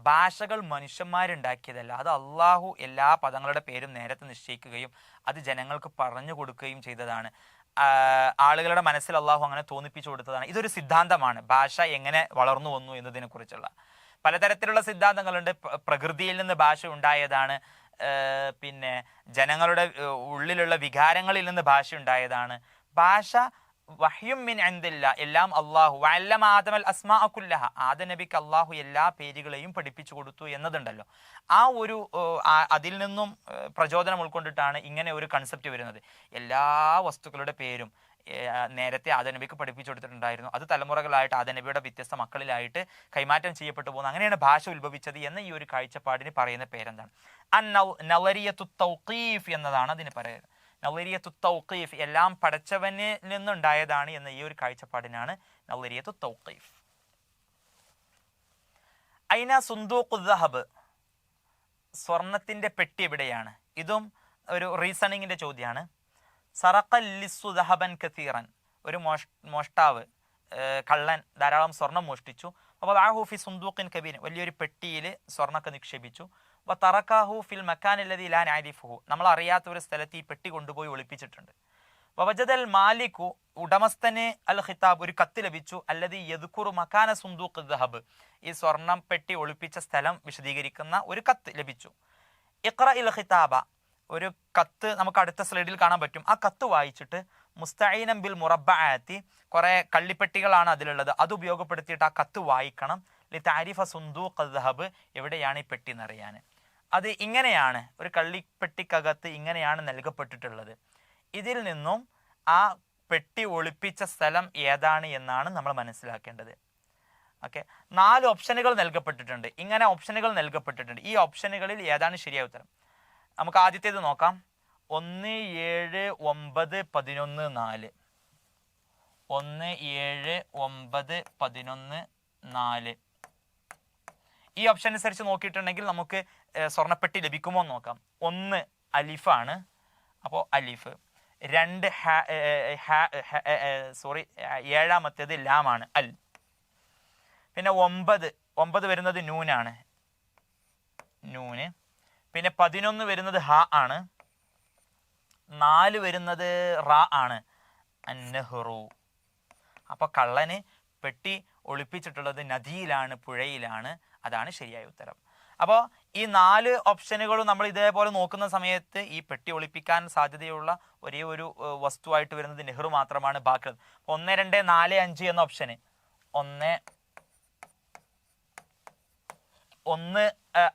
ഭാഷകൾ മനുഷ്യന്മാരുണ്ടാക്കിയതല്ല, അത് അള്ളാഹു എല്ലാ പദങ്ങളുടെ പേരും നേരത്തെ നിശ്ചയിക്കുകയും അത് ജനങ്ങൾക്ക് പറഞ്ഞു കൊടുക്കുകയും ചെയ്തതാണ്. ആളുകളുടെ മനസ്സിൽ അള്ളാഹു അങ്ങനെ തോന്നിപ്പിച്ചു കൊടുത്തതാണ്. ഇതൊരു സിദ്ധാന്തമാണ്, ഭാഷ എങ്ങനെ വളർന്നു വന്നു എന്നതിനെ കുറിച്ചുള്ള പലതരത്തിലുള്ള സിദ്ധാന്തങ്ങളുണ്ട്. പ്രകൃതിയിൽ നിന്ന് ഭാഷ ഉണ്ടായതാണ്, പിന്നെ ജനങ്ങളുടെ ഉള്ളിലുള്ള വികാരങ്ങളിൽ നിന്ന് ഭാഷ ഉണ്ടായതാണ്. ഭാഷ വഹ്യും മിൻ ഇൻദില്ലാ, എല്ലാം അള്ളാഹു. വഅല്ലമ ആദമൽ അസ്മാഅ കുല്ലഹ, ആദം നബിക്ക് അള്ളാഹു എല്ലാ പേരുകളെയും പഠിപ്പിച്ചു കൊടുത്തു എന്നതുണ്ടല്ലോ. ആ ഒരു അതിൽ നിന്നും പ്രചോദനം ഉൾക്കൊണ്ടിട്ടാണ് ഇങ്ങനെ ഒരു കൺസെപ്റ്റ് വരുന്നത്. എല്ലാ വസ്തുക്കളുടെ പേരും നേരത്തെ ആദം നബിക്ക് പഠിപ്പിച്ചു കൊടുത്തിട്ടുണ്ടായിരുന്നു. അത് തലമുറകളായിട്ട് ആദം നബിയുടെ വ്യത്യസ്ത മക്കളിലായിട്ട് കൈമാറ്റം ചെയ്യപ്പെട്ടു പോകുന്നു. അങ്ങനെയാണ് ഭാഷ ഉത്ഭവിച്ചത് എന്ന ഈ ഒരു കാഴ്ചപ്പാടിന് പറയുന്ന പേരെന്താണ്? നളരിയത്തു തൗഖീഫ് എന്നതാണ് അതിന് പറയുന്നത്. നളരിയത്തു തൗഖീഫ്, എല്ലാം പടച്ചവനിൽ നിന്നുണ്ടായതാണ് എന്ന ഈ ഒരു കാഴ്ചപ്പാടിനാണ് നളരിയത്തു തൗഖീഫ്. ഐന സുന്ദൂഖു ദഹബ്, സ്വർണത്തിന്റെ പെട്ടി എവിടെയാണ്? ഇതും ഒരു റീസണിങ്ങിന്റെ ചോദ്യമാണ്. സറഖ ലിസ്സു ദഹബൻ കസീറൻ, ഒരു മോഷ്ടാവ് കള്ളൻ ധാരാളം സ്വർണം മോഷ്ടിച്ചു. അപ്പോൾ വഅഹു ഫി സുന്ദൂഖിൻ കബീർ, വലിയൊരു പെട്ടിയിൽ സ്വർണ്ണമൊക്കെ നിക്ഷേപിച്ചു. വതറകഹു ഫിൽ മക്കാൻ അല്ലദി ലാ നഅരിഫുഹു, നമ്മൾ അറിയാത്ത ഒരു സ്ഥലത്ത് ഈ പെട്ടി കൊണ്ടുപോയി ഒളിപ്പിച്ചിട്ടുണ്ട്. വവജദൽ മാലികു, ഉടമസ്ഥന് അൽ ഖിതാബ്, ഒരു കത്ത് ലഭിച്ചു. അല്ലദി യദ്കുറു മക്കാന സുന്ദൂഖ് ദഹബ്, ഈ സ്വർണം പെട്ടി ഒളിപ്പിച്ച സ്ഥലം വിശദീകരിക്കുന്ന ഒരു കത്ത് ലഭിച്ചു. ഇഖ്റ ഇൽ ഖിതാബ, ഒരു കത്ത് നമുക്ക് അടുത്ത സ്ലൈഡിൽ കാണാൻ പറ്റും. ആ കത്ത് വായിച്ചിട്ട് മുസ്തഈനം ബിൽ മുറബ്ബഅത്തി, കുറെ കള്ളിപ്പെട്ടികളാണ് അതിലുള്ളത്, അത് ഉപയോഗപ്പെടുത്തിയിട്ട് ആ കത്ത് വായിക്കണം. ലി തഅരിഫ സുന്ദൂഖ് ദഹബ്, എവിടെയാണ് ഈ പെട്ടി എന്നറിയാൻ. അത് ഇങ്ങനെയാണ്, ഒരു കള്ളിപ്പെട്ടിക്കകത്ത് ഇങ്ങനെയാണ് നൽകപ്പെട്ടിട്ടുള്ളത്. ഇതിൽ നിന്നും ആ പെട്ടി ഒളിപ്പിച്ച സ്ഥലം ഏതാണ് എന്നാണ് നമ്മൾ മനസ്സിലാക്കേണ്ടത്. ഓക്കെ, 4 ഓപ്ഷനുകൾ നൽകപ്പെട്ടിട്ടുണ്ട്. ഇങ്ങനെ ഓപ്ഷനുകൾ നൽകപ്പെട്ടിട്ടുണ്ട്. ഈ ഓപ്ഷനുകളിൽ ഏതാണ് ശരിയായ ഉത്തരം? നമുക്ക് ആദ്യത്തേത് നോക്കാം. 1, 7, 9, 11, 4. 1, 7, 9, 11, 4. ഈ ഓപ്ഷൻ അനുസരിച്ച് നോക്കിയിട്ടുണ്ടെങ്കിൽ നമുക്ക് സ്വർണ്ണപ്പെട്ടി ലഭിക്കുമോ എന്ന് നോക്കാം. 1 അലിഫാണ്, അപ്പോൾ അലിഫ്. 2 7ാമത്തേത് ലാമാണ്, അൽ. പിന്നെ 9 വരുന്നത് നൂനാണ്, നൂന്. പിന്നെ 11 വരുന്നത് ഹ ആണ്. 4 വരുന്നത് റാ ആണ്, അന്നഹ്റു. അപ്പോൾ കള്ളന് പെട്ടി ഒളിപ്പിച്ചിട്ടുള്ളത് നദിയിലാണ്, പുഴയിലാണ്. അതാണ് ശരിയായ ഉത്തരം. അപ്പോൾ ഈ 4 ഓപ്ഷനുകളും നമ്മൾ ഇതേപോലെ നോക്കുന്ന സമയത്ത് ഈ പെട്ടി ഒളിപ്പിക്കാൻ സാധ്യതയുള്ള ഒരേ ഒരു വസ്തുവായിട്ട് വരുന്നത് നെഹ്റു മാത്രമാണ്. ബാക്കി 1, 2, 4, 5 എന്ന ഓപ്ഷന് 1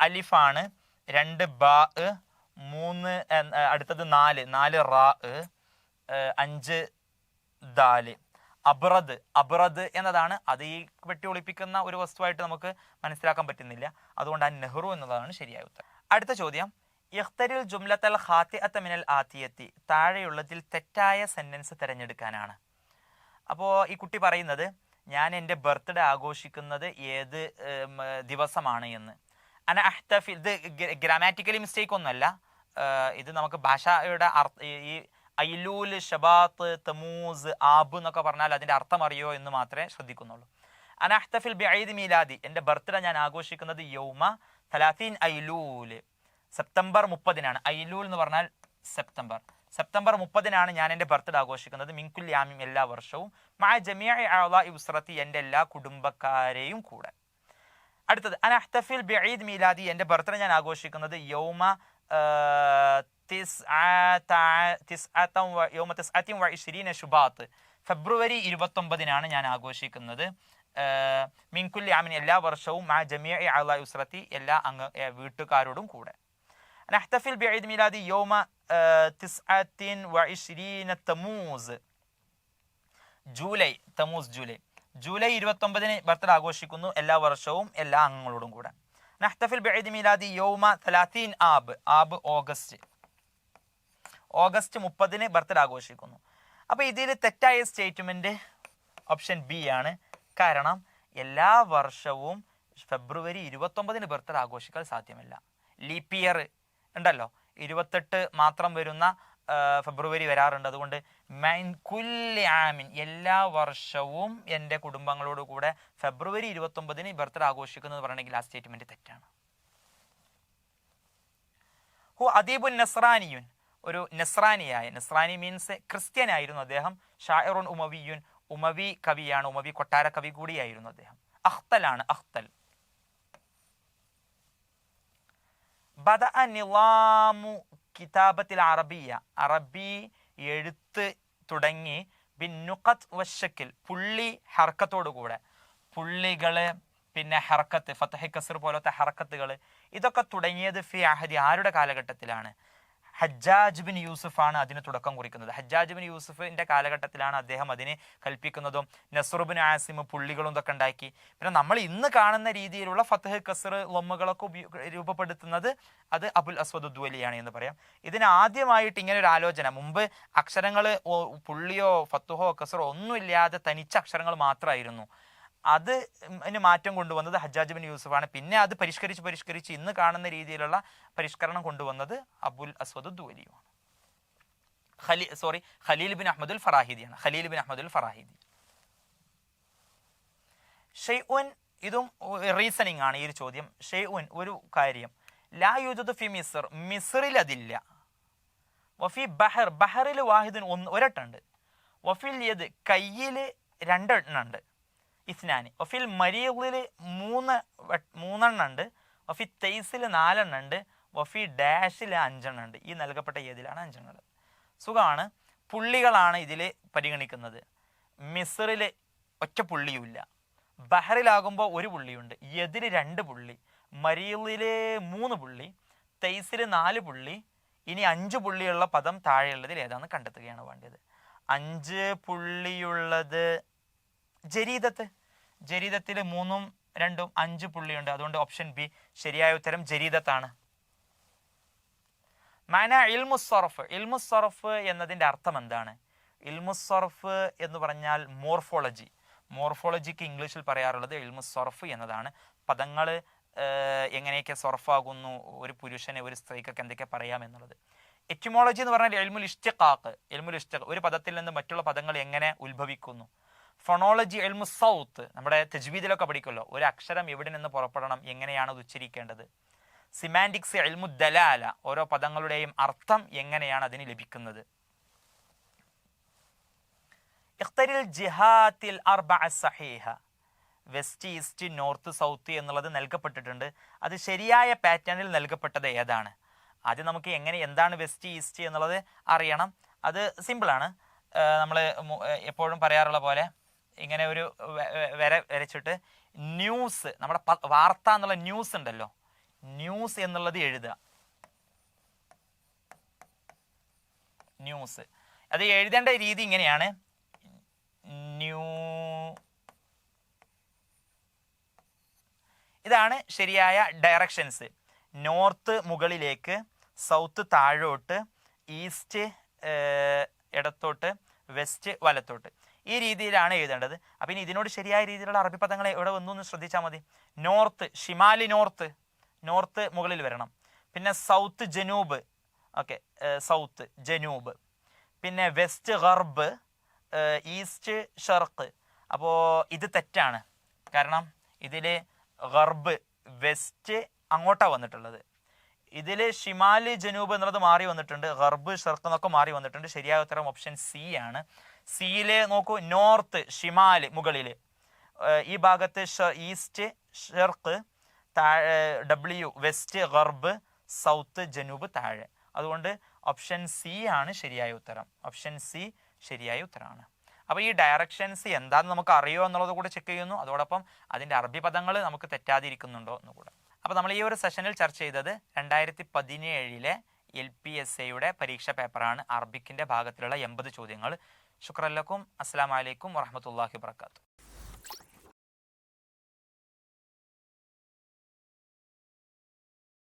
അലിഫാണ്, 2 ബാ, 3 അടുത്തത് 4 റാ, 5 ദാല്. അബ്രദ് എന്നതാണ്. അത് ഈ പെട്ടി ഒളിപ്പിക്കുന്ന ഒരു വസ്തുവായിട്ട് നമുക്ക് മനസ്സിലാക്കാൻ പറ്റുന്നില്ല. അതുകൊണ്ട് ആ നെഹ്റു എന്നതാണ് ശരിയായ ഉത്തരം. അടുത്ത ചോദ്യം, ഇഖ്തരിൽ ജുംലത്തൽ ഖാതിഅത മിനൽ ആതിയത്തി, താഴെയുള്ളതിൽ തെറ്റായ സെന്റൻസ് തിരഞ്ഞെടുക്കാനാണ്. അപ്പോൾ ഈ കുട്ടി പറയുന്നത് ഞാൻ എൻ്റെ ബർത്ത്ഡേ ആഘോഷിക്കുന്നത് ഏത് ദിവസമാണ് എന്ന്. അന അഹ്തഫിൽ, ഇത് ഗ്രാമാറ്റിക്കലി മിസ്റ്റേക്ക് ഒന്നുമല്ല. ഇത് നമുക്ക് ഭാഷയുടെ ഈ ഐലൂൽ, ഷബാത്ത്, തമൂസ്, ആബ് എന്നൊക്കെ പറഞ്ഞാൽ അതിൻ്റെ അർത്ഥം അറിയോ എന്ന് മാത്രമേ ശ്രദ്ധിക്കുന്നുള്ളൂ. അന അഹ്തഫിൽ ബിഈദ് മീലാദി, എൻ്റെ ബർത്ത്ഡേ ഞാൻ ആഘോഷിക്കുന്നത് യൗമ 30 ഐലൂൽ, സെപ്റ്റംബർ 30-നാണ്. ഐലൂൽ എന്ന് പറഞ്ഞാൽ സെപ്റ്റംബർ 30-നാണ് ഞാൻ എൻ്റെ ബർത്ത്ഡേ ആഘോഷിക്കുന്നത്. മിൻകുൽ യാമിൻ, എല്ലാ വർഷവും. മഅ ജമീഇ അഅ്ളാഇ ഉസ്റതി, എൻ്റെ എല്ലാ കുടുംബക്കാരെയും കൂടെ. അടുത്തത്, അന അഹ്തഫിൽ ബിഈദ് മീലാദി, എൻ്റെ ബർത്ത്ഡേ ഞാൻ ആഘോഷിക്കുന്നത് യൗമ 29 ശുബാത്ത്, ഫെബ്രുവരി 29-നാണ് ഞാൻ ആഘോഷിക്കുന്നത്. മിൻകുൽ യാമിൻ, എല്ലാ വർഷവും. മഅ ജമീഇ അഅ്ളാഇ ഉസ്റതി, എല്ലാ വീട്ടുകാരോടും കൂടെ. നഹ്തഫിൽ ബിഈദ് മീലാദി യൗമ 29 തമൂസ്, ജൂലൈ 29-ന് ബർത്ത്ഡേ ആഘോഷിക്കുന്നു, എല്ലാ വർഷവും, എല്ലാ അംഗങ്ങളോടും കൂടെ. നഹ്തഫിൽ ബിഈദ് മീലാദി യൗമ 30 ആബ് ഓഗസ്റ്റ് 30-ന് ബർത്ത്ഡേ ആഘോഷിക്കുന്നു. അപ്പോൾ ഇതിൽ തെറ്റായ സ്റ്റേറ്റ്മെന്റ് ഓപ്ഷൻ ബി ആണ്. കാരണം എല്ലാ വർഷവും ഫെബ്രുവരി 29 ബർത്ത്ഡേ ആഘോഷിക്കാൻ സാധ്യമല്ല. ലീപ്പ് ഇയർ ഉണ്ടല്ലോ, 28 മാത്രം വരുന്ന ഫെബ്രുവരി വരാറുണ്ട്. അതുകൊണ്ട് മൈൻ കുല്ലി ആമിൻ, എല്ലാ വർഷവും എൻ്റെ കുടുംബങ്ങളോട് കൂടെ ഫെബ്രുവരി 29 ബർത്ത്ഡേ ആഘോഷിക്കുന്നത് പറയണമെങ്കിൽ ആ സ്റ്റേറ്റ്മെന്റ് തെറ്റാണ്. ഹു അദീബുൻ നസ്രാനിയുൻ, ഒരു നസ്രാനിയായ, നസ്രാനി മീൻസ് ക്രിസ്ത്യൻ ആയിരുന്നു അദ്ദേഹം. ഷാഇറുൻ ഉമവിയുൻ, ഉമവി കവിയാണ്, ഉമവി കൊട്ടാര കവി കൂടിയായിരുന്നു അദ്ദേഹം. അഖ്തലാണ്, അഖ്തൽ. ബദഅ നിളാമു കിതാബത്തിൽ അറബിയ, അറബി എഴുത്ത് തുടങ്ങി. ബിൻ നുഖത്ത് വശക്കിൽ, പുള്ളി ഹർക്കത്തോടു കൂടെ, പുള്ളികള് പിന്നെ ഹർക്കത്ത്, ഫത്ഹ് കസ്ർ പോലത്തെ ഹർക്കത്തുകൾ, ഇതൊക്കെ തുടങ്ങിയത് ഫി അഹദി, ആരുടെ കാലഘട്ടത്തിലാണ്? ഹജ്ജാജ് ബിൻ യൂസുഫ് ആണ് അതിന് തുടക്കം കുറിക്കുന്നത്. ഹജ്ജാജ് ബിൻ യൂസുഫിന്റെ കാലഘട്ടത്തിലാണ് അദ്ദേഹം അതിനെ കൽപ്പിക്കുന്നതും. നസ്റുബിൻ ആസിം പുള്ളികളും ഇതൊക്കെ ഉണ്ടാക്കി. പിന്നെ നമ്മൾ ഇന്ന് കാണുന്ന രീതിയിലുള്ള ഫത്ഹ് കസ്ർ ലൊമ്മുകളൊക്കെ രൂപപ്പെടുത്തുന്നത് അത് അബുൽ അസ്വദ് ഉദ്വലിയാണ് എന്ന് പറയാം. ഇതിന് ആദ്യമായിട്ട് ഇങ്ങനെ ഒരു ആലോചന, മുമ്പ് അക്ഷരങ്ങൾ പുള്ളിയോ ഫത്തുഹോ കസ്റോ ഒന്നുമില്ലാതെ തനിച്ച അക്ഷരങ്ങൾ മാത്രമായിരുന്നു. അതിന് മാറ്റം കൊണ്ടുവന്നത് ഹജ്ജാജ് ബിൻ യൂസുഫാണ്. പിന്നെ അത് പരിഷ്കരിച്ച് ഇന്ന് കാണുന്ന രീതിയിലുള്ള പരിഷ്കരണം കൊണ്ടുവന്നത് അബുൽ അസ്വദ് ദുവലിയുമാണ്. ഖലീൽ ബിൻ അഹ്മദുൽ ഫറാഹിദിയാണ്. Khalil bin Ahmadul Farahidi. ഷെയ്ഉൻ, ഇതും റീസണിങ് ആണ് ഈ ഒരു ചോദ്യം. ഷെയ്ഉൻ, ഒരു കാര്യം. ലാ യൂജദു ഫി മിസ്ർ, മിസ്റിൽ അതില്ല. വഫി ബഹർ, ബഹറിൽ വാഹിദുൻ, ഒരെട്ടുണ്ട്. വഫിൽ യദ്, കയ്യിൽ 2 എണ്ണുണ്ട്. ഇസ്നാനി. വഫിൽ മരീദിൽ 3 ഉണ്ട്. വഫി തൈസിൽ 4 ഉണ്ട്. വഫി ഡാഷിൽ 5 ഉണ്ട്. ഈ നൽകപ്പെട്ട ഏതിലാണ് 5 എണ്ണുള്ളത്? സുഖമാണ്. പുള്ളികളാണ് ഇതിൽ പരിഗണിക്കുന്നത്. മിസ്റിൽ ഒറ്റ പുള്ളിയുമില്ല. ബഹറിലാകുമ്പോൾ 1 പുള്ളിയുണ്ട്. യദിൽ 2 പുള്ളി. മരീദിൽ 3 പുള്ളി. തൈസിൽ 4 പുള്ളി. ഇനി 5 പുള്ളിയുള്ള പദം താഴെയുള്ളതിൽ ഏതാണെന്ന് കണ്ടെത്തുകയാണ് വേണ്ടത്. 5 പുള്ളിയുള്ളത് ജരീദത്ത്. ജരീദത്തിൽ 3ഉം 2ഉം 5 പുള്ളിയുണ്ട്. അതുകൊണ്ട് ഓപ്ഷൻ ബി ശരിയായ ഉത്തരം ജരീദത്താണ്. മാന ഇൽമുസ്സറഫ്, ഇൽമുസ്സറഫ് എന്നതിൻ്റെ അർത്ഥം എന്താണ്? ഇൽമുസ്സറഫ് എന്ന് പറഞ്ഞാൽ മോർഫോളജി. മോർഫോളജിക്ക് ഇംഗ്ലീഷിൽ പറയാറുള്ളത് ഇൽമുസ്സറഫ് എന്നതാണ്. പദങ്ങൾ എങ്ങനെയൊക്കെ സൊറഫാകുന്നു, ഒരു പുരുഷന് ഒരു സ്ത്രീക്കൊക്കെ എന്തൊക്കെ പറയാം എന്നുള്ളത്. എറ്റിമോളജി എന്ന് പറഞ്ഞാൽ ഇൽമുൽ ഇഷ്തിഖാഖ്, ഒരു പദത്തിൽ നിന്ന് മറ്റുള്ള പദങ്ങൾ എങ്ങനെ ഉത്ഭവിക്കുന്നു. ഫൊണോളജി ഇൽമു സൗത്ത്, നമ്മുടെ തജ്വീദിലൊക്കെ പഠിക്കുമല്ലോ, ഒരു അക്ഷരം എവിടെ നിന്ന് പുറപ്പെടണം, എങ്ങനെയാണ് അത് ഉച്ചരിക്കേണ്ടത്. സിമാൻറ്റിക്സ് ഇൽമു ദലാല, ഓരോ പദങ്ങളുടെയും അർത്ഥം എങ്ങനെയാണ് അതിന് ലഭിക്കുന്നത്. ഇഖ്തരിൽ ജിഹാത്തിൽ അർബഅ സഹീഹ, വെസ്റ്റ് ഈസ്റ്റ് നോർത്ത് സൗത്ത് എന്നുള്ളത് നൽകപ്പെട്ടിട്ടുണ്ട്. അത് ശരിയായ പാറ്റേണിൽ നൽകപ്പെട്ടത് ഏതാണ്? ആദ്യം നമുക്ക് എന്താണ് വെസ്റ്റ് ഈസ്റ്റ് എന്നുള്ളത് അറിയണം. അത് സിമ്പിളാണ്. നമ്മൾ എപ്പോഴും പറയാറുള്ള പോലെ ഇങ്ങനെ ഒരു വരച്ചിട്ട് ന്യൂസ്, നമ്മുടെ വാർത്ത എന്നുള്ള ന്യൂസ് ഉണ്ടല്ലോ, ന്യൂസ് എന്നുള്ളത് എഴുതുക. ന്യൂസ് അത് എഴുതേണ്ട രീതി ഇങ്ങനെയാണ്. ഇതാണ് ശരിയായ ഡയറക്ഷൻസ്. നോർത്ത് മുകളിലേക്ക്, സൗത്ത് താഴോട്ട്, ഈസ്റ്റ് ഇടത്തോട്ട്, വെസ്റ്റ് വലത്തോട്ട്. ഈ രീതിയിലാണ് എഴുതേണ്ടത്. അപ്പം ഇനി ഇതിനോട് ശരിയായ രീതിയിലുള്ള അറബി പദങ്ങൾ എവിടെ വന്നു എന്ന് ശ്രദ്ധിച്ചാൽ മതി. നോർത്ത്, ഷിമാലി നോർത്ത്, നോർത്ത് മുകളിൽ വരണം. പിന്നെ south Janoub, okay, south Janoub. പിന്നെ വെസ്റ്റ് ഗർബ്, ഈസ്റ്റ് ഷർക്ക്. അപ്പോൾ ഇത് തെറ്റാണ്. കാരണം ഇതിൽ ഗർബ് വെസ്റ്റ് അങ്ങോട്ടാണ് വന്നിട്ടുള്ളത്. ഇതിൽ ഷിമാലി ജനൂബ് എന്നുള്ളത് മാറി വന്നിട്ടുണ്ട്. ഗർബ് ഷർക്ക് എന്നൊക്കെ മാറി വന്നിട്ടുണ്ട്. ശരിയായ ഉത്തരം ഓപ്ഷൻ സി ആണ്. സിയിൽ നോക്കൂ, നോർത്ത് ഷിമാല് മുകളിൽ, ഈ ഭാഗത്ത് ഈസ്റ്റ് ഷർക്ക്, താഴെ ഡബ്ല്യു വെസ്റ്റ് ഗർബ്, സൗത്ത് ജനൂബ് താഴെ. അതുകൊണ്ട് ഓപ്ഷൻ സി ആണ് ശരിയായ ഉത്തരം. ഓപ്ഷൻ സി ശരിയായ ഉത്തരമാണ്. അപ്പോൾ ഈ ഡയറക്ഷൻസ് എന്താണെന്ന് നമുക്ക് അറിയോ എന്നുള്ളത് കൂടെ ചെക്ക് ചെയ്യുന്നു. അതോടൊപ്പം അതിൻ്റെ അറബി പദങ്ങൾ നമുക്ക് തെറ്റാതിരിക്കുന്നുണ്ടോ എന്നുകൂടെ. അപ്പോൾ നമ്മൾ ഈ ഒരു സെഷനിൽ ചർച്ച ചെയ്തത് 2017 LPSAയുടെ പരീക്ഷ പേപ്പറാണ്. അറബിക്കിൻ്റെ ഭാഗത്തിലുള്ള 80 ചോദ്യങ്ങൾ. ശുക്രൻ ലക്കും. അസ്സലാമു അലൈക്കും വറഹ്മത്തുള്ളാഹി വബറകാതുഹു.